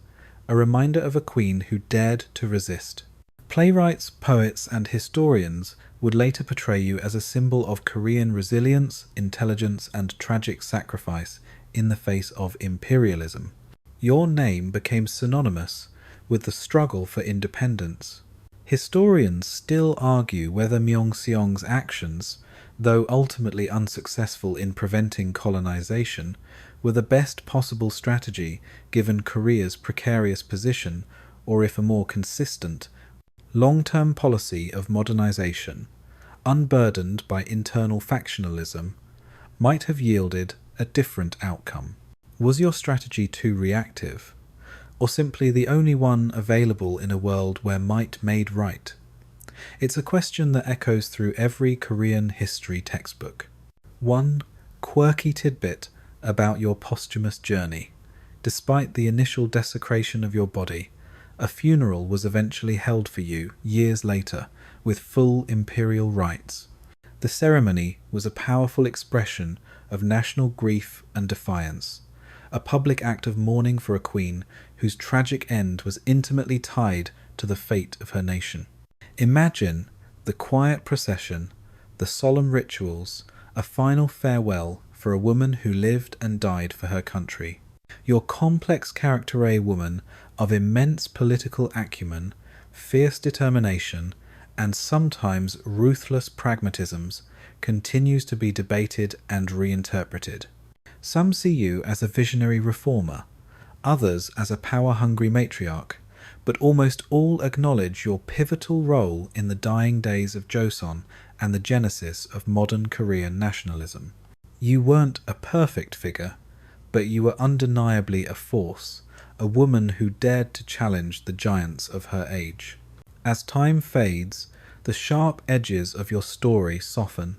a reminder of a queen who dared to resist. Playwrights, poets, and historians would later portray you as a symbol of Korean resilience, intelligence, and tragic sacrifice in the face of imperialism. Your name became synonymous with the struggle for independence. Historians still argue whether Myeongseong's actions, though ultimately unsuccessful in preventing colonization, were the best possible strategy given Korea's precarious position, or if a more consistent, long-term policy of modernization, unburdened by internal factionalism, might have yielded a different outcome. Was your strategy too reactive, or simply the only one available in a world where might made right? It's a question that echoes through every Korean history textbook. One quirky tidbit about your posthumous journey: despite the initial desecration of your body, a funeral was eventually held for you years later with full imperial rites. The ceremony was a powerful expression of national grief and defiance, a public act of mourning for a queen whose tragic end was intimately tied to the fate of her nation. Imagine the quiet procession, the solemn rituals, a final farewell for a woman who lived and died for her country. Your complex character, a woman of immense political acumen, fierce determination, and sometimes ruthless pragmatisms, continues to be debated and reinterpreted. Some see you as a visionary reformer, others as a power-hungry matriarch, but almost all acknowledge your pivotal role in the dying days of Joseon and the genesis of modern Korean nationalism. You weren't a perfect figure, but you were undeniably a force, a woman who dared to challenge the giants of her age. As time fades, the sharp edges of your story soften,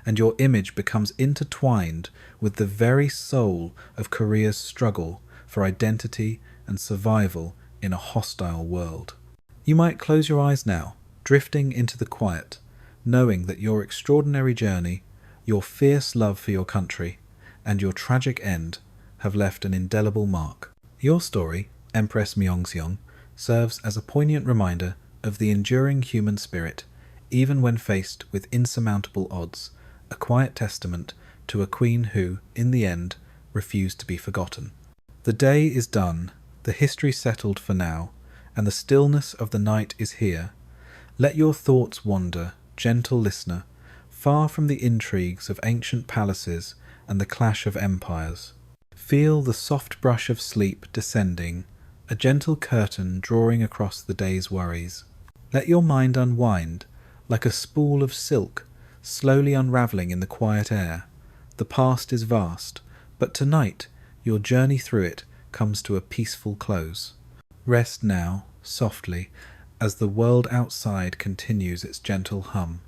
and your image becomes intertwined with the very soul of Korea's struggle for identity and survival in a hostile world. You might close your eyes now, drifting into the quiet, knowing that your extraordinary journey, your fierce love for your country, and your tragic end have left an indelible mark. Your story, Empress Myeongseong, serves as a poignant reminder of the enduring human spirit, even when faced with insurmountable odds, a quiet testament to a queen who, in the end, refused to be forgotten. The day is done, The history settled for now, and the stillness of the night is here. Let your thoughts wander, gentle listener, far from the intrigues of ancient palaces and the clash of empires. Feel the soft brush of sleep descending, a gentle curtain drawing across the day's worries. Let your mind unwind, like a spool of silk, slowly unravelling in the quiet air. The past is vast, but tonight your journey through it comes to a peaceful close. Rest now, softly, as the world outside continues its gentle hum.